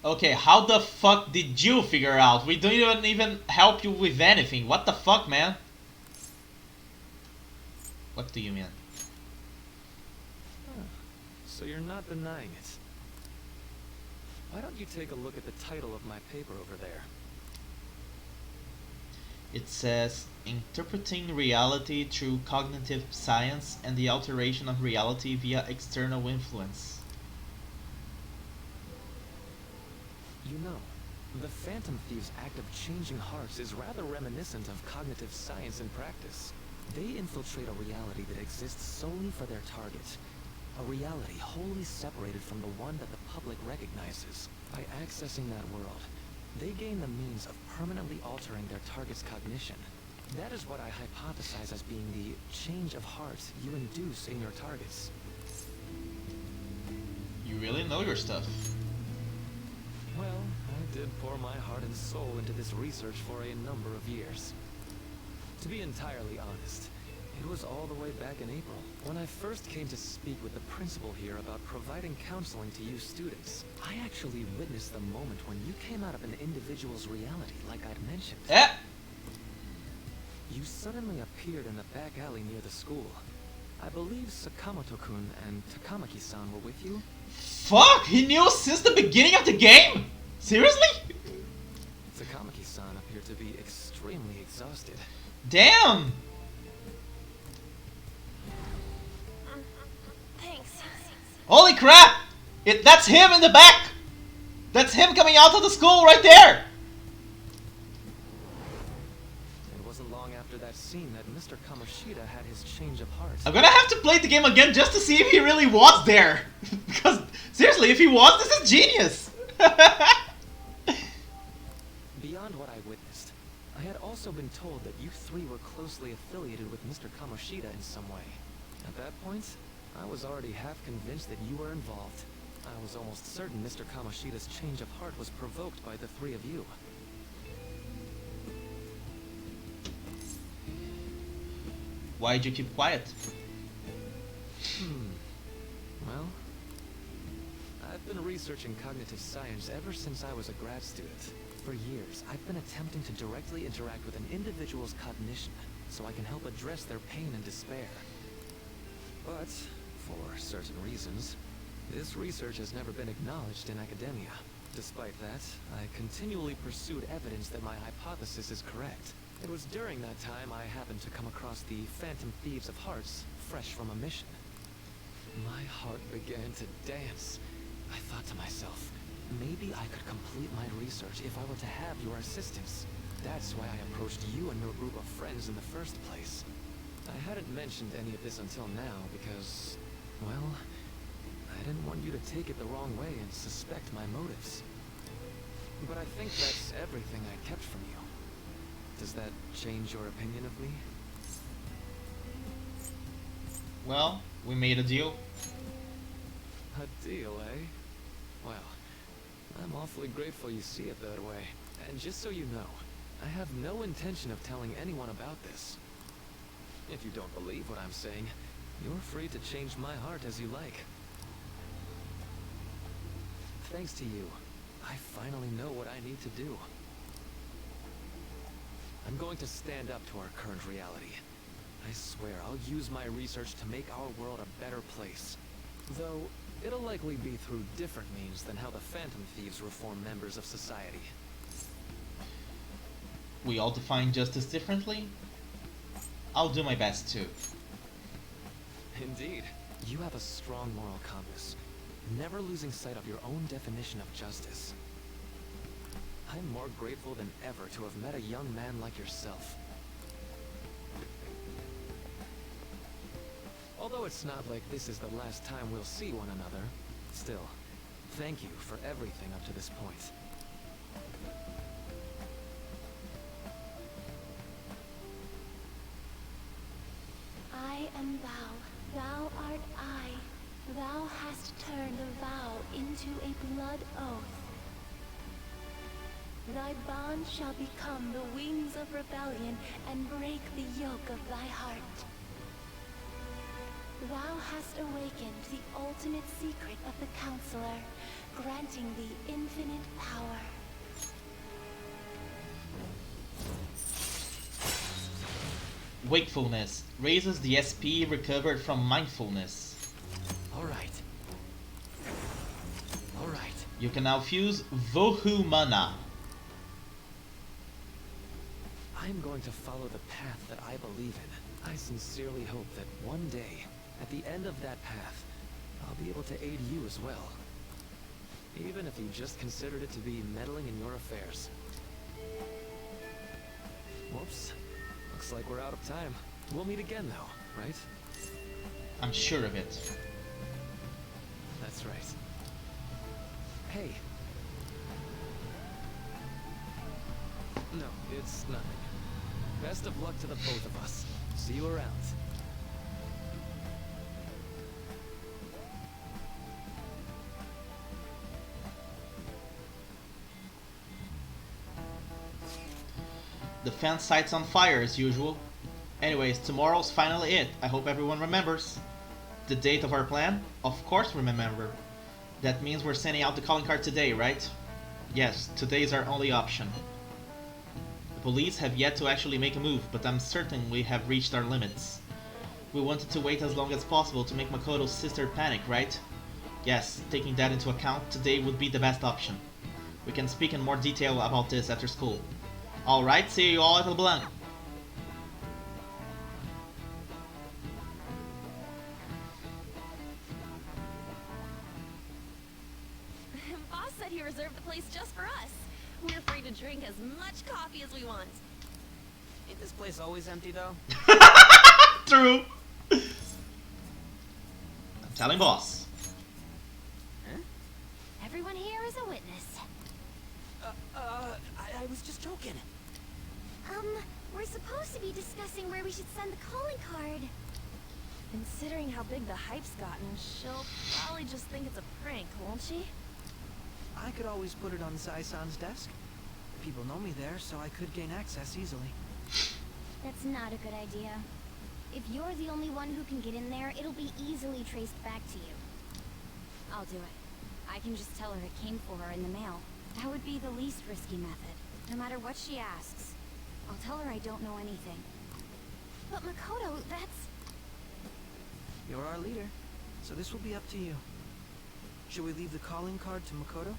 Okay, how the fuck did you figure out? We don't even help you with anything. What the fuck, man? What do you mean? So you're not denying it. Why don't you take a look at the title of my paper over there? It says, Interpreting Reality Through Cognitive Science and the Alteration of Reality via External Influence. You know, the Phantom Thieves' act of changing hearts is rather reminiscent of cognitive science in practice. They infiltrate a reality that exists solely for their target. A reality wholly separated from the one that the public recognizes. By accessing that world, they gain the means of permanently altering their target's cognition. That is what I hypothesize as being the change of heart you induce in your targets. You really know your stuff. Well, I did pour my heart and soul into this research for a number of years. To be entirely honest, it was all the way back in April, when I first came to speak with the principal here about providing counseling to you students. I actually witnessed the moment when you came out of an individual's reality, like I'd mentioned. You suddenly appeared in the back alley near the school. I believe Sakamoto-kun and Takamaki-san were with you? Fuck! He knew since the beginning of the game? Seriously? Takamaki-san appeared to be extremely exhausted. Damn! Thanks. Holy crap! That's him in the back! That's him coming out of the school right there! It wasn't long after that scene that Mr. Kamoshida had his change of heart. I'm gonna have to play the game again just to see if he really was there. Because, seriously, if he was, this is genius! Beyond what I witnessed, I had also been told that you three were closely affiliated with Mr. Kamoshida in some way. At that point, I was already half convinced that you were involved. I was almost certain Mr. Kamoshida's change of heart was provoked by the three of you. Why'd you keep quiet? Well, I've been researching cognitive science ever since I was a grad student. For years, I've been attempting to directly interact with an individual's cognition so I can help address their pain and despair. But, for certain reasons, this research has never been acknowledged in academia. Despite that, I continually pursued evidence that my hypothesis is correct. It was during that time I happened to come across the Phantom Thieves of Hearts, fresh from a mission. My heart began to dance. I thought to myself, maybe I could complete my research if I were to have your assistance. That's why I approached you and your group of friends in the first place. I hadn't mentioned any of this until now because, well, I didn't want you to take it the wrong way and suspect my motives. But I think that's everything I kept from you. Does that change your opinion of me? Well, we made a deal. A deal, eh? Well, I'm awfully grateful you see it that way. And just so you know, I have no intention of telling anyone about this. If you don't believe what I'm saying, you're free to change my heart as you like. Thanks to you, I finally know what I need to do. I'm going to stand up to our current reality. I swear I'll use my research to make our world a better place. Though, it'll likely be through different means than how the Phantom Thieves reform members of society. We all define justice differently? I'll do my best too. Indeed. You have a strong moral compass, never losing sight of your own definition of justice. I'm more grateful than ever to have met a young man like yourself. Although it's not like this is the last time we'll see one another, still, thank you for everything up to this point. I am thou, thou art I. Thou hast turned a vow into a blood oath. Thy bond shall become the wings of rebellion and break the yoke of thy heart. Thou hast awakened the ultimate secret of the Counselor, granting thee infinite power. Wakefulness raises the SP recovered from mindfulness. Alright. You can now fuse Vohu Mana. I'm going to follow the path that I believe in. I sincerely hope that one day, at the end of that path, I'll be able to aid you as well. Even if you just considered it to be meddling in your affairs. Whoops. Looks like we're out of time. We'll meet again though, right? I'm sure of it. That's right. Hey. No, it's nothing. Best of luck to the both of us. See you around. The fan site's on fire as usual. Anyways, tomorrow's finally it. I hope everyone remembers. The date of our plan? Of course we remember. That means we're sending out the calling card today, right? Yes, today is our only option. The police have yet to actually make a move, but I'm certain we have reached our limits. We wanted to wait as long as possible to make Makoto's sister panic, right? Yes, taking that into account, today would be the best option. We can speak in more detail about this after school. Alright, see you all at LeBlanc. Boss said he reserved the place just for us. We're free to drink as much coffee as we want. Ain't this place always empty, though? True. I'm telling boss. Huh? Everyone here is a witness. I was just joking. We're supposed to be discussing where we should send the calling card. Considering how big the hype's gotten, she'll probably just think it's a prank, won't she? I could always put it on Sai-san's desk. People know me there, so I could gain access easily. That's not a good idea. If you're the only one who can get in there, it'll be easily traced back to you. I'll do it. I can just tell her it came for her in the mail. That would be the least risky method. No matter what she asks, I'll tell her I don't know anything. But Makoto, that's... You're our leader, so this will be up to you. Should we leave the calling card to Makoto?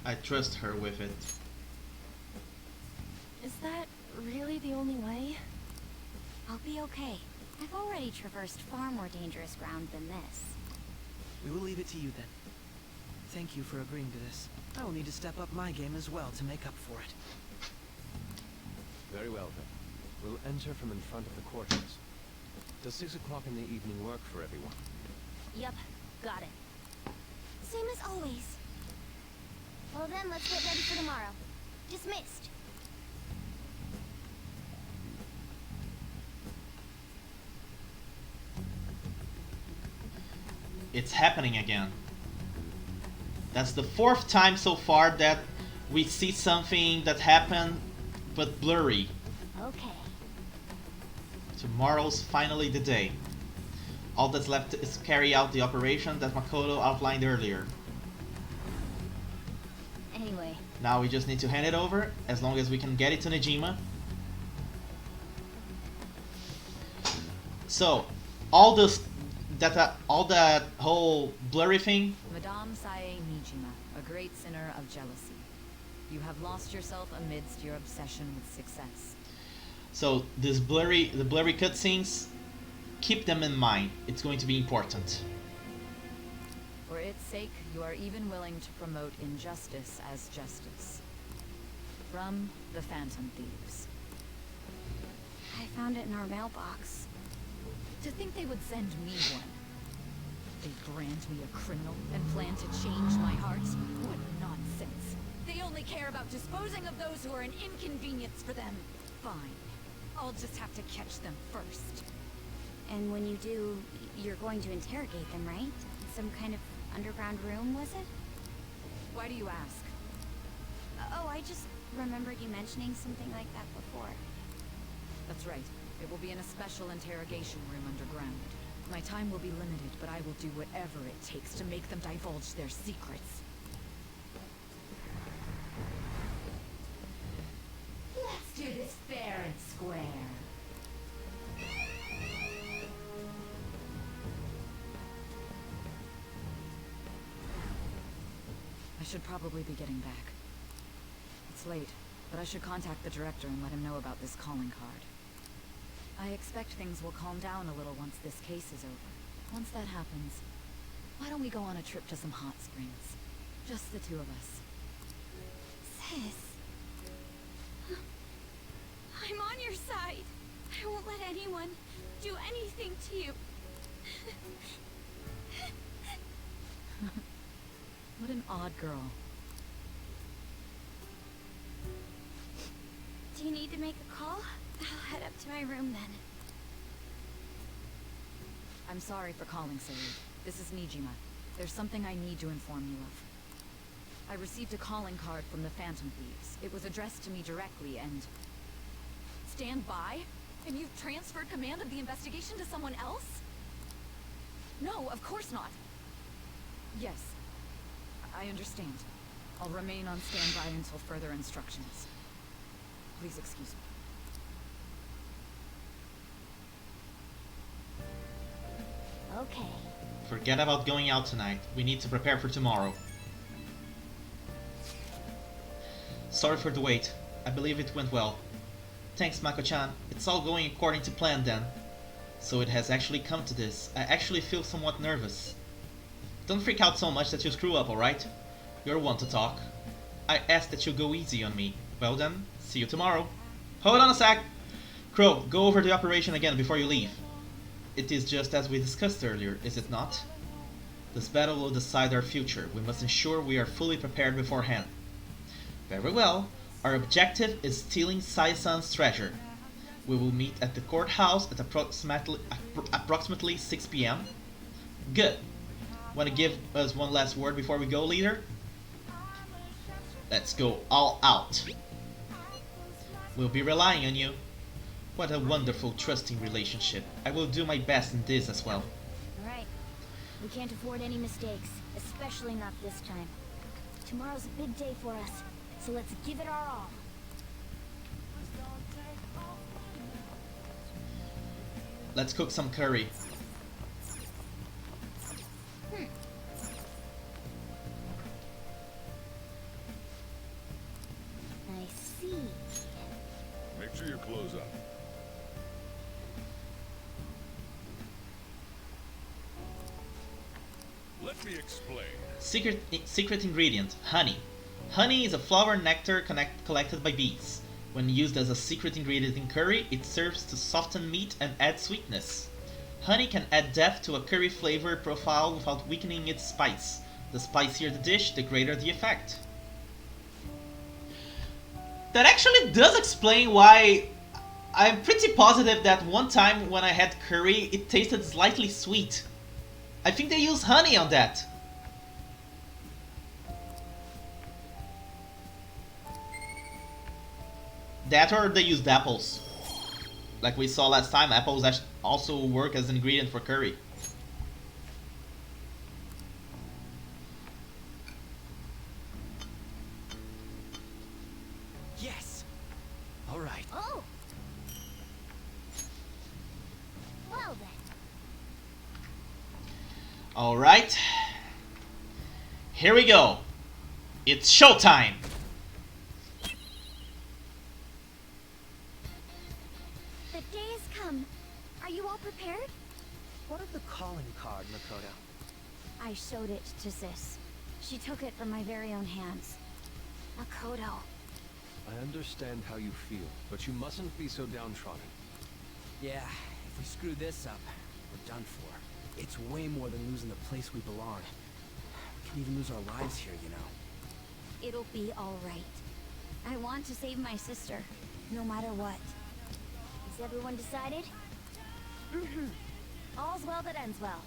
I trust her with it. Is that really the only way? I'll be okay. I've already traversed far more dangerous ground than this. We will leave it to you then. Thank you for agreeing to this. I will need to step up my game as well to make up for it. Very well then. We'll enter from in front of the courthouse. Does 6 o'clock in the evening work for everyone? Yep, got it. Same as always. Well then, let's get ready for tomorrow. Dismissed. It's happening again. That's the 4th time so far that we see something that happened, but blurry. Okay. Tomorrow's finally the day. All that's left is carry out the operation that Makoto outlined earlier. Anyway. Now we just need to hand it over, as long as we can get it to Nejima. So, all that whole blurry thing. Madame Sae Nijima, a great sinner of jealousy. You have lost yourself amidst your obsession with success. So the blurry cutscenes, keep them in mind. It's going to be important. For its sake, you are even willing to promote injustice as justice. From the Phantom Thieves. I found it in our mailbox. To think they would send me one. They brand me a criminal and plan to change my heart? What nonsense. They only care about disposing of those who are an inconvenience for them. Fine. I'll just have to catch them first. And when you do, you're going to interrogate them, right? In some kind of underground room, was it? Why do you ask? Oh, I just remembered you mentioning something like that before. That's right. It will be in a special interrogation room underground. My time will be limited, but I will do whatever it takes to make them divulge their secrets. Let's do this fair and square. I should probably be getting back. It's late, but I should contact the director and let him know about this calling card. I expect things will calm down a little once this case is over. Once that happens, why don't we go on a trip to some hot springs? Just the two of us. Sis. I'm on your side. I won't let anyone do anything to you. What an odd girl. Do you need to make a call? I'll head up to my room then. I'm sorry for calling so late. This is Nijima. There's something I need to inform you of. I received a calling card from the Phantom Thieves. It was addressed to me directly and... Stand by? And you've transferred command of the investigation to someone else? No, of course not. Yes. I understand. I'll remain on standby until further instructions. Please excuse me. Okay. Forget about going out tonight. We need to prepare for tomorrow. Sorry for the wait. I believe it went well. Thanks, Mako-chan. It's all going according to plan then. So it has actually come to this. I actually feel somewhat nervous. Don't freak out so much that you screw up, alright? You're one to talk. I asked that you go easy on me. Well then, see you tomorrow. Hold on a sec! Crow, go over the operation again before you leave. It is just as we discussed earlier, is it not? This battle will decide our future. We must ensure we are fully prepared beforehand. Very well. Our objective is stealing Sai-san's treasure. We will meet at the courthouse at approximately 6 p.m. Good. Want to give us one last word before we go, leader? Let's go all out. We'll be relying on you. What a wonderful, trusting relationship. I will do my best in this as well. Alright. We can't afford any mistakes, especially not this time. Tomorrow's a big day for us, so let's give it our all. Let's cook some curry. I see. Make sure you close up. Let me explain. Secret ingredient, honey. Honey is a flower nectar collected by bees. When used as a secret ingredient in curry, it serves to soften meat and add sweetness. Honey can add depth to a curry flavor profile without weakening its spice. The spicier the dish, the greater the effect. That actually does explain why I'm pretty positive that one time when I had curry, it tasted slightly sweet. I think they use honey on that. That or they used apples. Like we saw last time, apples also work as an ingredient for curry. Yes. All right. Oh! Well then. Alright. Here we go. It's showtime! The day has come. Are you all prepared? What of the calling card, Makoto? I showed it to Sis. She took it from my very own hands. Makoto. I understand how you feel, but you mustn't be so downtrodden. Yeah, if we screw this up, we're done for. It's way more than losing the place we belong. We can even lose our lives here, you know. It'll be alright. I want to save my sister, no matter what. Is everyone decided? Mm-hmm. All's well that ends well.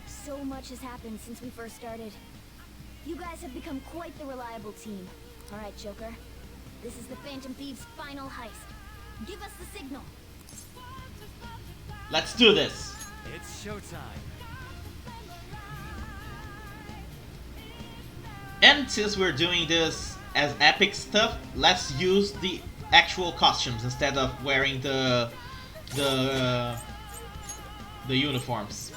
So much has happened since we first started. You guys have become quite the reliable team. Alright, Joker. This is the Phantom Thieves' final heist. Give us the signal. Let's do this! It's showtime. And since we're doing this as epic stuff, let's use the actual costumes instead of wearing the uniforms.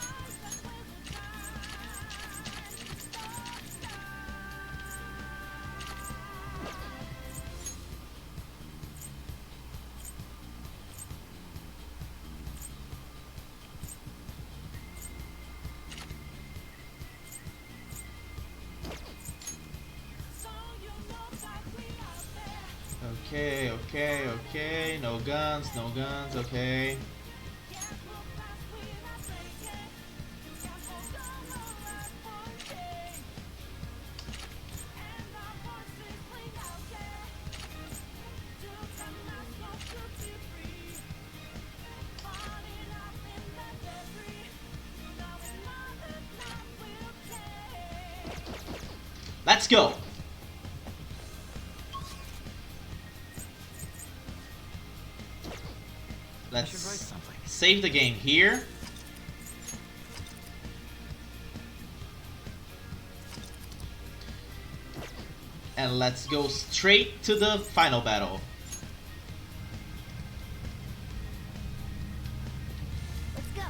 Okay. No guns, okay. Let's go! Let's save the game here. And let's go straight to the final battle. Let's go.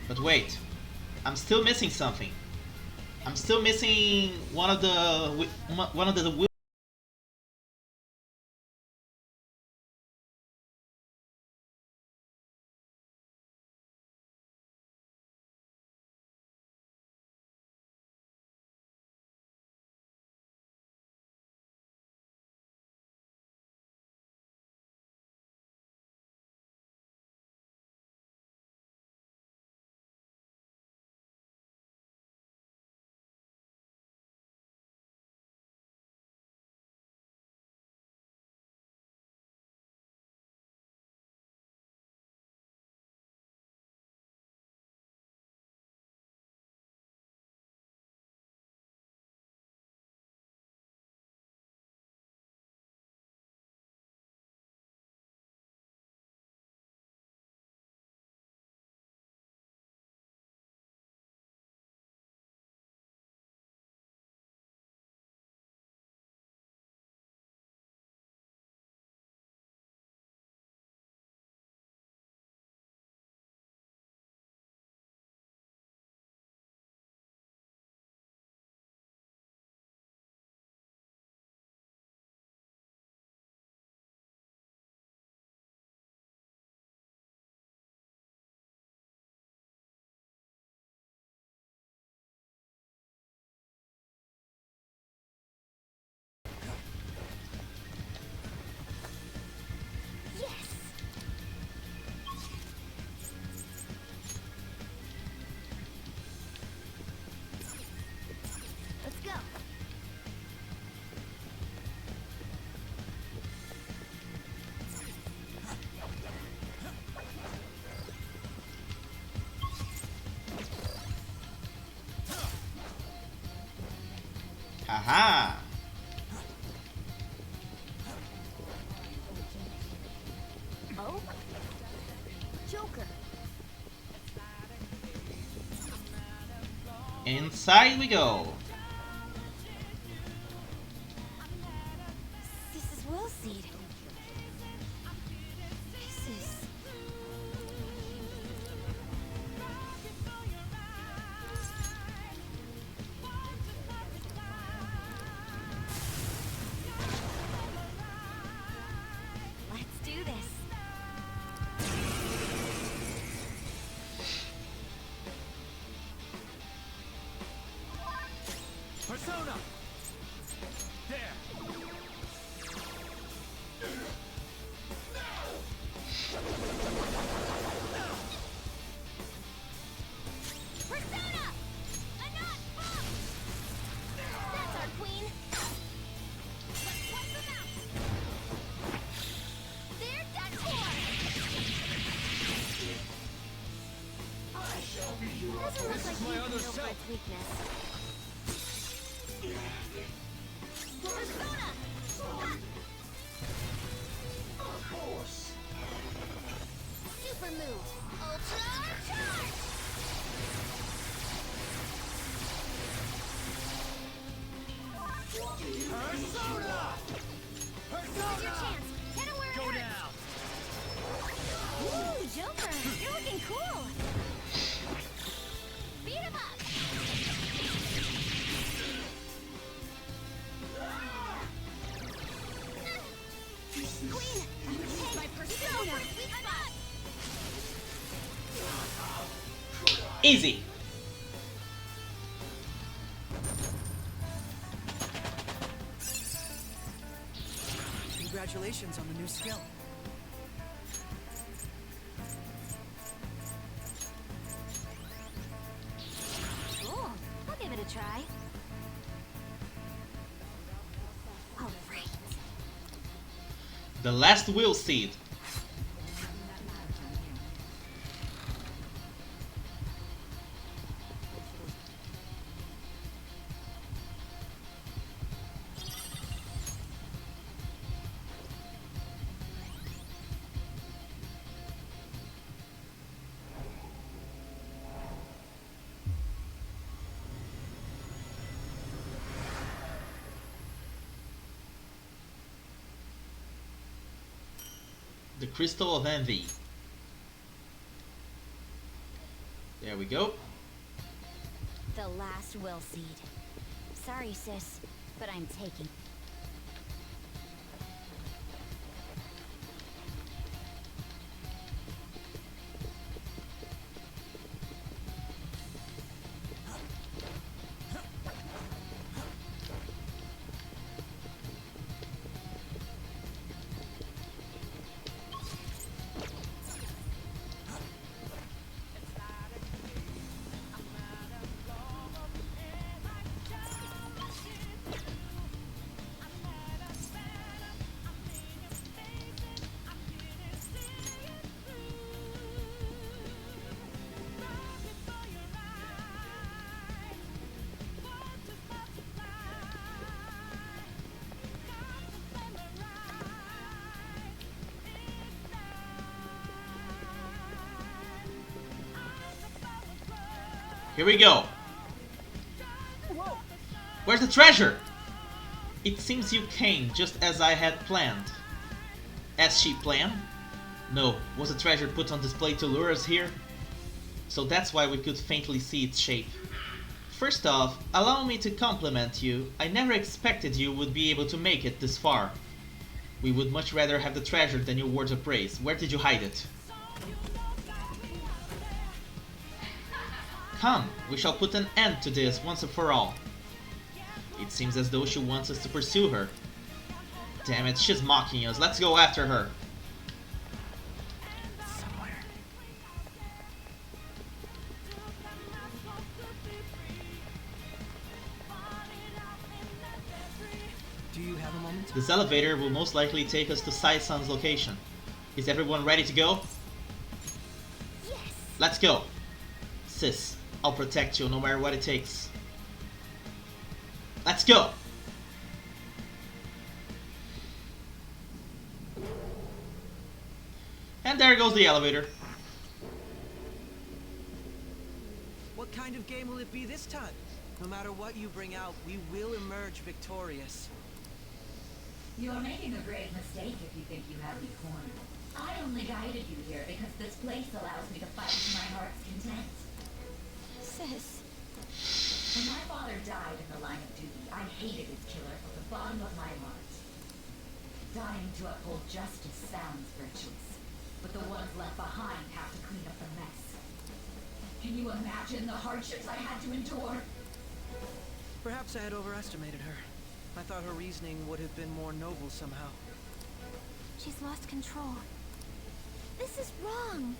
But wait, I'm still missing something. I'm still missing one of the Aha! Oh? Joker. Inside we go. This is Will Seed. This is... Let's do this. Persona! There! Persona! Anat! That's our queen. Let's wipe them out. They're done for. Doesn't look like my you other can go for self. its weakness. Persona! Of course. Super move. Ultra charge! Persona! Here's your chance. Hit him where Go it hurts. down! Ooh, Joker, you're looking cool. Beat him up. Queen, hey, my persona. Weak spot. Easy. Congratulations on the new skill. Cool. I'll give it a try. All right. The last will seed. The Crystal of Envy. There we go. The last will seed. Sorry, sis, but I'm taking. Here we go. Where's the treasure? It seems you came just as I had planned. As she planned? No, was the treasure put on display to lure us here? So that's why we could faintly see its shape. First off, allow me to compliment you. I never expected you would be able to make it this far. We would much rather have the treasure than your words of praise. Where did you hide it? Come, we shall put an end to this once and for all. It seems as though she wants us to pursue her. Damn it, she's mocking us. Let's go after her. Somewhere. Do you have a moment? This elevator will most likely take us to Sai-san's location. Is everyone ready to go? Yes. Let's go. Sis, I'll protect you no matter what it takes. Let's go! And there goes the elevator. What kind of game will it be this time? No matter what you bring out, we will emerge victorious. You're making a grave mistake if you think you have me cornered. I only guided you here because this place allows me to fight to my heart's content. Sis. When my father died in the line of duty, I hated his killer from the bottom of my heart. Dying to uphold justice sounds virtuous, but the ones left behind have to clean up the mess. Can you imagine the hardships I had to endure? Perhaps I had overestimated her. I thought her reasoning would have been more noble somehow. She's lost control. This is wrong.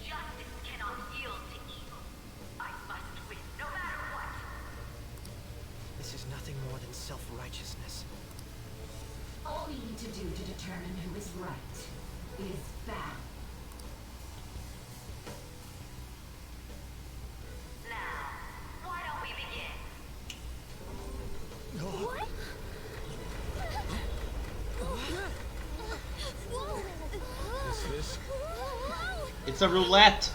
Justice cannot yield to evil. I must win, no matter what. This is nothing more than self-righteousness. All we need to do to determine who is right is battle. Now, why don't we begin? What? This? It's a roulette.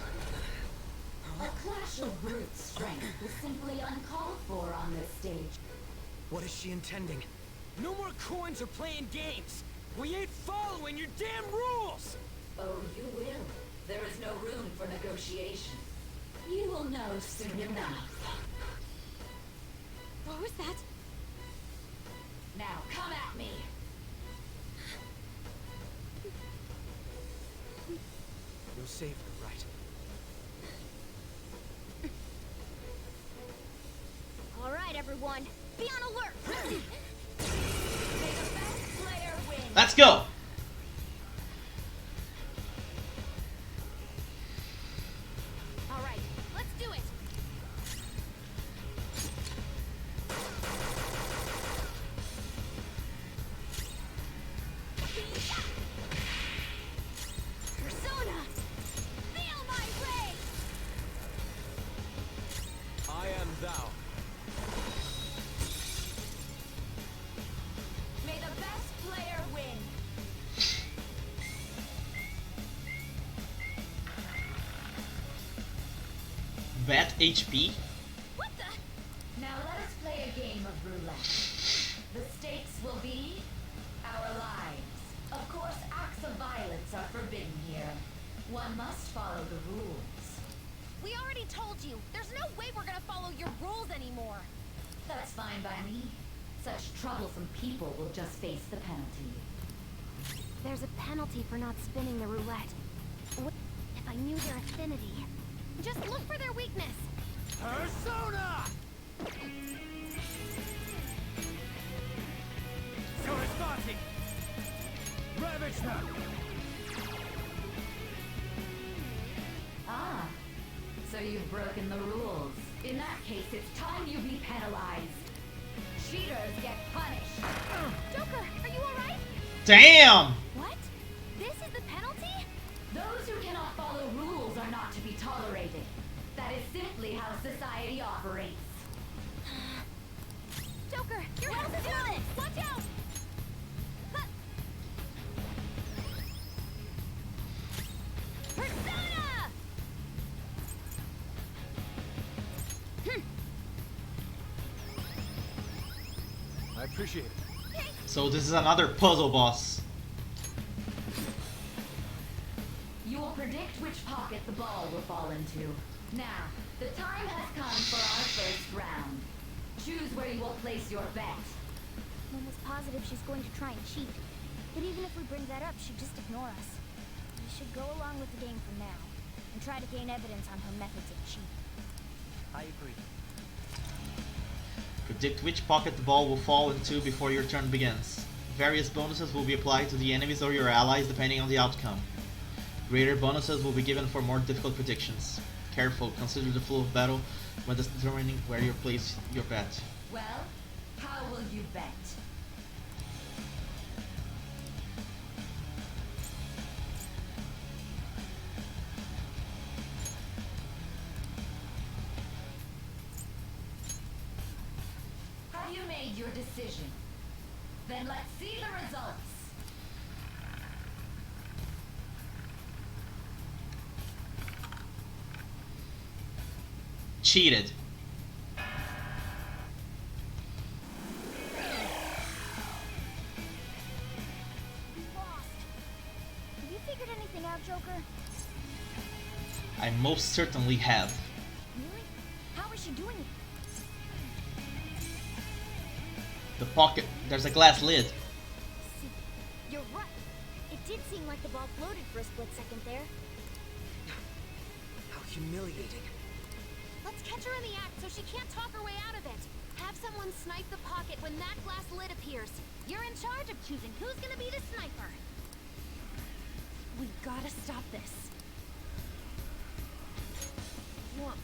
A clash of brute strength is simply uncalled for on this stage. What is she intending? No more coins or playing games. We ain't following your damn rules. Oh, you will. There is no room for negotiation. You will know soon enough. What was that? Now come at me. You'll save her, right? All right, everyone. Be on alert. May the best player win. Let's go. All right, let's do it. Persona, feel my rage. I am thou. May the best player win. Vet HP. What the? Now let us play a game of roulette. The stakes will be our lives. Of course, acts of violence are forbidden here. One must follow the rules. We already told you. There's no way we're gonna follow your rules anymore. That's fine by me. Such troublesome people will just face the penalty. There's a penalty for not spinning the roulette. What if I knew their affinity? Just look for their weakness. Persona! Sarasvati! Ravage her! Ah, so you've broken the rules. In that case, it's time you be penalized. Cheaters get punished. Joker, are you alright? Damn. What? This is the penalty? Those who cannot follow rules are not to be tolerated. That is simply how society operates. Joker, your health is low! Watch out! Huh. Persona! I appreciate it. So this is another puzzle boss. You will predict which pocket the ball will fall into. Now, the time has come for our first round. Choose where you will place your bet. Mom was positive she's going to try and cheat. But even if we bring that up, she'd just ignore us. We should go along with the game for now, and try to gain evidence on her methods of cheating. I agree. Predict which pocket the ball will fall into before your turn begins. Various bonuses will be applied to the enemies or your allies depending on the outcome. Greater bonuses will be given for more difficult predictions. Careful, consider the flow of battle when determining where you place your bet. Well, how will you bet? Have you made your decision? Then let's see the results. cheated. Have you figured anything out, Joker? I most certainly have. Really? How is she doing it? The pocket, there's a glass lid. See, you're right. It did seem like the ball floated for a split second there. How humiliating. Let's catch her in the act so she can't talk her way out of it. Have someone snipe the pocket when that glass lid appears. You're in charge of choosing who's gonna be the sniper. We gotta stop this.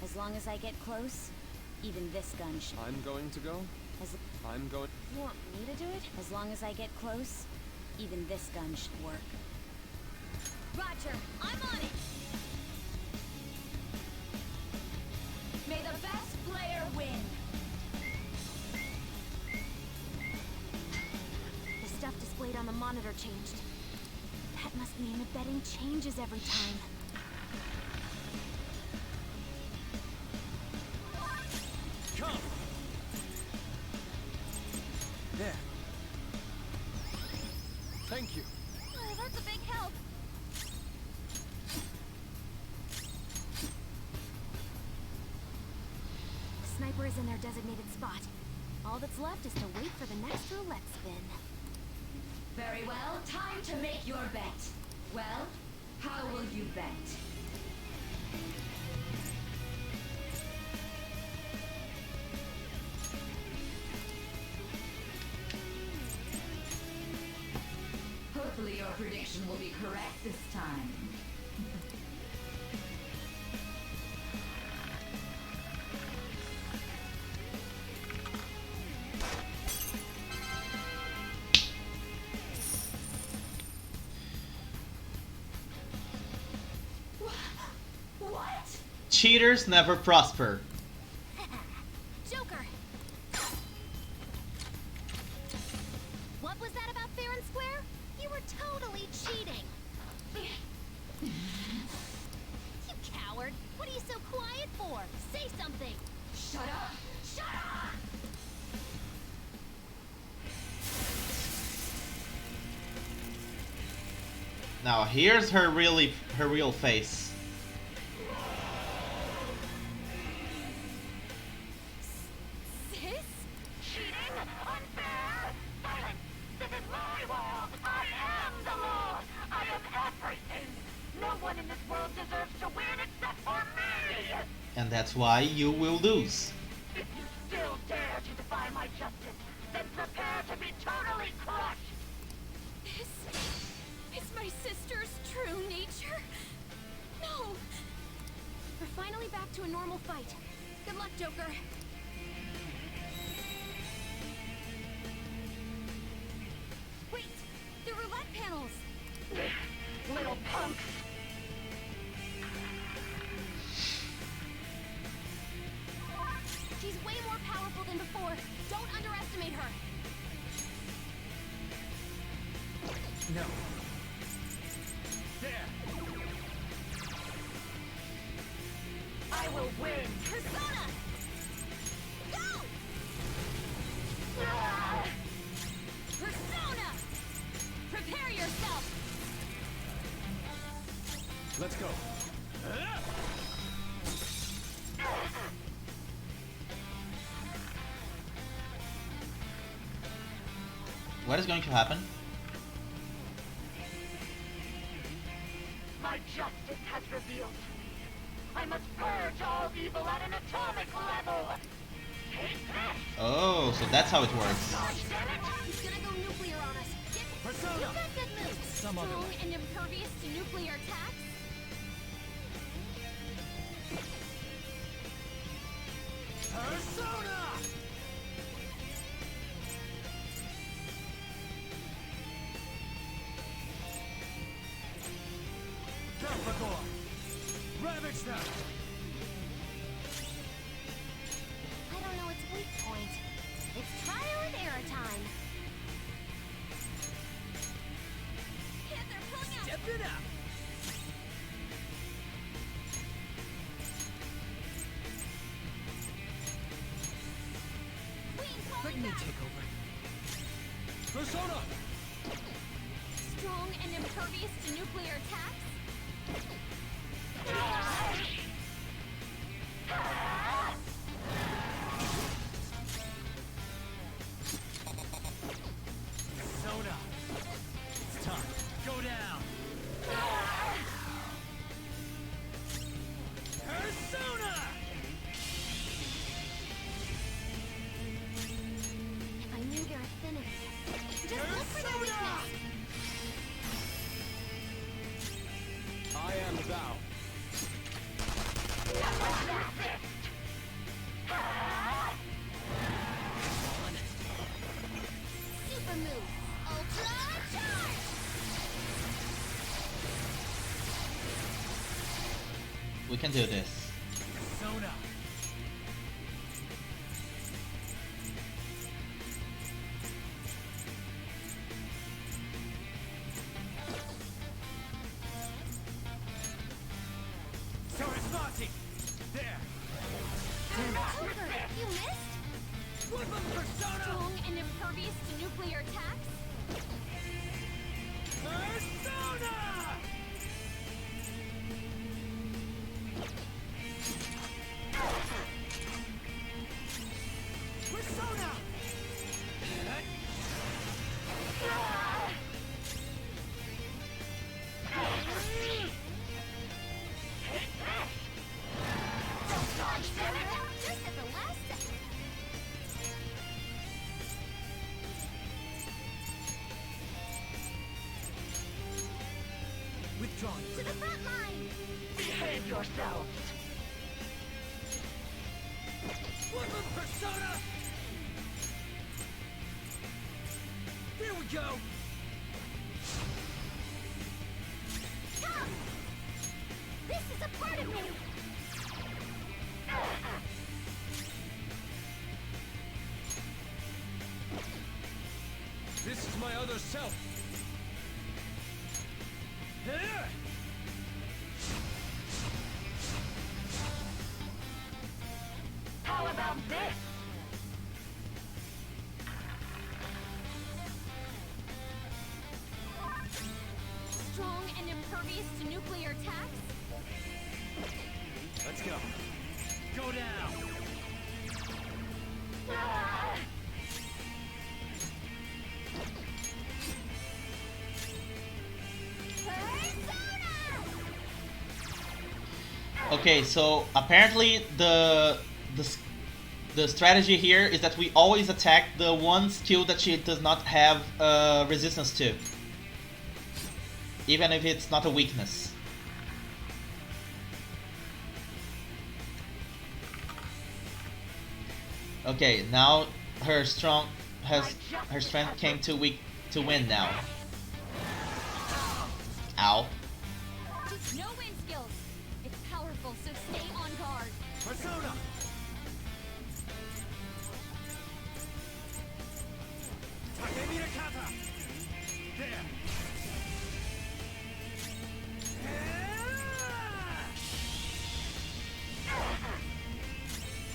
As long as I get close, even this gun should... I'm going to go. I'm going... You want me to do it? As long as I get close, even this gun should work. Roger, I'm on it. May the best player win. The stuff displayed on the monitor changed. That must mean the betting changes every time. Come! There. Thank you. Oh, that's a big help. The sniper is in their designated spot. All that's left is to wait for the next roulette spin. Very well, time to make your bet. Well, how will you bet? Hopefully your prediction will be correct this time. What? Cheaters never prosper. Joker! What was that about fair and square? You were totally cheating. You coward! What are you so quiet for? Say something! Shut up! Shut up! Now here's her real face. Sis? Cheating? Unfair? Silence! This is my world! I am the law! I am everything! No one in this world deserves to win except for me! And that's why you will lose. If you still dare to defy my justice, then prepare to be totally crushed! Is my sister's true nature? No! We're finally back to a normal fight. Good luck, Joker. Wait! The roulette panels! Little punks! She's way more powerful than before. Don't underestimate her. No. There! I will win! Persona! Go! Ah! Persona! Prepare yourself! Let's go. What is going to happen? My justice has revealed to me. I must purge all evil at an atomic level. Take this! Oh, so that's how it works. Gosh damn it! He's gonna go nuclear on us. Persona! You got good moves. Some other Strong way. and impervious to nuclear attacks. Persona! Capricorn! Ravage them! I don't know its weak point. It's trial and error time. Hit, they're pulling out. Step it up! take over. Persona! Strong and impervious to nuclear attacks? Persona! It's time. Go down! Persona! I knew your affinity. Just look for the weakness. I am thou. Super move! Ultra charge! We can do this. Persona! Sarasvati! There! You missed? Woodland Persona! Strong and impervious to nuclear attacks? Persona! Persona! Just at the last second. Withdrawn. To the front line! Behave yourselves. Woodland Persona! There we go! Come! This is a part of me! This is my other self! Here! How about this? Strong and impervious to nuclear attacks? Let's go. Go down! Okay, so apparently the strategy here is that we always attack the one skill that she does not have resistance to, even if it's not a weakness. Okay, now her strength came too weak to win now. Ow. Just no wind skills. It's powerful, so stay on guard. Persona! Takemira Kata! There!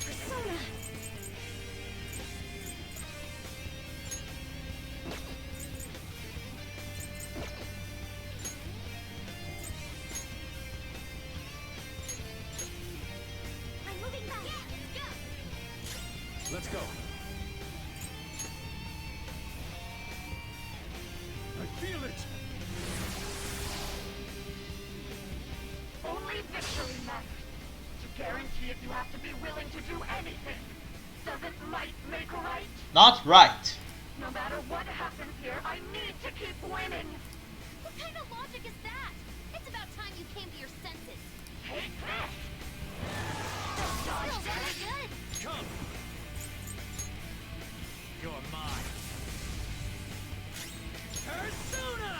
Persona! I'm moving back. Yeah, let's go. Let's go. I feel it! Only victory matters. To guarantee it, you have to be willing to do anything. Doesn't might make right? Not right. No matter what happens here, I need to keep winning. What kind of logic is that? It's about time you came to your senses. Take this! Still very good. Come! You're mine. Persona!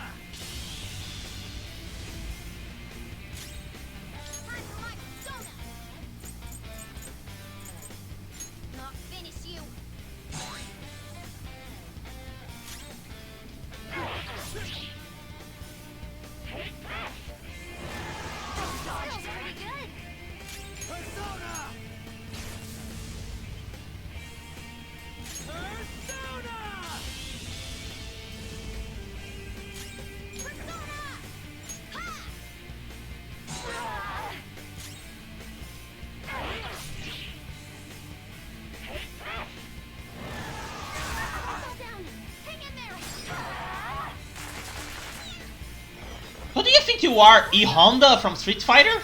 Time for my persona. Not finish you. Take this! you are E Honda from Street Fighter?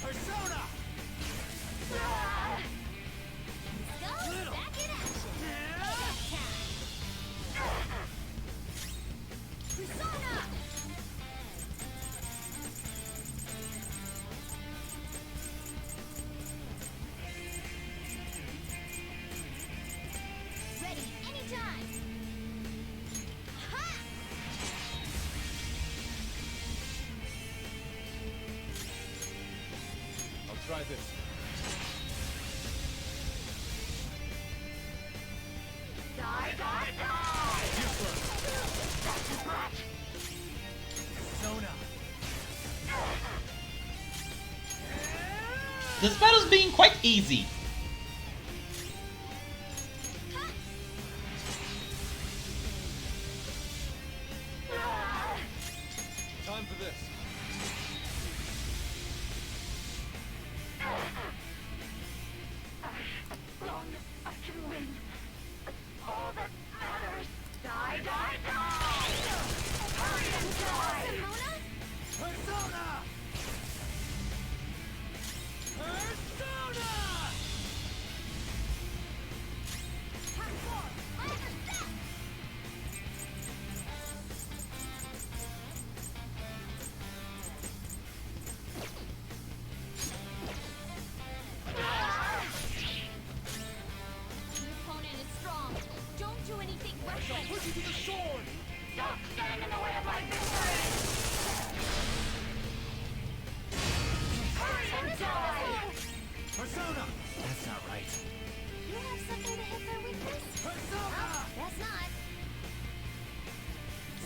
Persona! Back in action. Persona! Ready anytime. Ha! I'll try this. Die, die, die! That's too much! Persona! This battle's being quite easy. Time for this. As long as I can win, that's all that matters. Die, die, die! Hurry and die! Persona! Persona! Your opponent is strong. Don't do anything reckless. Push you to the sword! Don't stand in the way of my victory! Hurry and die! Persona! That's not right. You have something to hit their weakness? Persona! That's not.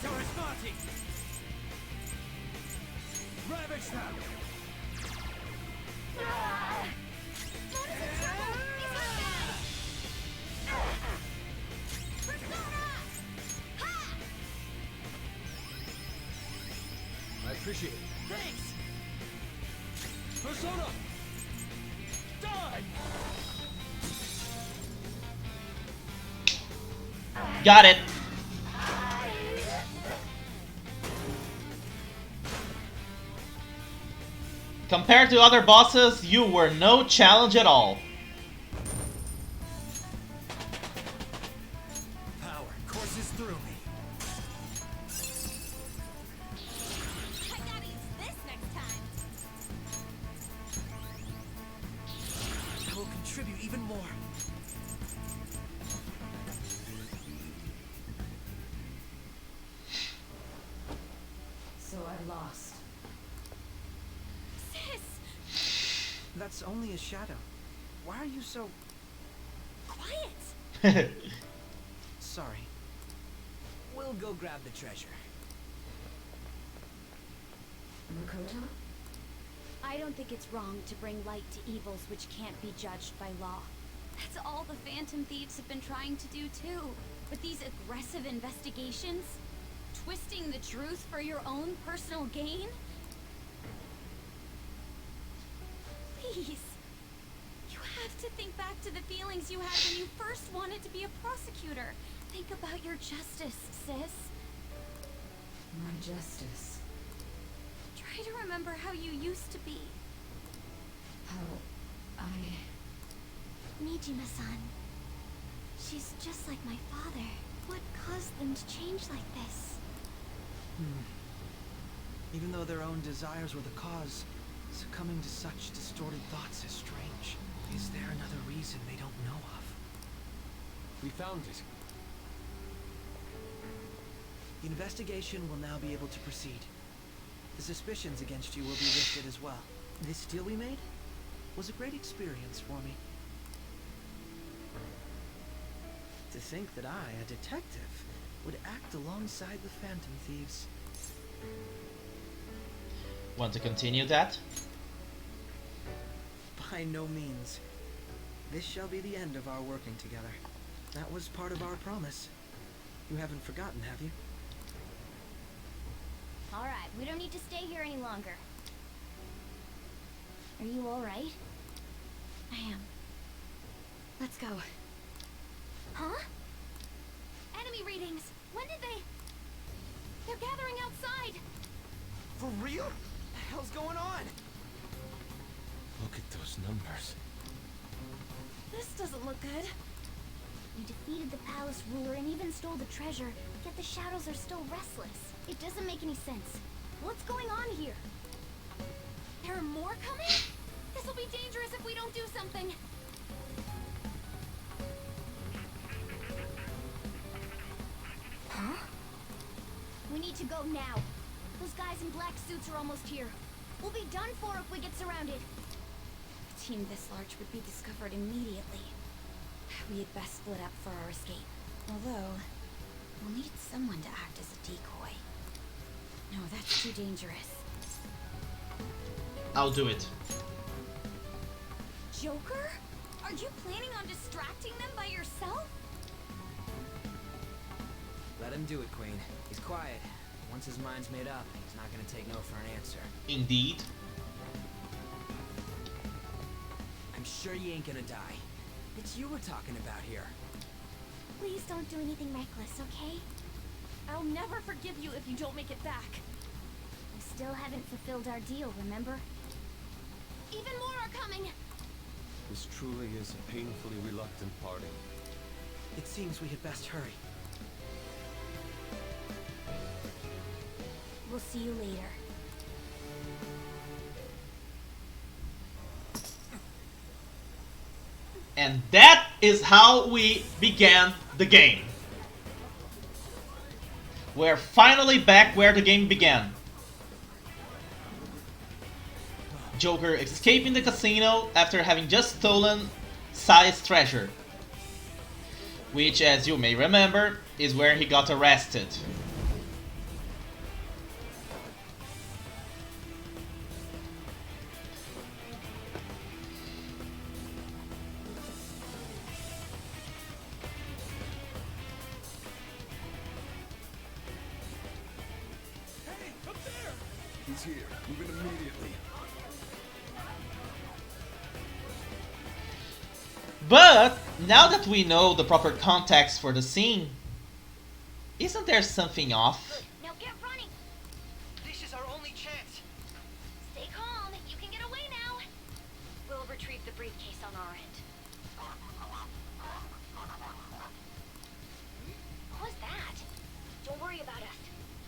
Sarasvati! Ravage them! I appreciate it. Thanks! Persona! Die! Got it. Compared to other bosses, you were no challenge at all. Power courses through me. I gotta use this next time. I will contribute even more. So I lost. Sis! That's only a shadow. Why are you so Quiet! sorry? We'll go grab the treasure. Makoto? I don't think it's wrong to bring light to evils which can't be judged by law. That's all the Phantom Thieves have been trying to do too. But these aggressive investigations? Twisting the truth for your own personal gain? Please. You have to think back to the feelings you had when you first wanted to be a prosecutor. Think about your justice, sis. My justice. Try to remember how you used to be. How I... Nijima-san. She's just like my father. What caused them to change like this? Even though their own desires were the cause, succumbing to such distorted thoughts is strange. Is there another reason they don't know of? We found it. The investigation will now be able to proceed. The suspicions against you will be lifted as well. This deal we made was a great experience for me. To think that I, a detective, would act alongside the Phantom Thieves. Want to continue that? By no means. This shall be the end of our working together. That was part of our promise. You haven't forgotten, have you? Alright, we don't need to stay here any longer. Are you alright? I am. Let's go. Huh? Enemy readings! When did they... They're gathering outside! For real? What the hell's going on? Look at those numbers. This doesn't look good. We defeated the palace ruler and even stole the treasure, yet the shadows are still restless. It doesn't make any sense. What's going on here? There are more coming? This will be dangerous if we don't do something. Huh? We need to go now. Those guys in black suits are almost here. We'll be done for if we get surrounded. A team this large would be discovered immediately. We had best split up for our escape. Although, we'll need someone to act as a decoy. No, that's too dangerous. I'll do it. Joker? Are you planning on distracting them by yourself? Let him do it, Queen. He's quiet. Once his mind's made up, he's not gonna take no for an answer. Indeed. I'm sure you ain't gonna die. It's you we're talking about here. Please don't do anything reckless, okay? I'll never forgive you if you don't make it back. We still haven't fulfilled our deal, remember? Even more are coming! This truly is a painfully reluctant parting. It seems we had best hurry. We'll see you later. And that is how we began the game. We're finally back where the game began. Joker escaping the casino after having just stolen Sai's treasure. Which, as you may remember, is where he got arrested. He's here. Move in immediately. But now that we know the proper context for the scene, isn't there something off? Now get running! This is our only chance. Stay calm, you can get away now! We'll retrieve the briefcase on our end. What was that? Don't worry about us.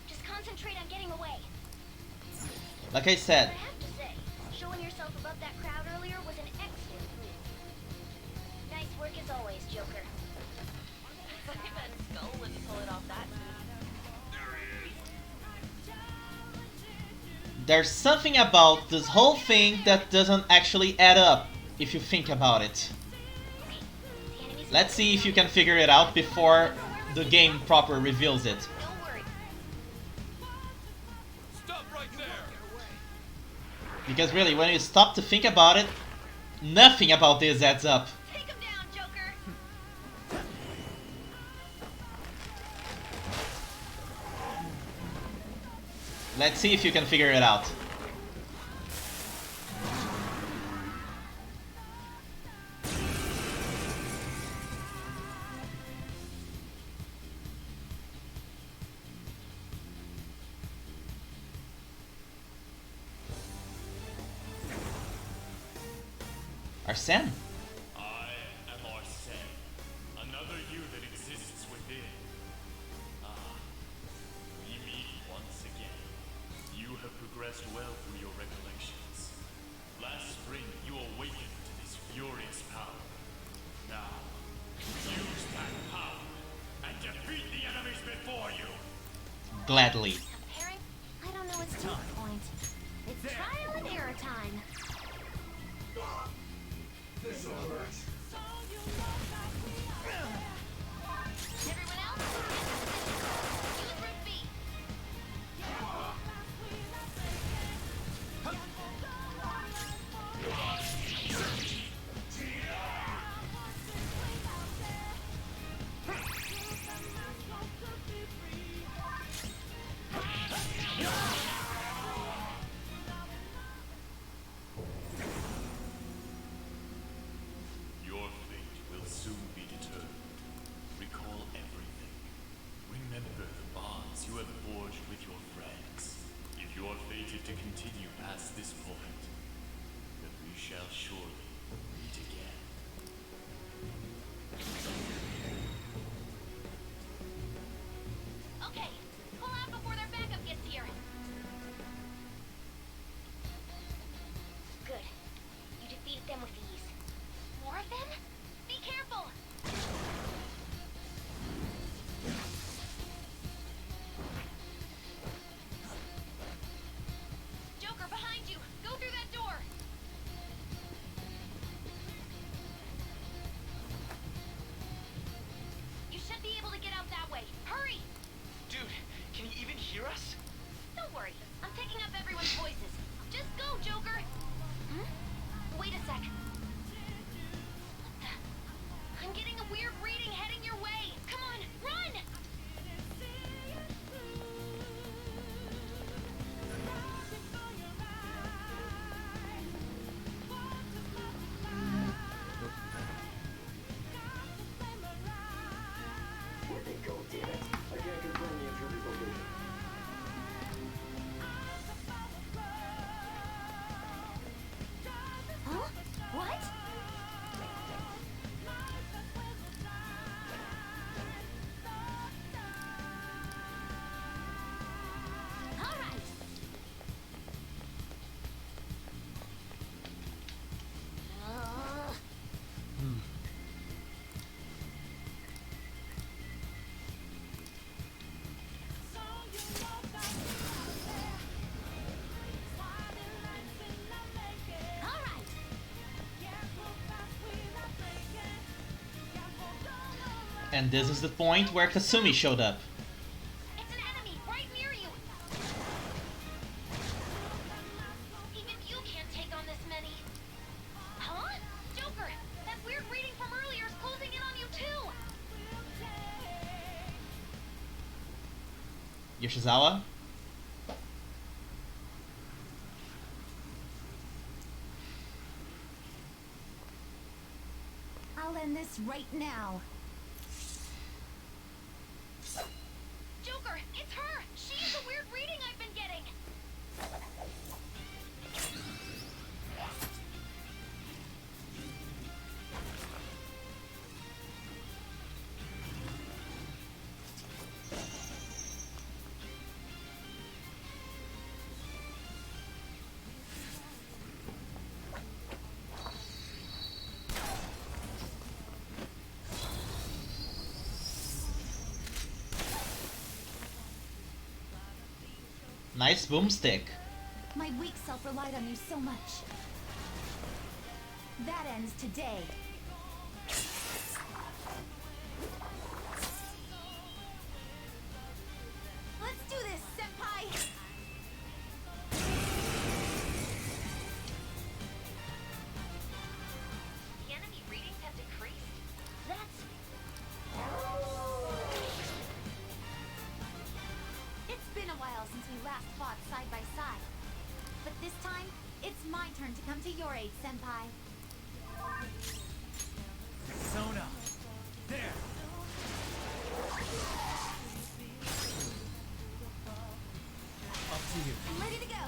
Just concentrate on getting away. Like I said, I have to say, showing yourself above that crowd earlier was an excellent move. Nice work as always, Joker. That skull wouldn't pull it off that there's something about this whole thing that doesn't actually add up if you think about it. Let's see if you can figure it out before the game proper reveals it. Because really, when you stop to think about it, nothing about this adds up. Take him down, Joker! Let's see if you can figure it out. Arsene? I am Arsene, another you that exists within. Ah, we meet once again. You have progressed well through your recollections. Last spring, you awakened to this furious power. Now, use that power and defeat the enemies before you. Gladly. Comparing? I don't know what's the point. It's trial and error time. This will hurt. Everyone else? Use root B. forged with your friends. If you are fated to continue past this point, then we shall surely meet again. Okay, pull out before their backup gets here. Good. You defeated them with ease. More of them? Be careful! Joker, behind you! Go through that door! You should be able to get out that way. Hurry! Dude, can you even hear us? Don't worry, I'm picking up everyone's voices. Just go, Joker! Hmm? Wait a sec. What the? I'm getting a weird reading heading your way. Come on, run! Where'd they go, damn it? I can't confirm the intruder's location. Huh? What? All right. All right. And this is the point where Kasumi showed up. It's an enemy right near you. Even you can't take on this many. Huh? Joker, that weird reading from earlier is closing in on you too. Yoshizawa? I'll end this right now. Joker, it's her. She's the weird reading I've been getting. Nice boomstick. My weak self relied on you so much. That ends today. Let's do this, Senpai! The enemy readings have decreased. That's... It's been a while since we last fought side by side. But this time, it's my turn to come to your aid, Senpai. Sona! There! Up to you. I'm ready to go!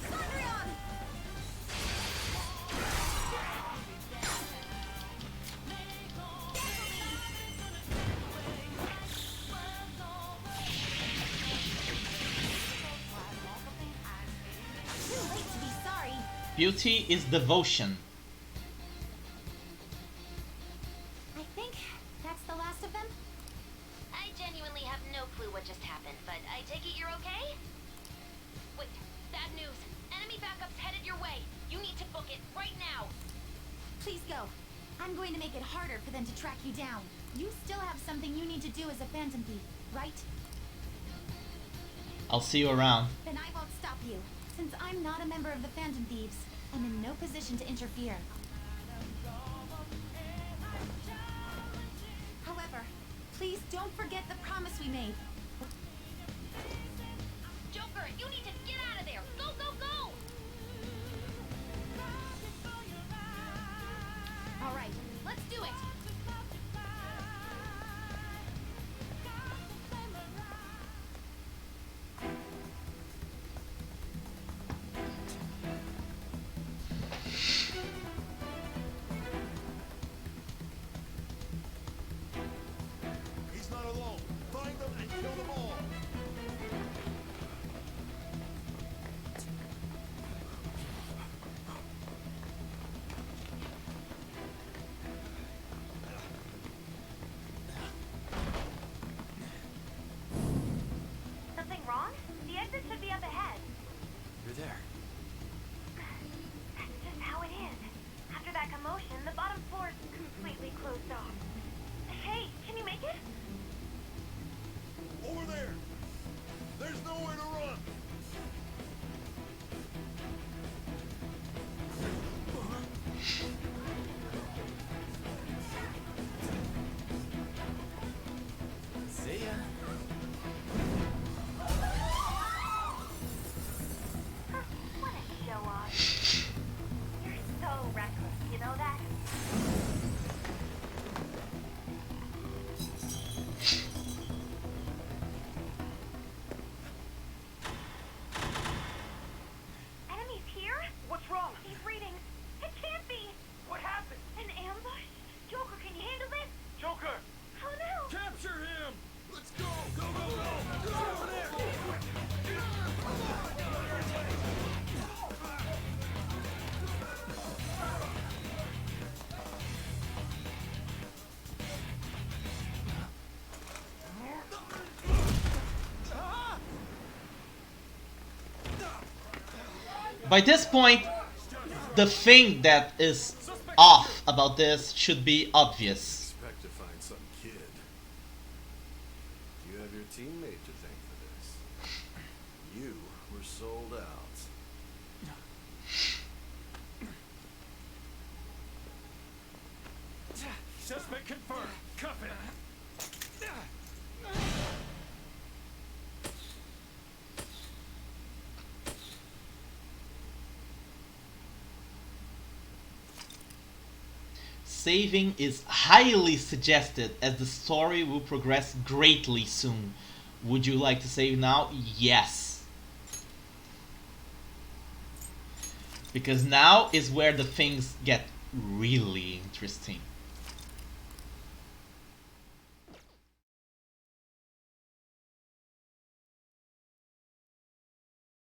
Mondrian! Too late to be sorry. Beauty is devotion. I think that's the last of them. I genuinely have no clue what just happened, but I take it you're okay? Wait, bad news. Enemy backup's headed your way. You need to book it right now. Please go. I'm going to make it harder for them to track you down. You still have something you need to do as a Phantom Thief, right? I'll see you around. Then I won't stop you. Since I'm not a member of the Phantom Thieves, I'm in no position to interfere. However, please don't forget the promise we made. Joker, you need to get out of there. Go, go, go! All right, let's do it. there. That's just how it is. After that commotion, the bottom floor is completely closed off. Hey, can you make it? Over there! There's nowhere to run! See ya. What a show off. You're so reckless, you know that? Enemies here? What's wrong? These readings. It can't be. What happened? An ambush? Joker, can you handle this? Joker! Oh no! Capture him! Let's go! Go, go, go! Go over there! By this point, the thing that is off about this should be obvious. Expect to find some kid. You have your teammate to thank for this. You were sold out. Suspect confirmed. Cuff him. Saving is highly suggested as the story will progress greatly soon. Would you like to save now? Yes. Because now is where the things get really interesting.